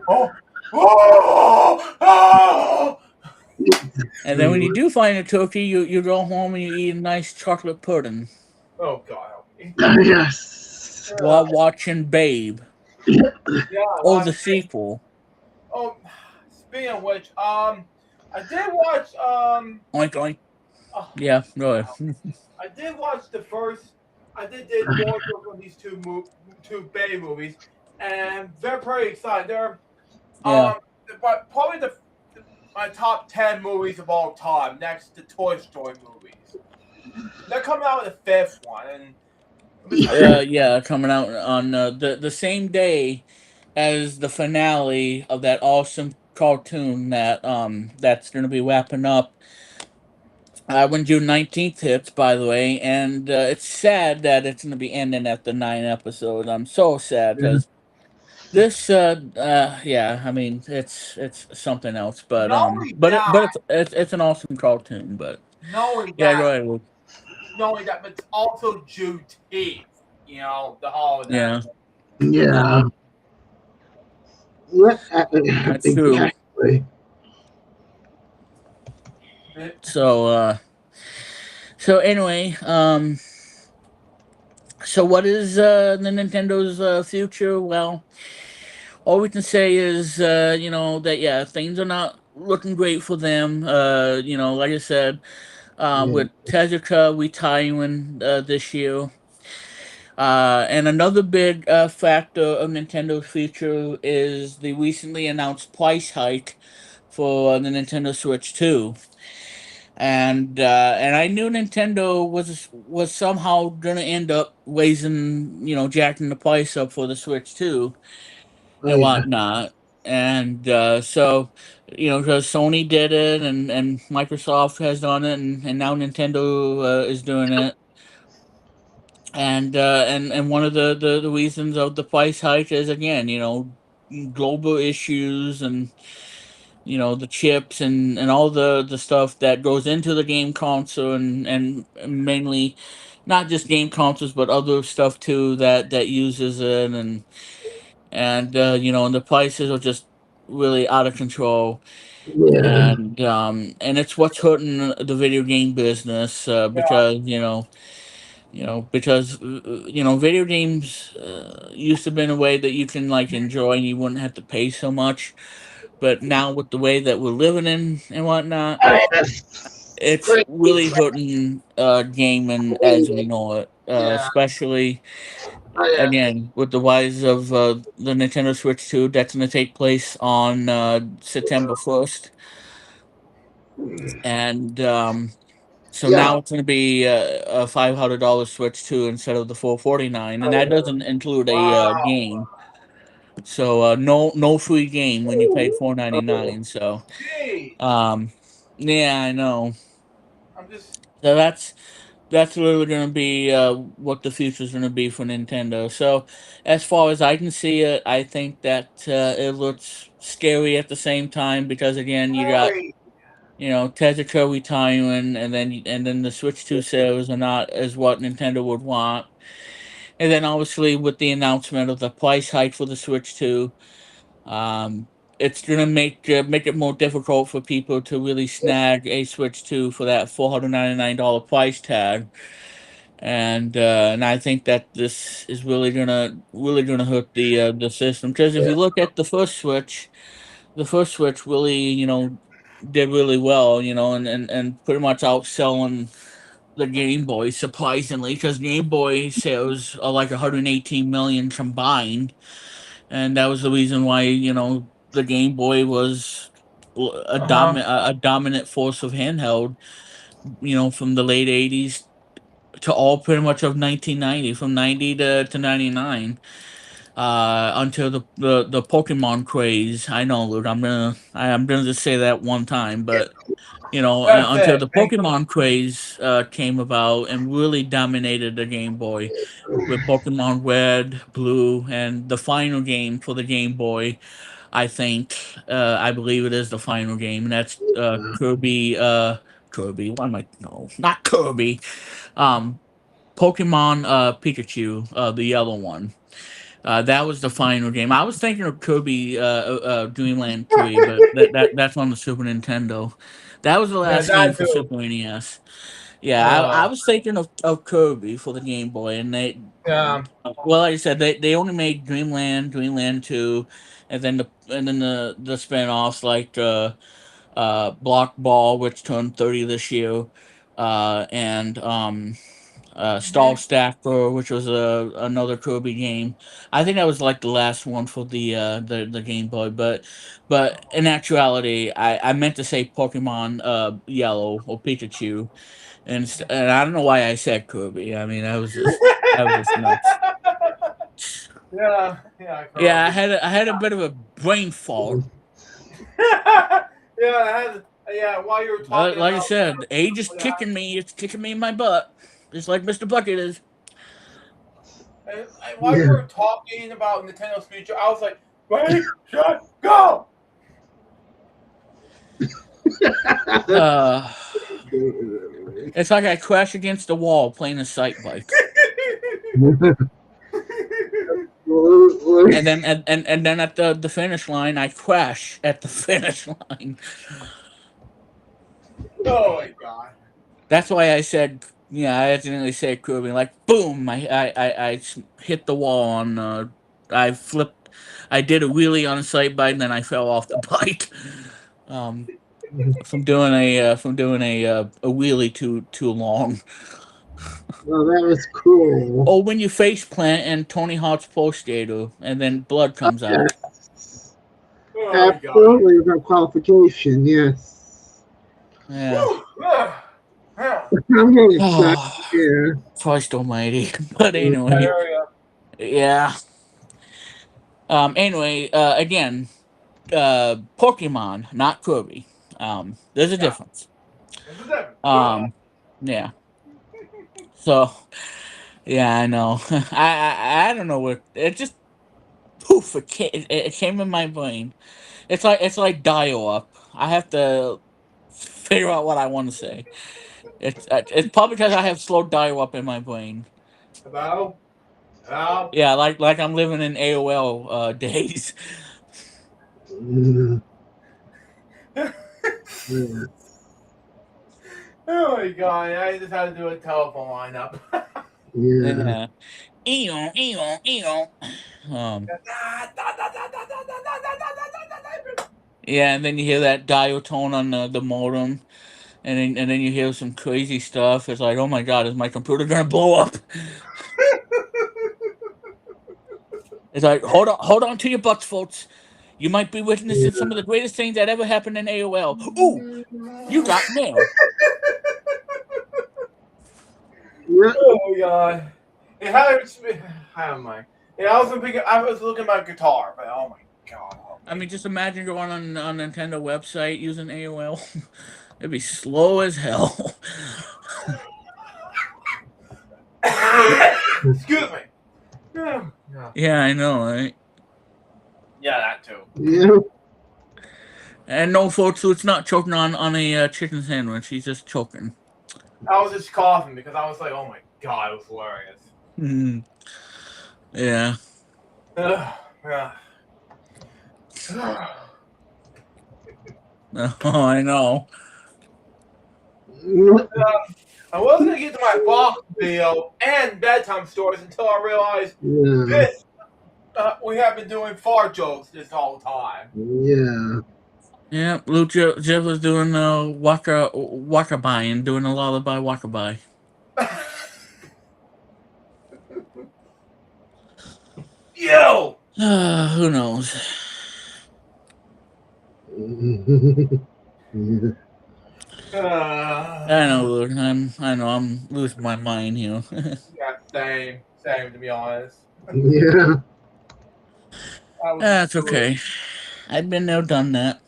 Oh! Oh! Oh! And then when you do find a cookie, you go home and you eat a nice chocolate pudding Oh God, help me. Yes. while watching Babe Yeah, or the sequel. Oh, speaking of which, I did watch Oink oink. oh, Yeah, go ahead. I did watch the first. I did watch of these two Bay movies, and they're pretty exciting. They're Yeah. but probably my top 10 movies of all time, next to Toy Story movies. They're coming out with the fifth one, and Yeah, coming out on the same day as the finale of that awesome cartoon that's going to be wrapping up when June 19th hits, by the way. And it's sad that it's going to be ending at the 9 episodes. I'm so sad because this yeah, I mean it's something else, but not only but that, it's an awesome cartoon. But not only yeah, go that, ahead, Luke. not only that, but it's also Juneteenth. You know, the holiday. Yeah, Yeah. Yeah. that's true. Exactly. So so anyway, so what is the Nintendo's future? Well, all we can say is that yeah, things are not looking great for them. Like I said, Yeah. with Tezuka retiring this year. And another big factor of Nintendo's future is the recently announced price hike for the Nintendo Switch 2. And I knew Nintendo was somehow gonna end up raising, jacking the price up for the Switch 2 Oh and yeah. whatnot. And so, because Sony did it, and Microsoft has done it, and now Nintendo is doing it. And one of the reasons of the price hike is, again, global issues, and the chips, and all the stuff that goes into the game console, and mainly not just game consoles but other stuff too that uses it, and the prices are just really out of control. Yeah. And it's what's hurting the video game business, because video games used to be in a way that you can like enjoy and you wouldn't have to pay so much. But now with the way that we're living in and whatnot, Oh yeah. It's it's crazy. really hurting gaming as we know it. Yeah. Especially Oh yeah. again with the rise of the Nintendo Switch 2 that's going to take place on September 1st. And so Yeah. now it's going to be a $500 Switch 2 instead of the 449, and Oh that yeah. doesn't include a Wow. game. So no free game when you paid four Oh ninety yeah. nine. So Gee. um, yeah, I know. I'm just. So that's really going to be what the future is going to be for Nintendo. So as far as I can see it, I think that it looks scary at the same time, because again, you got Really? Tezuka retiring, and then the Switch 2 sales are not as what Nintendo would want. And then obviously with the announcement of the price hike for the Switch 2, um, it's gonna make it more difficult for people to really snag a Switch 2 for that $499 price tag. And I think that this is really gonna hurt the system, because if Yeah. you look at the first Switch really, did really well, and pretty much outselling the Game Boy, surprisingly, because Game Boy sales are like 118 million combined, and that was the reason why the Game Boy was Uh huh. a dominant force of handheld, from the late '80s to all pretty much of 1990, from 90 to 99, until the Pokemon craze. I know, Luke. I'm gonna just say that one time, but That's until it. the Thank you. Pokemon craze came about and really dominated the Game Boy with Pokemon Red, Blue, and the final game for the Game Boy. I believe it is the final game, and that's Kirby. Kirby. What am I? No, not Kirby. Um, Pokemon Pikachu, the yellow one. That was the final game. I was thinking of Kirby Dreamland 3, but that's on the Super Nintendo. That was the Yeah, last game that for too. Super NES. Yeah, I Uh, was thinking of Kirby for the Game Boy, and yeah. well, like I said, they only made Dreamland 2, and then the spin-offs like Block Ball, which turned 30 this year, and Stall Hmm. Stacker, which was another Kirby game. I think that was like the last one for the Game Boy, but in actuality, I meant to say Pokemon Yellow or Pikachu, and I don't know why I said Kirby. I mean, that was just nuts. Yeah. Yeah, Yeah, I Kirby. had I had a bit of a brain fart. Yeah, it has, yeah. While you were Like, talking like I about, said, age is yeah, kicking me. It's kicking me in my butt, just like Mr. Bucket is. and while you Yeah. were talking about Nintendo's future, I was like, ready, shut, go. Uh, it's like I crash against the wall playing a sight bike. And then at the finish line, I crash at the finish line. Oh my god. That's why I said, yeah, I accidentally said Kirby. Like, boom! I hit the wall on. I flipped. I did a wheelie on a sight bike, and then I fell off the bike. Um, from doing a wheelie too long. Well, that was cool. Or when you face plant and Tony Hawk's Pro Skater, and then blood comes out. Yes. Oh my god. Absolutely, without qualification, yes. Yeah. I'm getting excited. Oh, Yeah. Christ Almighty! But There anyway, we go. yeah. Anyway, again, Pokemon, not Kirby. There's a Yeah. difference. This is it. Yeah. So, yeah, I know. I don't know what it just poof. It came in my brain. It's like dial up. I have to figure out what I want to say. It's probably because I have slow dial up in my brain. Hello? Hello? Yeah, like I'm living in AOL days. Mm, yeah. Oh my god, I just had to do a telephone lineup. Yeah. Yeah. Um. Yeah, and then you hear that dial tone on the modem, and then you hear some crazy stuff. It's like, oh my god, is my computer gonna blow up? It's like, hold on to your butts, folks. You might be witnessing some of the greatest things that ever happened in AOL. Ooh, you got mail. Yeah. Oh my god. It had how am I? Yeah, I was looking at my guitar, but oh my god. I mean, just imagine going on Nintendo website using AOL. It'd be slow as hell. Excuse me. Yeah. Yeah, I know, right? Yeah, that too. Yeah. And no, folks, it's not choking on a chicken sandwich. He's just choking. I was just coughing because I was like, oh my god, it was hilarious. Yeah. Yeah. Oh, I know. I wasn't gonna get to my box video and bedtime stories until I realized Yeah. this. We have been doing fart jokes this whole time. Yeah. Yeah, Luke Jeff was doing Wakabai and doing a lullaby Wakabai. Yo! Who knows? Yeah. I know, Luke. I'm losing my mind here. Yeah, same to be honest. Yeah. That's okay. I've been there, done that.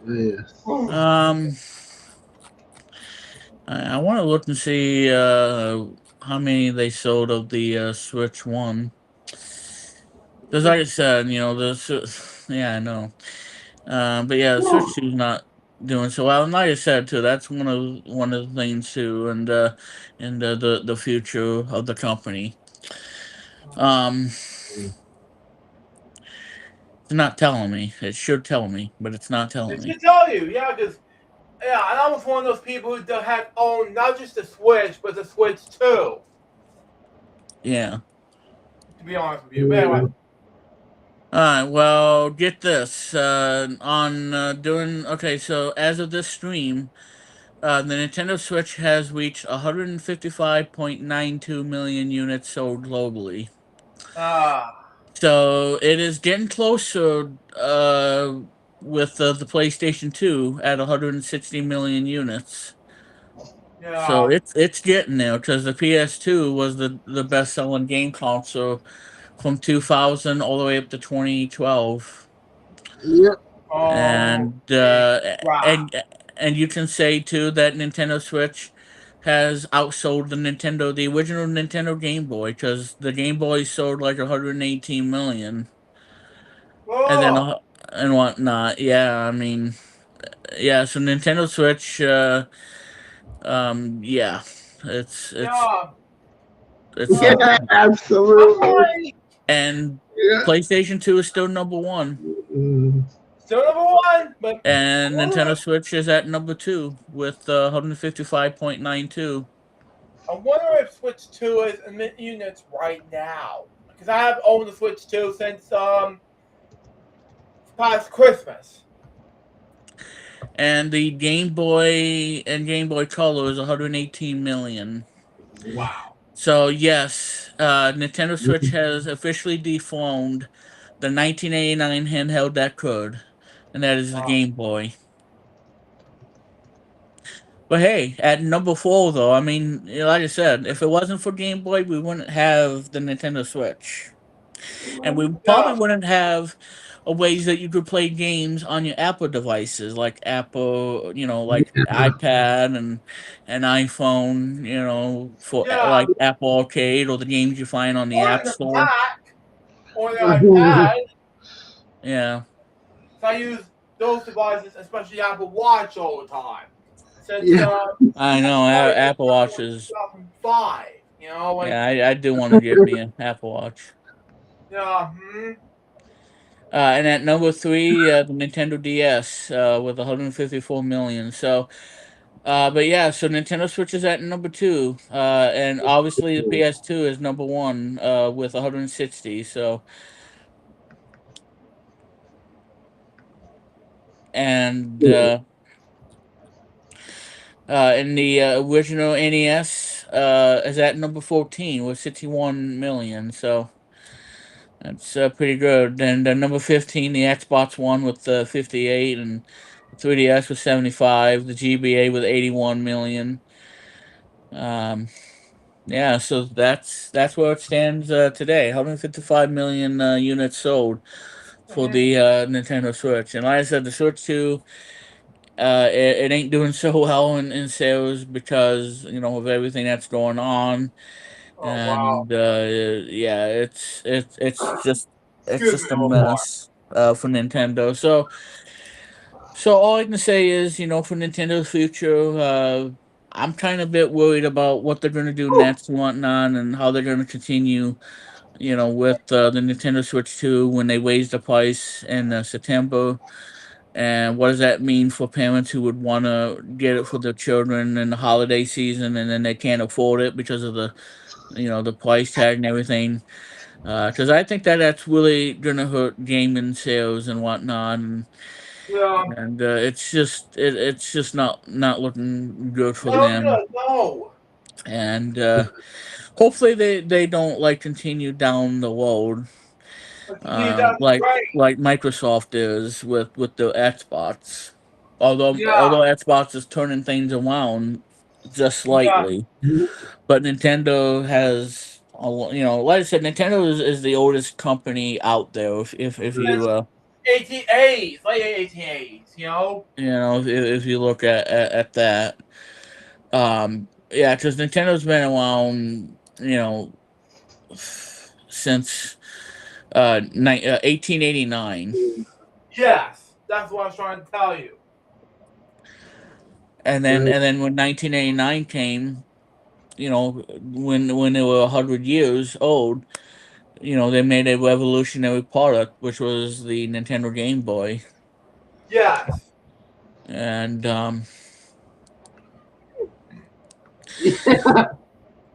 Yes. Um, I want to look and see how many they sold of the Switch One. Because like I said, yeah, I know. But yeah, the Switch 2's not doing so well. And like I said too, that's one of the things too, and the future of the company. It's not telling me. It should tell me, but it's not telling It me. should tell you, yeah, because and I was one of those people who had owned not just the Switch, but the Switch 2. Yeah. To be honest with you, but anyway. All right. Well, get this. Doing okay. So as of this stream, the Nintendo Switch has reached 155.92 million units sold globally. So it is getting closer with the PlayStation 2 at 160 million units. Yeah. So it's getting there because the PS2 was the best selling game console from 2000 all the way up to 2012. Yep. And Wow. and you can say too that Nintendo Switch has outsold the original Nintendo Game Boy, because the Game Boy sold like 118 million, and then Oh, and whatnot. Yeah, I mean, yeah. So Nintendo Switch, yeah, it's it's yeah. it's Yeah, something. absolutely. And Yeah. PlayStation 2 is still number one. Mm. Still number one, but And Nintendo Switch is at number 2 with 155.92. I wonder if Switch 2 is in units right now. Because I have owned the Switch 2 since past Christmas. and the Game Boy and Game Boy Color is 118 million. Wow. So yes, Nintendo Switch has officially dethroned the 1989 handheld that could, and that is the Wow. Game Boy. But hey, at number four though, I mean, like I said, if it wasn't for Game Boy, we wouldn't have the Nintendo Switch, and we probably Yeah. wouldn't have ways that you could play games on your Apple devices, like Apple, like iPad and iPhone, for Yeah. like Apple Arcade or the games you find on the Or App the Store. Mac or the iPad. Yeah, So I use those devices, especially Apple Watch, all the time. Since Yeah. I know. started in Apple Watches. 2005, like, Yeah, I do want to get me an Apple Watch. yeah, And at number three, the Nintendo DS with 154 million. So, but yeah, so Nintendo Switch is at number two, and obviously the PS2 is number one with 160. So, and in the original NES is at number 14 with 61 million. So. That's pretty good. And number 15, the Xbox One with 58, and the 3DS with 75, the GBA with 81 million. Um, yeah, so that's where it stands today. 155 million units sold for the Nintendo Switch. And like I said, the Switch 2, it ain't doing so well in sales because of everything that's going on. Oh wow. And yeah, it's Excuse me, just a Omar. mess for Nintendo. So all I can say is, for Nintendo's future, I'm kind of a bit worried about what they're going to do next and whatnot, and how they're going to continue, with the Nintendo Switch 2 when they raise the price in September. And what does that mean for parents who would want to get it for their children in the holiday season, and then they can't afford it because of the price tag and everything? Because I think that's really gonna hurt gaming sales and whatnot, Yeah. and it's just not looking good for No, them. no, no. And hopefully they don't like continue down the road, But continue down the like drain. Microsoft is with the Xbox. Although Yeah. Xbox is turning things around just Yeah. slightly, but Nintendo has like I said, Nintendo is the oldest company out there. If Since you 1880s, late 1880s. if you look at that, yeah, because Nintendo's been around since 1889. Yes, that's what I was trying to tell you. And then when 1989 came, when they were 100 years old, they made a revolutionary product, which was the Nintendo Game Boy. Yes. And Yeah.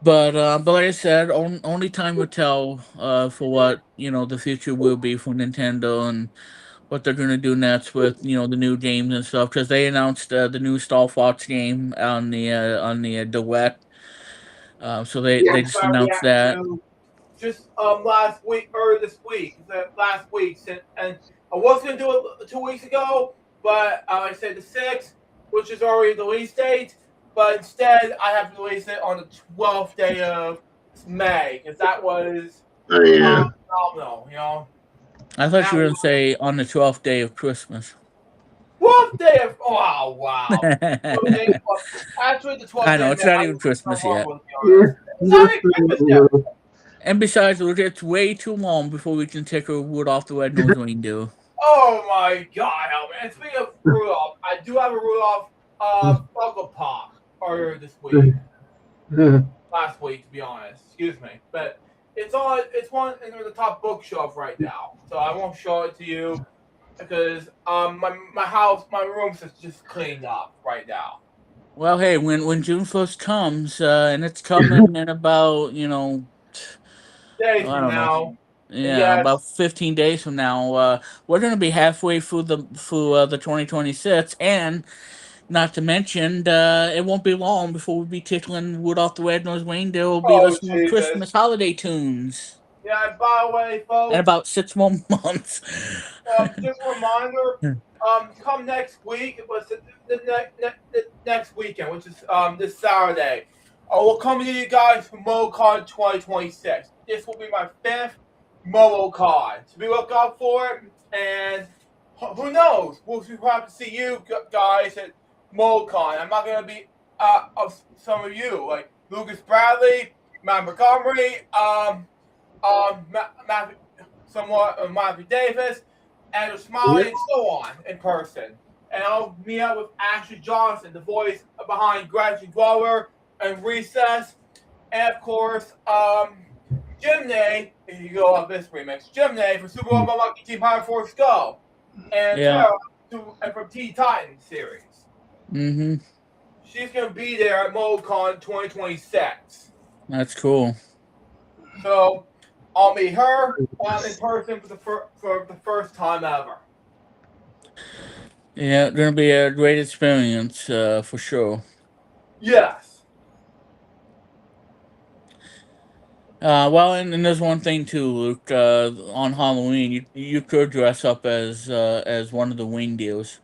but like I said, only time will tell for what the future will be for Nintendo, and what they're gonna do next with the new games and stuff. Because they announced the new Star Fox game on the Direct. So they Which just I announced react that. to just last week or this week. Last week, and I was gonna do it 2 weeks ago, but I said the 6th, which is already the release date. But instead, I have to release it on the 12th day of May because that was Oh yeah. phenomenal. I thought you That were was gonna say on the 12th day of Christmas. 12th day of wow. I 12th day, actually, the 12th day know of it's May. not I even was so Christmas yet. wrong, to be Yeah. honest. It's not even Christmas yet. And besides, it's way too long before we can take a wood off the red-nosed reindeer. Oh my god, Helmet. And speaking of Rudolph, I do have a Rudolph Funko Pop earlier this week. Last week, to be honest. Excuse me. But it's one in the top bookshelf right now. So I won't show it to you because my room's just cleaned up right now. Well, hey, when June 1st comes, and it's coming in about I Days from don't know, now. Yeah, about Yes. 15 days from now, we're going to be halfway through the 2026, and not to mention, it won't be long before we'll be tickling Rudolph the Red-Nosed Reindeer. We'll be Oh, listening to Jesus. Christmas holiday tunes Yeah, and by the way, in folks, about 6 more months. just a reminder, come next week, it was the next weekend, which is this Saturday. We'll come to you guys for MoCon 2026. This will be my fifth MoCon. So be look out for it, and who knows? We'll probably see you guys at MoCon. I'm not gonna be of some of you like Lucas Bradley, Matt Montgomery, Matthew, somewhat Matthew Davis, Andrew Smiley, and so on in person. And I'll meet up with Ashley Johnson, the voice behind Gretchen Glover and Recess, and of course, Jimney, if you go on this remix, Jimney for Super Bowl Monkey Team High Force Go, and Yeah. Tara from Teen Titans series. Mm-hmm. She's gonna be there at MoCon 2026. That's cool. So I'll meet her in person for the first time ever. Yeah, going to be a great experience, for sure. Yes. Well, and there's one thing too, Luke. On Halloween, you could dress up as one of the reindeers.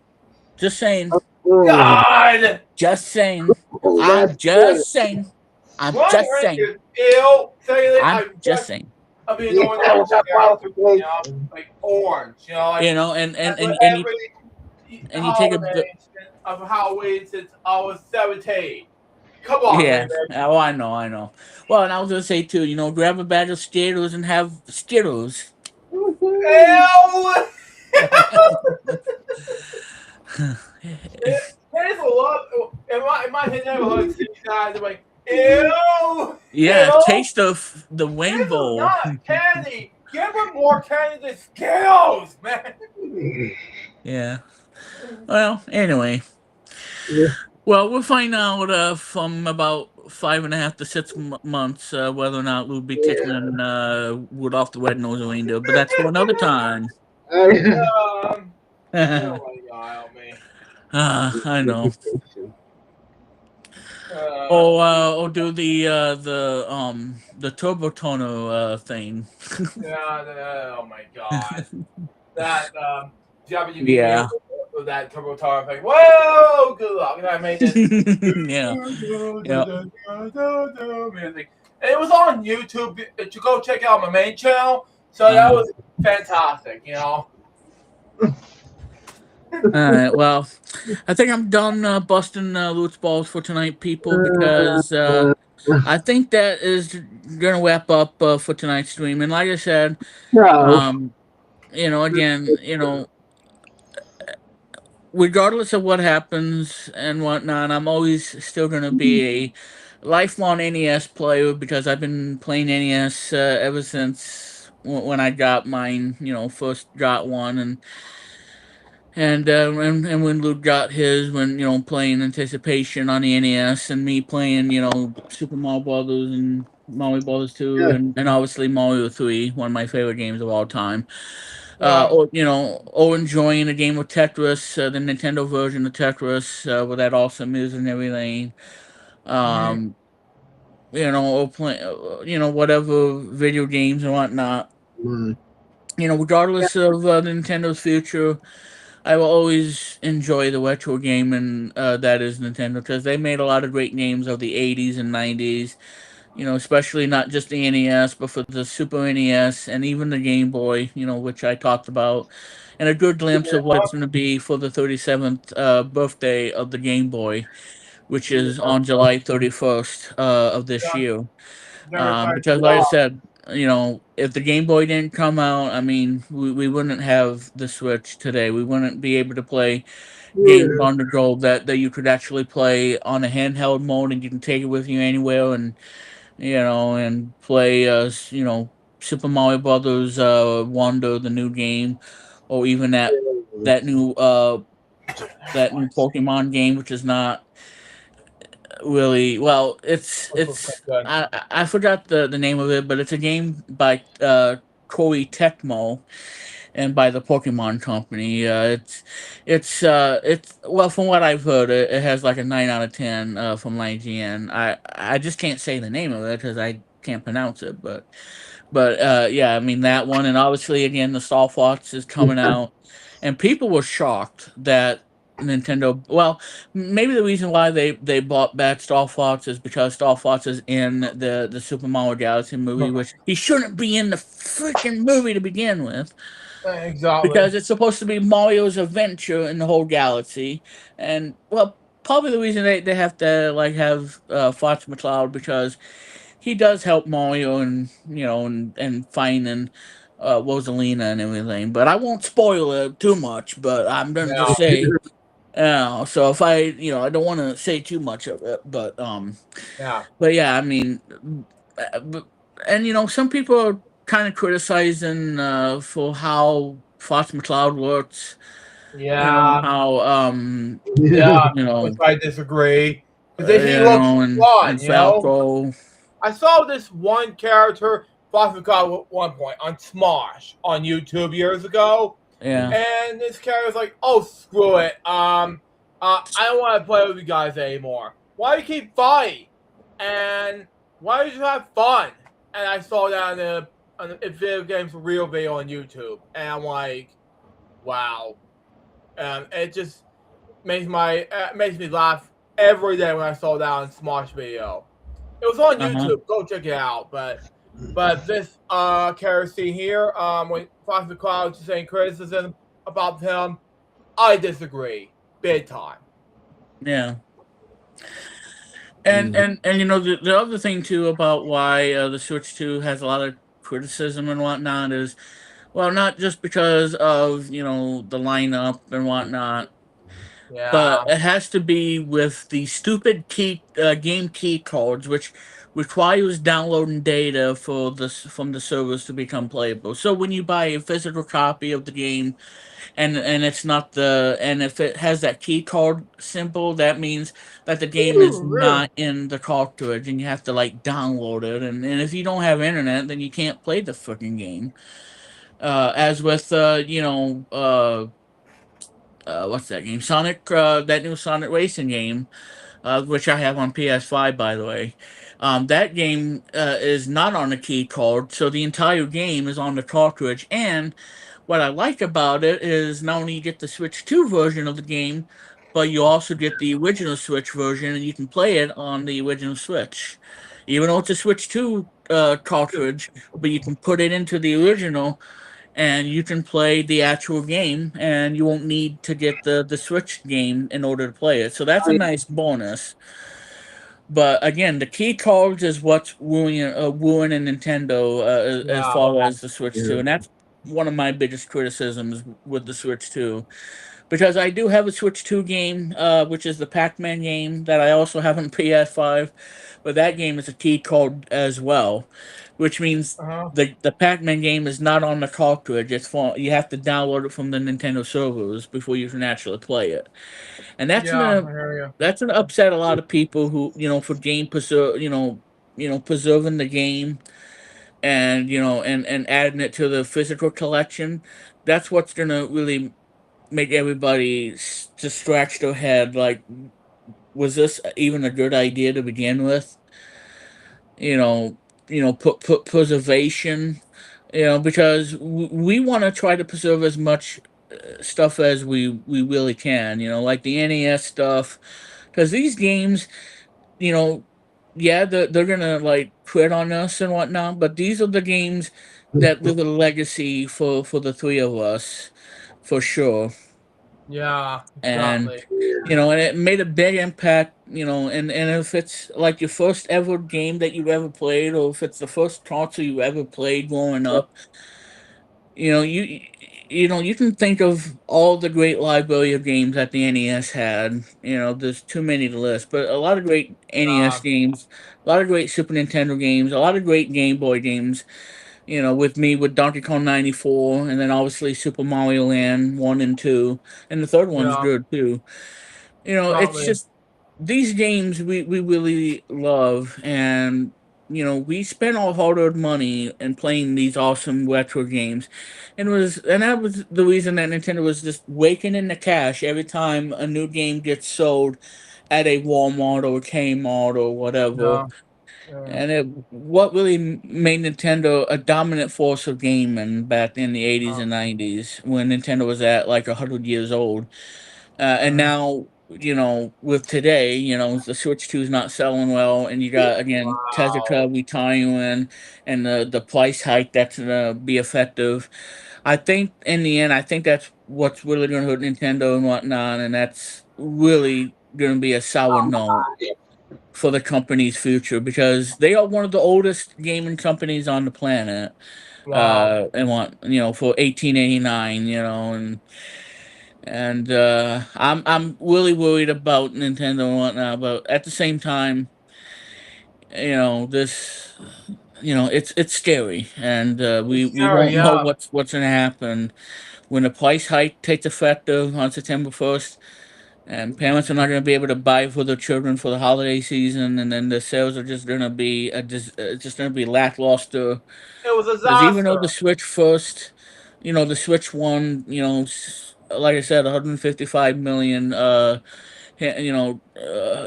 Just saying. Oh, God! Just saying. oh, I'm that's good. just saying. I'm What just rank saying. is ill? Say that I'm just saying. I mean, Yeah, going with that you know, qualification. like orange, you know, like You know, and every and you take a bit. holiday of Halloween since I was 17. Come on, Yeah. remix. Oh, I know, I know. Well, and I was gonna say too. Grab a bag of Skittles and have Skittles. Woohoo. Ew! There's a lot. In my head, neighborhood, city guys are like, ew! Yeah, Ew! taste of the This is rainbow. not candy. Give them more candy than Skittles, man. Yeah. Well, anyway. Yeah. Well, we'll find out from about 5.5 to 6 months whether or not we'll be tickling Rudolph the Red-Nosed Reindeer, but that's for another time. Oh my god, help me. I know. Uh, Or do the turbo toner thing. oh my god. That WB Yeah. with that turbo tar thing. Whoa, good luck. And I made this Yeah. Yeah. music. And it was on YouTube to go check out my main channel. So that Uh-huh. was fantastic, you know. All right. Well, I think I'm done busting Loot's balls for tonight, people, because I think that is gonna wrap up for tonight's stream. And like I said, No. um, again, regardless of what happens and whatnot, I'm always still gonna be a lifelong NES player because I've been playing NES ever since when I got mine. First got one, and when Luke got his, when playing Anticipation on the NES, and me playing Super Mario Brothers and Mario Brothers 2, Yeah. and obviously Mario 3, one of my favorite games of all time. Yeah. Or enjoying a game of Tetris, the Nintendo version of Tetris, with that awesome music and everything. Um, or play, whatever video games and whatnot. Mm. Regardless of Nintendo's future, I will always enjoy the retro gaming that is Nintendo, because they made a lot of great games of the 80s and 90s. Especially not just the NES, but for the Super NES and even the Game Boy, which I talked about, and a good glimpse of what it's going to be for the 37th birthday of the Game Boy, which is on July 31st of this Yeah. year. Very excited Because, to like I talk. said, if the Game Boy didn't come out, I mean, we wouldn't have the Switch today. We wouldn't be able to play games Yeah. on the go that you could actually play on a handheld mode, and you can take it with you anywhere, and play Super Mario Brothers Wonder, the new game, or even that new Pokemon game, which is not really well. It's Good. I forgot the name of it, but it's a game by Koei Tecmo and by the Pokemon Company. It's well, from what I've heard, it has like a 9 out of 10 from IGN. I just can't say the name of it because I can't pronounce it, but yeah, I mean that one, and obviously again the Star Fox is coming out, and people were shocked that Nintendo. Well, maybe the reason why they bought back Star Fox is because Star Fox is in the Super Mario Galaxy movie, which he shouldn't be in the freaking movie to begin with, Exactly. because it's supposed to be Mario's adventure in the whole galaxy, and well, probably the reason they have to like have Fox McCloud because he does help Mario and and finding Rosalina and everything. But I won't spoil it too much. But I'm gonna Yeah. just say, so if I I don't want to say too much of it, Yeah. but yeah, I mean, but, and some people are kind of criticizing for how Fox McCloud works. Yeah. How Yeah. you Which know I disagree because he looks and fun. Falco. I saw this one character, Fox McCloud, at one point on Smosh on YouTube years ago, Yeah. and this character was like, "Oh, screw it. I don't want to play with you guys anymore. Why do you keep fighting? And why don't you just have fun?" And I saw that on the video games for real video on YouTube, and I'm like, "Wow." It just makes me laugh every day when I saw that on Smosh video. It was on Uh huh. YouTube. Go check it out. But this Kerosene here, when Fox McCloud is saying criticism about him, I disagree big time. Yeah. And the other thing too about why the Switch 2 has a lot of criticism and whatnot is, well, not just because of the lineup and whatnot, but Yeah. it has to be with the stupid game key cards, which requires downloading data for this from the servers to become playable. So when you buy a physical copy of the game, and it's not and if it has that key card symbol, that means that the game is not in the cartridge, and you have to like download it, and if you don't have internet, then you can't play the freaking game. As with what's that game, Sonic, that new Sonic racing game, which I have on PS5, by the way. That game is not on the key card, so the entire game is on the cartridge. And what I like about it is not only you get the Switch 2 version of the game, but you also get the original Switch version, and you can play it on the original Switch. Even though it's a Switch 2 cartridge, but you can put it into the original, and you can play the actual game, and you won't need to get the Switch game in order to play it. So that's a nice bonus. But again, the key cards is what's ruining Nintendo as Yeah. far as the Switch 2, Yeah. and that's one of my biggest criticisms with the Switch 2, because I do have a Switch 2 game, which is the Pac-Man game that I also have on PS5, but that game is a key card as well, which means Uh-huh. the Pac-Man game is not on the cartridge. You have to download it from the Nintendo servers before you can actually play it, and Yeah, I hear you. that's gonna upset a lot of people who for game preserve preserving the game, and and adding it to the physical collection. That's what's gonna really make everybody just scratch their head. Like, was this even a good idea to begin with? You know, put preservation. Because we want to try to preserve as much stuff as we really can. Like the NES stuff, because these games, you know, yeah, they're gonna like quit on us and whatnot, but these are the games that live a legacy for the three of us, for sure. Yeah, And exactly. and it made a big impact. And if it's like your first ever game that you ever played, or if it's the first console you ever played growing up, you know you you can think of all the great library of games that the NES had. There's too many to list, but a lot of great NES Yeah. games, a lot of great Super Nintendo games, a lot of great Game Boy games. With me with Donkey Kong 94, and then obviously Super Mario Land 1 and 2, and the third one's Yeah. good too. It's Exactly. just these games we really love, and we spent our hard-earned money in playing these awesome retro games, and that was the reason that Nintendo was just raking in the cash every time a new game gets sold at a Walmart or a Kmart or whatever. Yeah. Yeah. And what really made Nintendo a dominant force of gaming back in the 80s and 90s when Nintendo was at like 100 years old. And now, with today, the Switch 2 is not selling well, and you got, again, Wow. Tezuka retiring and the price hike that's going to be effective. I think, in the end, I think that's what's really going to hurt Nintendo and whatnot, and that's really going to be a sour note for the company's future because they are one of the oldest gaming companies on the planet. Wow. And for 1889, I'm really worried about Nintendo and whatnot, but at the same time, this, it's scary, and It's we scary, won't know yeah. what's gonna happen when the price hike takes effective on September 1st, and parents are not gonna be able to buy for their children for the holiday season, and then the sales are just gonna be just gonna be lackluster. It was a Because even though disaster. the Switch won, like I said, 155 million,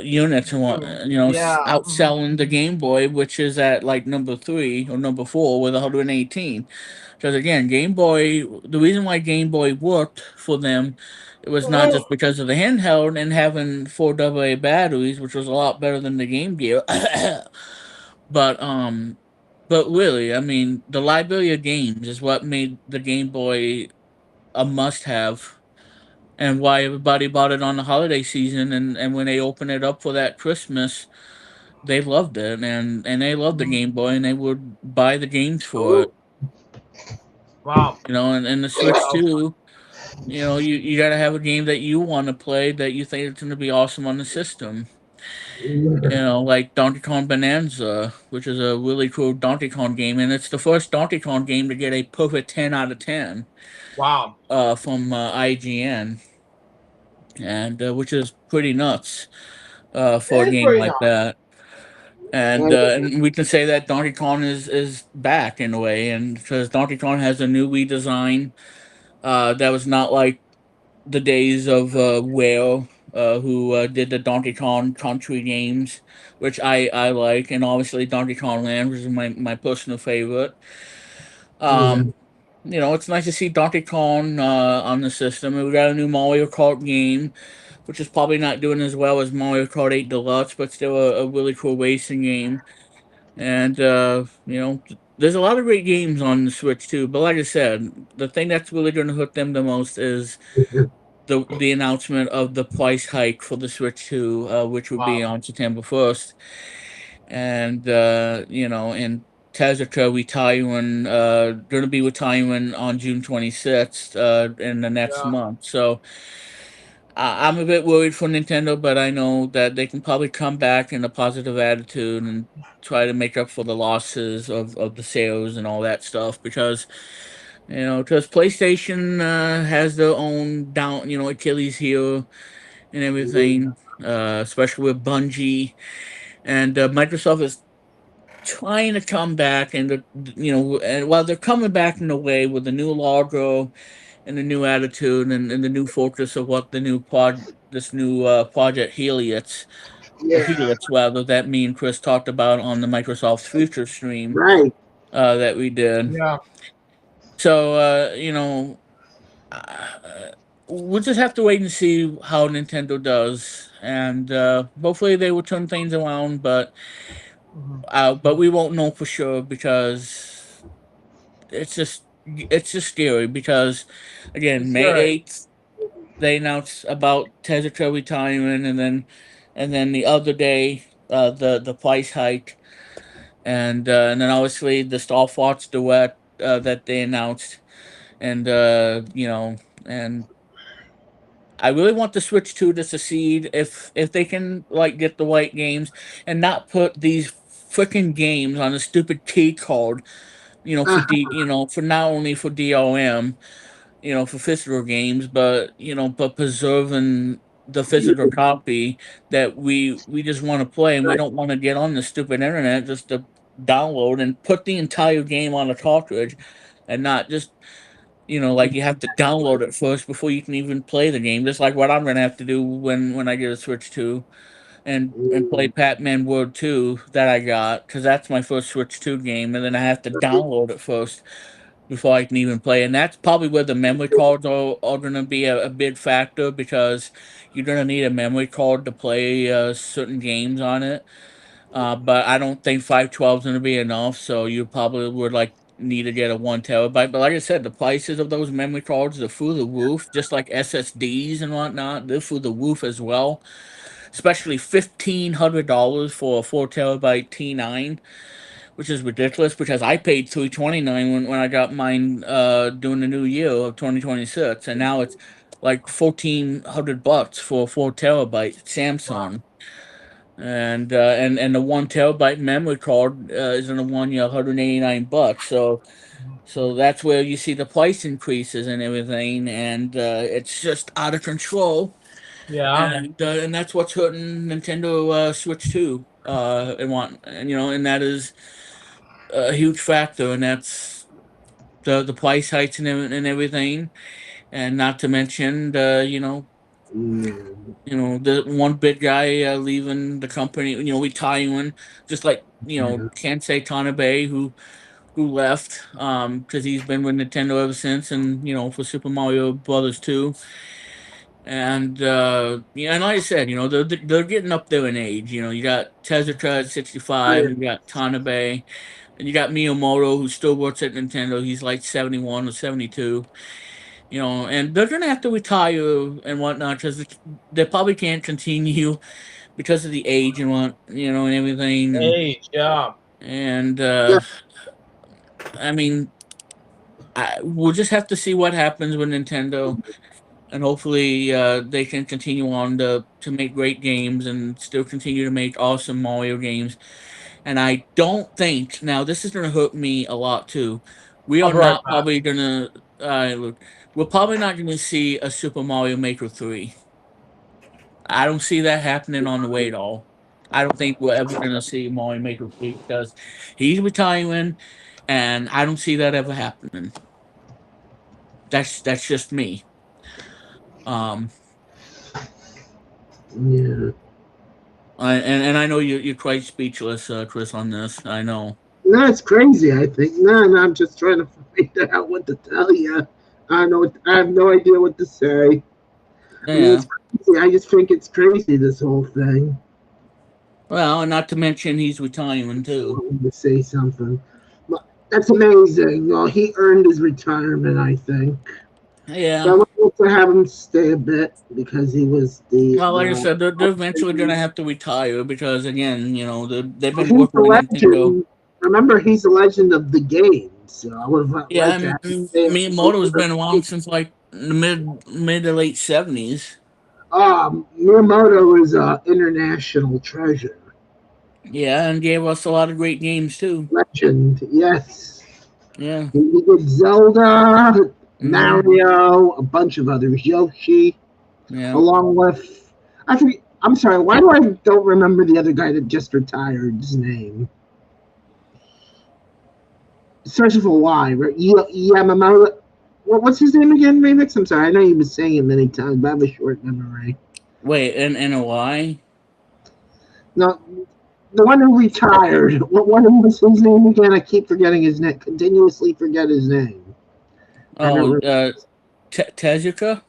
units and what, Yeah. outselling the Game Boy, which is at like number 3 or number 4 with 118. Because again, Game Boy, the reason why Game Boy worked for them, it was not just because of the handheld and having 4AA batteries, which was a lot better than the Game Gear, but really, I mean, the library of games is what made the Game Boy a must-have, and why everybody bought it on the holiday season. And when they opened it up for that Christmas, they loved it, and they loved the Game Boy, and they would buy the games for it. Wow. And the Switch too. You got to have a game that you want to play that you think is going to be awesome on the system. Like Donkey Kong Bonanza, which is a really cool Donkey Kong game, and it's the first Donkey Kong game to get a perfect 10 out of 10 Wow. from IGN, and which is pretty nuts for a It is game pretty like nice. that. And we can say that Donkey Kong is back in a way, and because Donkey Kong has a new redesign that was not like the days of Whale, who did the Donkey Kong Country games, which I like, and obviously Donkey Kong Land, which is my personal favorite. Um, it's nice to see Donkey Kong on the system. And we got a new Mario Kart game, which is probably not doing as well as Mario Kart 8 Deluxe, but still a really cool racing game. And there's a lot of great games on the Switch too. But like I said, the thing that's really going to hook them the most is the announcement of the price hike for the Switch 2, which will be Wow. on September 1st, and and Tezuka retiring, going to be retiring on June 26th, in the next Yeah. month. So I'm a bit worried for Nintendo, but I know that they can probably come back in a positive attitude and try to make up for the losses of the sales and all that stuff because PlayStation has their own down, Achilles heel and everything, especially with Bungie. And Microsoft is trying to come back, and and while they're coming back in a way with the new logo and the new attitude and the new focus of what the new this new project Helix rather, that me and Chris talked about on the Microsoft Future stream Right. that we did. Yeah. So uh, we'll just have to wait and see how Nintendo does, and hopefully they will turn things around. But we won't know for sure because it's just scary because It's again, May scary. 8th they announced about Tezuka retiring, and then the other day the price hike, and then obviously the Star Fox duet that they announced, and and I really want the Switch 2 to succeed if they can like get the right games and not put these freaking games on a stupid key card, for not only for DOM, for physical games, but preserving the physical copy that we just want to play, and we Right. don't want to get on the stupid internet just to download and put the entire game on a cartridge, and not just like you have to download it first before you can even play the game. Just like what I'm gonna have to do when I get a Switch 2 and play Mm, Pac-Man World 2 that I got, because that's my first Switch 2 game, and then I have to download it first before I can even play. And that's probably where the memory cards are going to be a big factor, because you're going to need a memory card to play certain games on it. But I don't think 512 is going to be enough, so you probably would need to get a 1 terabyte. But like I said, the prices of those memory cards are through the roof, just like SSDs and whatnot. They're through the roof as well. Especially $1,500 for a 4 terabyte T9, which is ridiculous because I paid $329 when I got mine during the new year of 2026, and now it's like $1,400 for a 4 terabyte Wow. Samsung. And the 1 terabyte memory card is in the 1 year $189. So that's where you see the price increases and everything, and it's just out of control. Yeah. And that's what's hurting Nintendo Switch 2. And that is a huge factor, and that's the price hikes and everything, and not to mention mm, the one big guy leaving the company, retiring, just like yeah. Kansei Tanabe, who left because he's been with Nintendo ever since, and for Super Mario Brothers 2. And and like I said, they're getting up there in age. You got Tezuka at 65, Yeah. you got Tanabe, and you got Miyamoto, who still works at Nintendo. He's like 71 or 72. And they're gonna have to retire and whatnot, because they probably can't continue because of the age and and everything. Age. Yeah. And Yeah. I mean, we'll just have to see what happens with Nintendo, and hopefully they can continue on to make great games and still continue to make awesome Mario games. And I don't think, now this is going to hurt me a lot too. We I'll are be right not back. probably going to look. We're probably not going to see a Super Mario Maker 3. I don't see that happening on the way at all. I don't think we're ever going to see Mario Maker 3 because he's retiring, and I don't see that ever happening. That's just me. Um, Yeah. and I know you're quite speechless, Chris, on this. I know. No, it's crazy. I think. No, I'm just trying to find out what to tell you. I know. I have no idea what to say. I mean, Yeah. it's crazy. I just think it's crazy. This whole thing. Well, and not to mention he's retiring I too. wanted to say something. But that's amazing. Well, he earned his retirement. I think. But I Yeah. wanted to have him stay a bit because he was Well, like I said, they're eventually gonna have to retire because, again, they've been he's working the with Nintendo. legend. Remember, he's the legend of the game. So I would have Yeah, liked to have him stay a Miyamoto's been around since like the mid to late '70s. Miyamoto is an international treasure. Yeah, and gave us a lot of great games too. Legend, yes. Yeah. He did Zelda, Hmm. Mario, a bunch of others, Yoshi, Yeah. along with I forget. I'm sorry. Why do I don't remember the other guy that just retired? His name. Searching for why. Right? Yamamoto. What's his name again, Remix? I'm sorry. I know you've been saying it many times, but I have a short memory. Wait, and a why? No, the one who retired. What one was his name again? I keep forgetting his name. Continuously forget his name. I don't Oh, remember. Tezuka,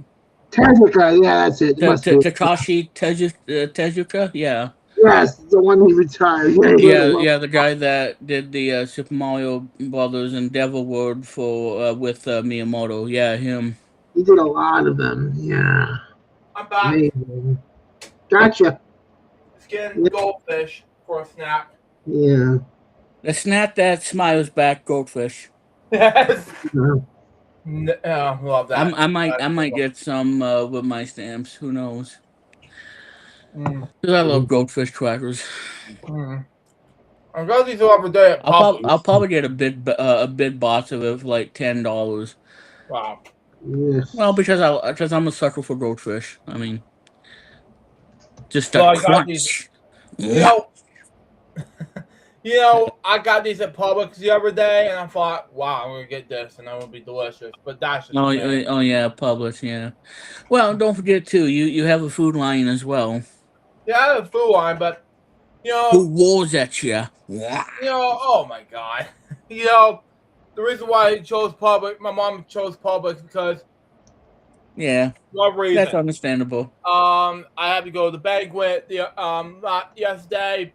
Tezuka, yeah, that's it. It must be. Takashi Tezuka. Yeah. Yes, the one he retired. Yeah, he lived a Yeah, long. yeah, the guy that did the Super Mario Brothers and Devil World for with Miyamoto. Yeah, him. He did a lot of them. Yeah, I'm back. amazing. Gotcha. Skin goldfish for a snack. Yeah. The snap that smiles back, goldfish. Yes. Yeah. Love that. I might get some with my stamps. Who knows? Mm, Because I love goldfish crackers. mm. I'm glad these are every day at I'll Publix. probably get a big box of it for like $10. Wow. Well, Yes. because I'm a sucker for goldfish. I mean, just a Well, I got these. crunch. You know, You know, I got these at Publix the other day, and I thought, wow, I'm gonna get this, and that would be delicious. But that's just me. Oh yeah, Publix, yeah. Well, don't forget too, you have a food line as well. Yeah, I have a food line, but you Who know, wars at you? oh my god, you know, the reason why I chose Publix, my mom chose Publix because Yeah, one that's reason. understandable. I had to go to the banquet yesterday,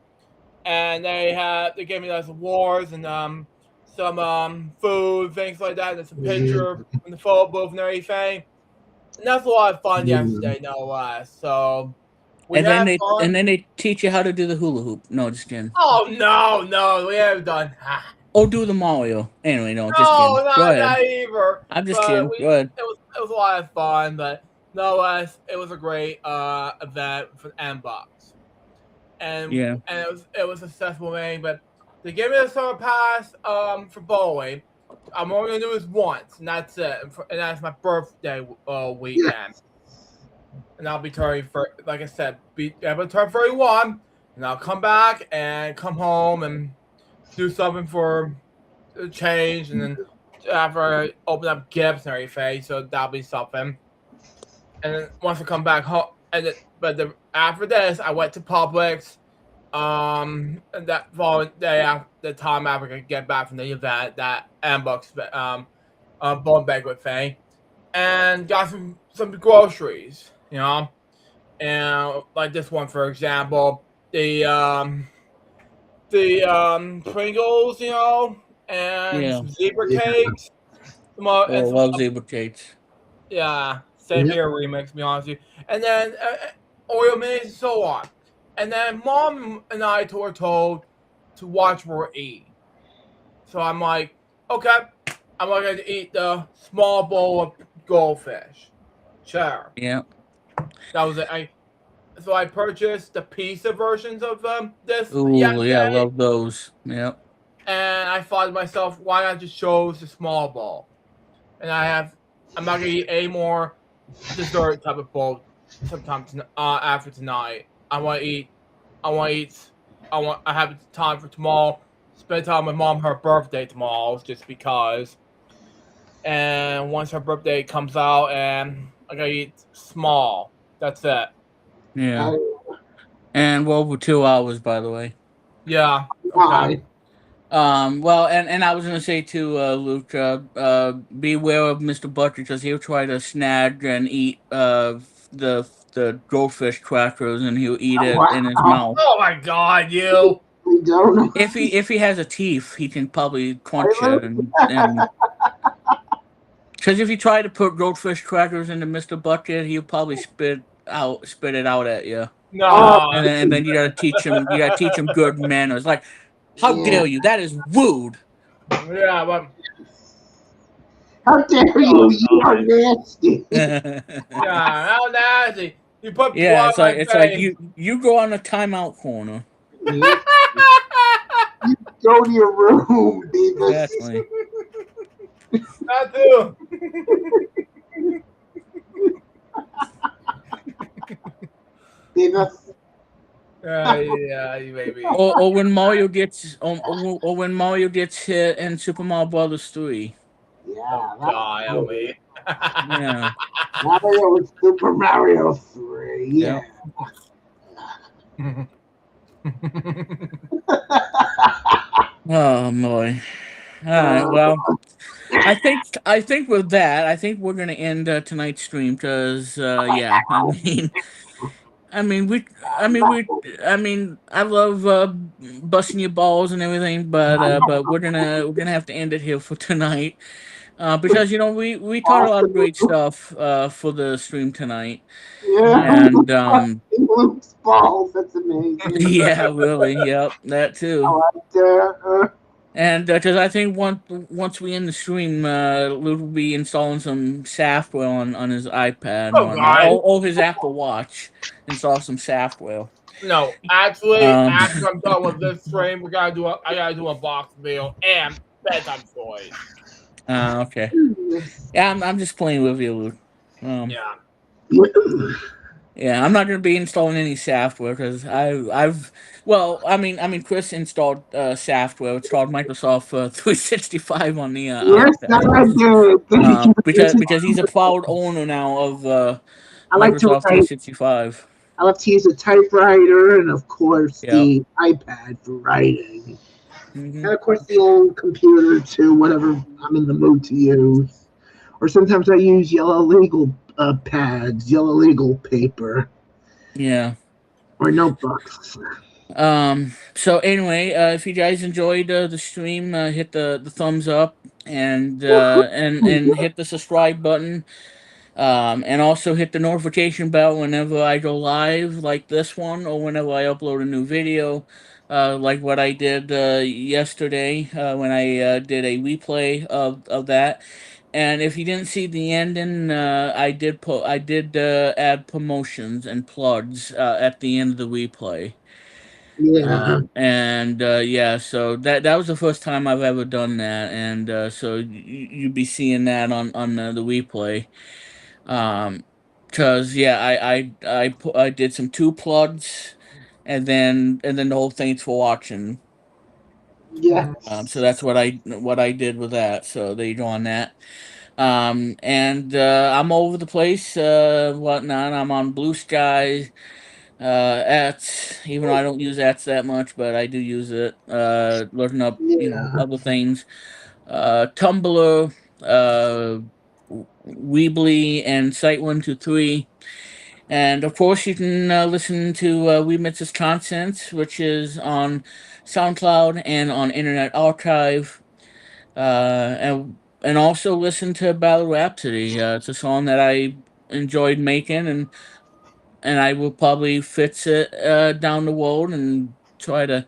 and they gave me some awards and some food, things like that, and some picture from the photo booth and everything. And that's a lot of fun yesterday, no less. So we And then had fun. they teach you how to do the hula hoop. No, just kidding. Oh no, we haven't done that. Oh, do the Mario. Anyway, no, just No, kidding. Go not ahead. that either. I'm just But kidding. Go ahead. it was a lot of fun, but no less, it was a great event for Mbox. And Yeah. it was a successful thing. But to give me a summer pass for bowling, I'm only gonna do this once, and that's it. And that's my birthday weekend. And I'll be turning like I said, I'm gonna turn 31, and I'll come back and come home and do something for a change, and then after I open up gifts and everything, so that'll be something. And then once I come back home, after this, I went to Publix. And that following day, after the time after I get back from the event, that Mbox bone banquet thing, and got some groceries, you know, and like this one for example, the Pringles, you know, and some zebra cakes. I love zebra cakes. Yeah, same here remix, to be honest with you. And then Oreo minis and so on. And then Mom and I were told to watch where we eat. So I'm like, okay, I'm not going to eat the small bowl of goldfish. Sure. Yeah. That was it. So I purchased the pizza versions of this. Ooh, yeah, I love those. Yeah. And I thought to myself, why not just chose the small bowl? And I'm not gonna eat any more dessert type of bowl sometime after tonight. I have time for tomorrow. Spend time with Mom her birthday tomorrow, just because. And once her birthday comes out, and I gotta eat small. That's it. Yeah. And we're over 2 hours, by the way. Yeah. Okay. Well, and I was gonna say to Luke, beware of Mr. Butcher, because he'll try to snag and eat the goldfish crackers, and he'll eat it in his mouth. Oh my God, you! If he has a teeth, he can probably crunch it, and because if you try to put goldfish crackers into Mr. Bucket, he'll probably spit it out at you. No. And then you gotta teach him good manners. Like, how dare you? That is rude. Yeah, but how dare you? You are nasty. yeah, how nasty! You put it's like you go on a timeout corner. You go to your room, Davis. Exactly. That too. Davis. Yeah, maybe. Or when Mario gets hit in Super Mario Brothers 3. Yeah. God, help me. Yeah. Mario was Super Mario 3. Yeah. Oh boy. All right. Well, I think with that, I think we're gonna end tonight's stream because yeah. I love busting your balls and everything, but we're gonna have to end it here for tonight. Because we taught a lot of great stuff for the stream tonight. Yeah. And Luke's balls, that's amazing. yeah, really, yep, that too. And because I think once we end the stream, Luke will be installing some software on his iPad or his Apple Watch. Install some software. No, actually, after I'm done with this stream, I gotta do a box meal and bedtime stories. Okay. Yeah, I'm just playing with you, Luke. Yeah. Yeah, I'm not going to be installing any software because Chris installed software. It's called Microsoft 365 on the Yes, that iPad. I did. Thank you. Because he's a proud owner now of I like to Microsoft write. 365. I love to use a typewriter and, of course, Yeah. the iPad for writing. Hmm. And, of course, the old computer, too, whatever I'm in the mood to use. Or sometimes I use yellow legal pads, yellow legal paper, Yeah. or notebooks. So anyway, if you guys enjoyed the stream, hit the thumbs up and hit the subscribe button. And also hit the notification bell whenever I go live, like this one, or whenever I upload a new video, like what I did yesterday when I did a replay of that. And if you didn't see the ending, I did add promotions and plugs at the end of the replay. Yeah, Yeah, so that was the first time I've ever done that, and so you'd be seeing that on the replay. Um, cause yeah, I did some two plugs, and then the whole thanks for watching. So yes, that's what I did with that. So there you go on that. And I'm all over the place, whatnot. I'm on Blue Sky, Ats, even though I don't use Ats that much, but I do use it. Looking up, yeah, other things. Tumblr, Weebly, and Site123. And of course, you can listen to Remix's content, which is on SoundCloud and on Internet Archive. And also listen to Battle Rhapsody. It's a song that I enjoyed making, and I will probably fix it down the road and try to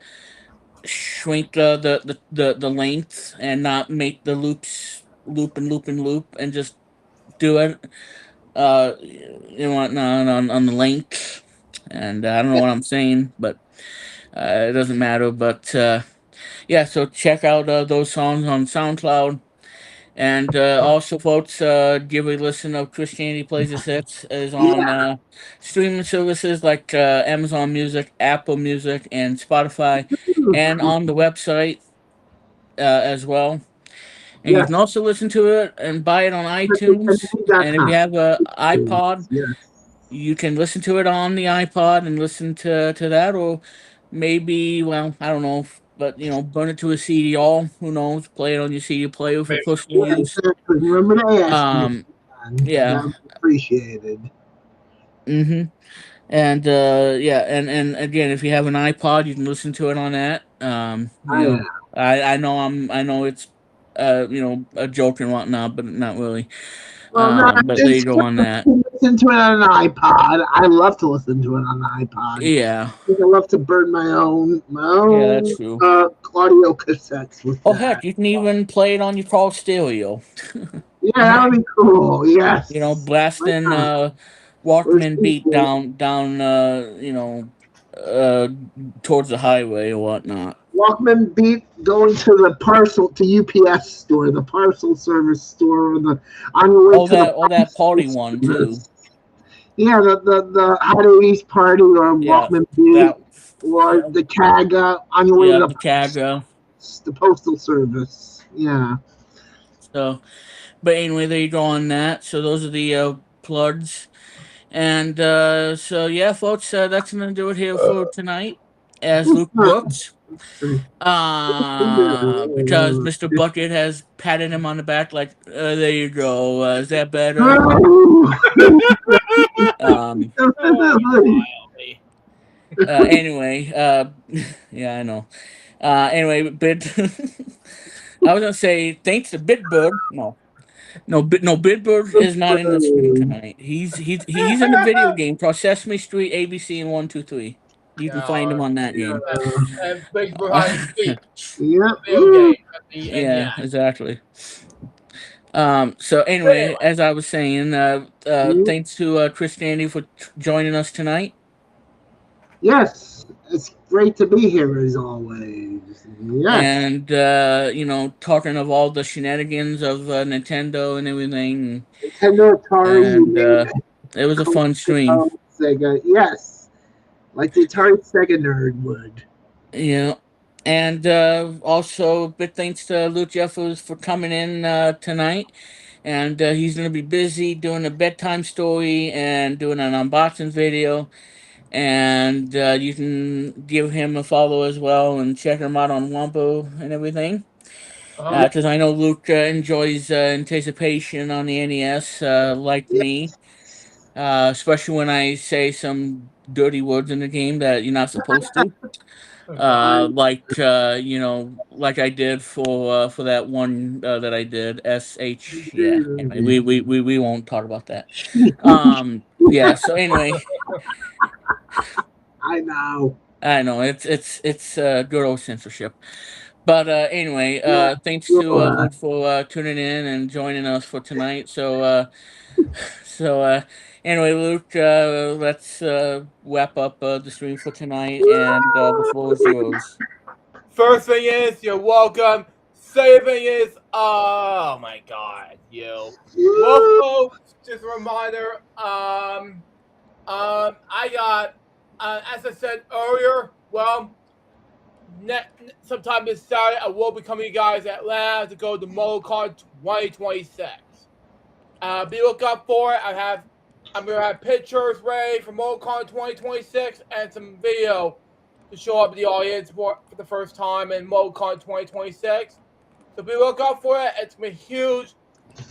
shrink the length and not make the loops loop and loop and loop, and just do it on the link. And I don't know what I'm saying, but it doesn't matter. But yeah, so check out those songs on SoundCloud. And also, folks, give a listen of Christianity Plays Its Hits is on yeah, streaming services like Amazon Music, Apple Music, and Spotify, and on the website as well. And you can yes. also listen to it and buy it on iTunes. And if you have a iPod, Yes. you can listen to it on the iPod and listen to that, or maybe, well, I don't know, but burn it to a CD-ROM. Who knows? Play it on your CD player for personal Yeah, use. exactly. Remember to ask me, Um, man. yeah. That would be appreciated. Mm-hmm. And yeah, and again, if you have an iPod, you can listen to it on that. I am. I know it's a joke and whatnot, but not really. Well, no, But there you it's go good on that. to listen to it on an iPod. I love to listen to it on an iPod. Yeah. I love to burn my Yeah, that's own true. audio cassettes with Oh heck, that. you can even play it on your car stereo. Yeah, that would be cool. Yes. Why Blasting not? Where's Walkman beat people? down uh towards the highway or whatnot. Walkman beat going to the parcel to UPS store, the parcel service store, or the on your way to the All that parcel party one too. service. Yeah, the Hot 80s party or Yeah, Walkman beat that. or Yeah, the CAGA on your way to yeah, the Caga. the postal service. Yeah. So, but anyway, there you go on that. So those are the plugs, and so yeah, folks, that's gonna do it here for tonight. As Luke works, because Mr. Bucket has patted him on the back, like, there you go. Is that better? Um. Anyway. Yeah, I know. Anyway, Bid. I was gonna say thanks to Bitbird. No, Bitbird is not in the stream tonight. He's in the video game called Sesame Street, ABC, and 1 2 3. You can find him on that game. And Big Behind Uh, Speak, Yeah. video game at the yeah, NES. exactly. So But anyway, as I was saying, thanks to Christianity for joining us tonight. Yes. It's great to be here as always. Yes. And talking of all the shenanigans of Nintendo and everything, Nintendo, Atari, you and name it. it was a fun stream. Coleco. Sega, yes, like the Atari Sega nerd would. Yeah. And also, big thanks to Luke Jeffers for coming in tonight. And he's going to be busy doing a bedtime story and doing an unboxing video. And you can give him a follow as well and check him out on Wampo and everything. Uh-huh. Because I know Luke enjoys anticipation on the NES, like me. Especially when I say some dirty words in the game that you're not supposed to. Like like I did for that one that I did sh. Yeah. Anyway, we won't talk about that. Yeah. So anyway, I know. I know it's good old censorship. But anyway, Yeah, thanks to sure. Luke for tuning in and joining us for tonight. So anyway, Luke, let's wrap up the stream for tonight, and the floor is yours. First thing is, you're welcome. Second thing is, oh my god, you. Well, Woo! folks, just a reminder, I got, as I said earlier, well, sometime this Saturday, I will be coming to you guys at Atlanta to go to MotoCon 2026. Be looking up for it. I'm gonna have pictures ready for MotoCon 2026 and some video to show up the audience for the first time in MotoCon 2026. So be looking out for it. It's gonna be huge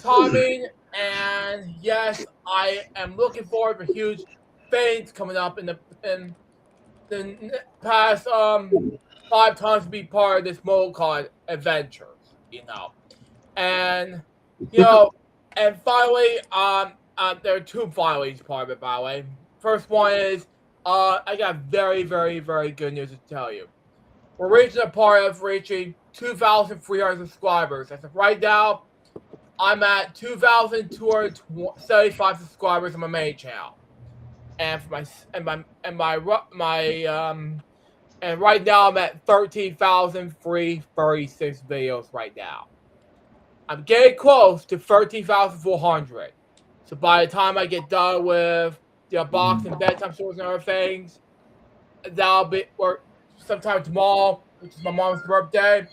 timing, and yes, I am looking forward for huge things coming up in the past 5 times to be part of this MotoCon adventures, and you know, and finally, there are two finalies part of it, by the way. First one is, I got very, very, very good news to tell you. We're reaching a part of reaching 2,300 subscribers. As of right now, I'm at 2,275 subscribers on my main channel, and for and right now I'm at 13,336 videos right now. I'm getting close to 13,400. So by the time I get done with the unboxing, bedtime stories, and other things, that'll be or sometime tomorrow, which is my mom's birthday.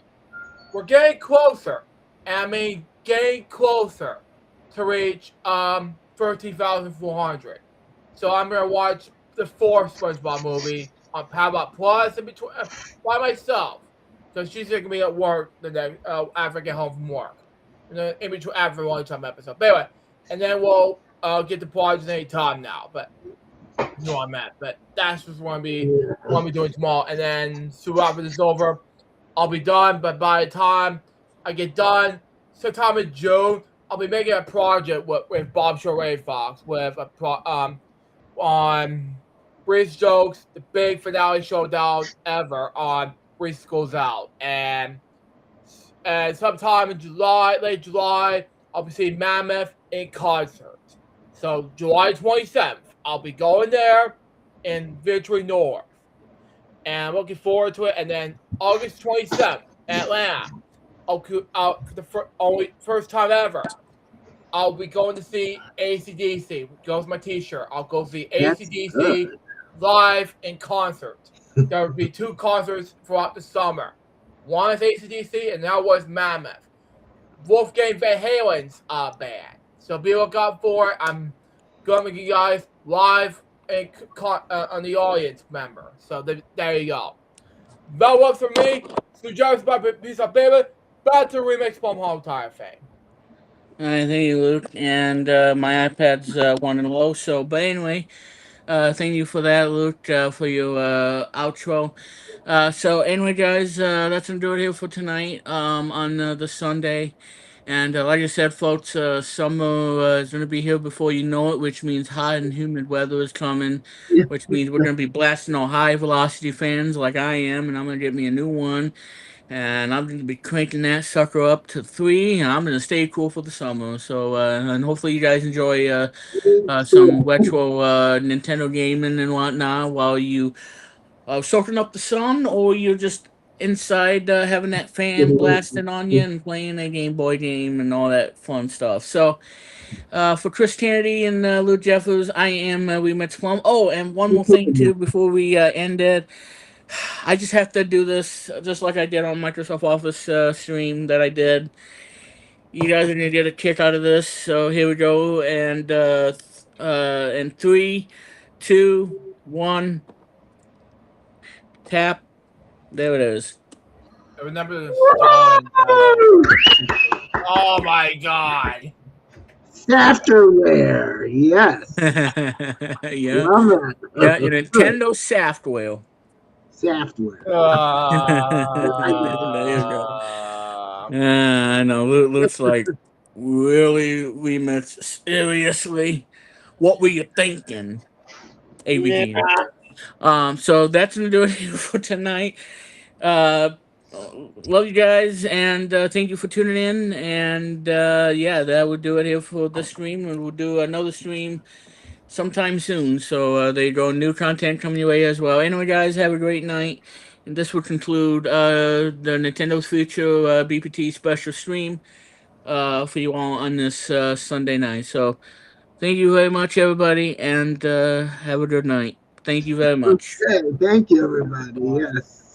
We're getting closer, and I mean getting closer to reach 13,400. So I'm gonna watch the fourth SpongeBob movie on Paramount Plus in between by myself, because she's gonna be at work the next after I get home from work, and then in between after one time episode. But anyway, and then we'll get the project any time now. But you know what I'm at. But that's just what I'm be doing tomorrow. And then soon after this is over, I'll be done. But by the time I get done, sometime in June, I'll be making a project with Bob Shore Ray Fox with on Breeze Jokes, the big finale showdown ever on Breeze Goes Out. And sometime in July, late July, I'll be seeing Mammoth in concert. So July 27th, I'll be going there in Victory North. And I'm looking forward to it. And then August 27th, Atlanta. For the first time ever, I'll be going to see AC/DC. Goes my T-shirt. I'll go see That's AC/DC good. live in concert. There will be 2 concerts throughout the summer. One is AC/DC, and the other was Mammoth. Wolfgang Van Halen's band. So be looking out for it. I'm going to you guys live and on the audience member. So there you go. That was for me. So Jarvis by Piece of Baby. Back to remix Bomb Hall Tire Fame. All right, thank you, Luke. And my iPad's running low. So, but anyway, thank you for that, Luke, for your outro. So anyway, guys, that's gonna do it here for tonight. On the Sunday, and like I said, folks, summer is gonna be here before you know it, which means hot and humid weather is coming, which means we're gonna be blasting on high velocity fans like I am, and I'm gonna get me a new one, and I'm gonna be cranking that sucker up to 3, and I'm gonna stay cool for the summer. So, and hopefully you guys enjoy some retro Nintendo gaming and whatnot while you soaking up the sun, or you're just inside having that fan blasting on you and playing a Game Boy game and all that fun stuff. So for Chris Kennedy and Lou Jeffers, I am We Met Plum. Oh, and one more thing too before we end it. I just have to do this just like I did on Microsoft Office stream that I did. You guys are gonna get a kick out of this, so here we go. And 3, 2, 1, tap. There it is. I remember the star. Oh my god. Afterwear, yes. Yeah. Love that. Yeah, your Nintendo Software. Software. There you go. I know. Looks like really we meant seriously. What were you thinking? ABG. So that's gonna do it for tonight. Love you guys, and thank you for tuning in. And yeah, that would do it here for the stream. And we'll do another stream sometime soon. So there you go. New content coming your way as well. Anyway, guys, have a great night. And this will conclude the Nintendo's Future BPT special stream for you all on this Sunday night. So thank you very much, everybody, and have a good night. Thank you very much. Okay, thank you, everybody. Yes.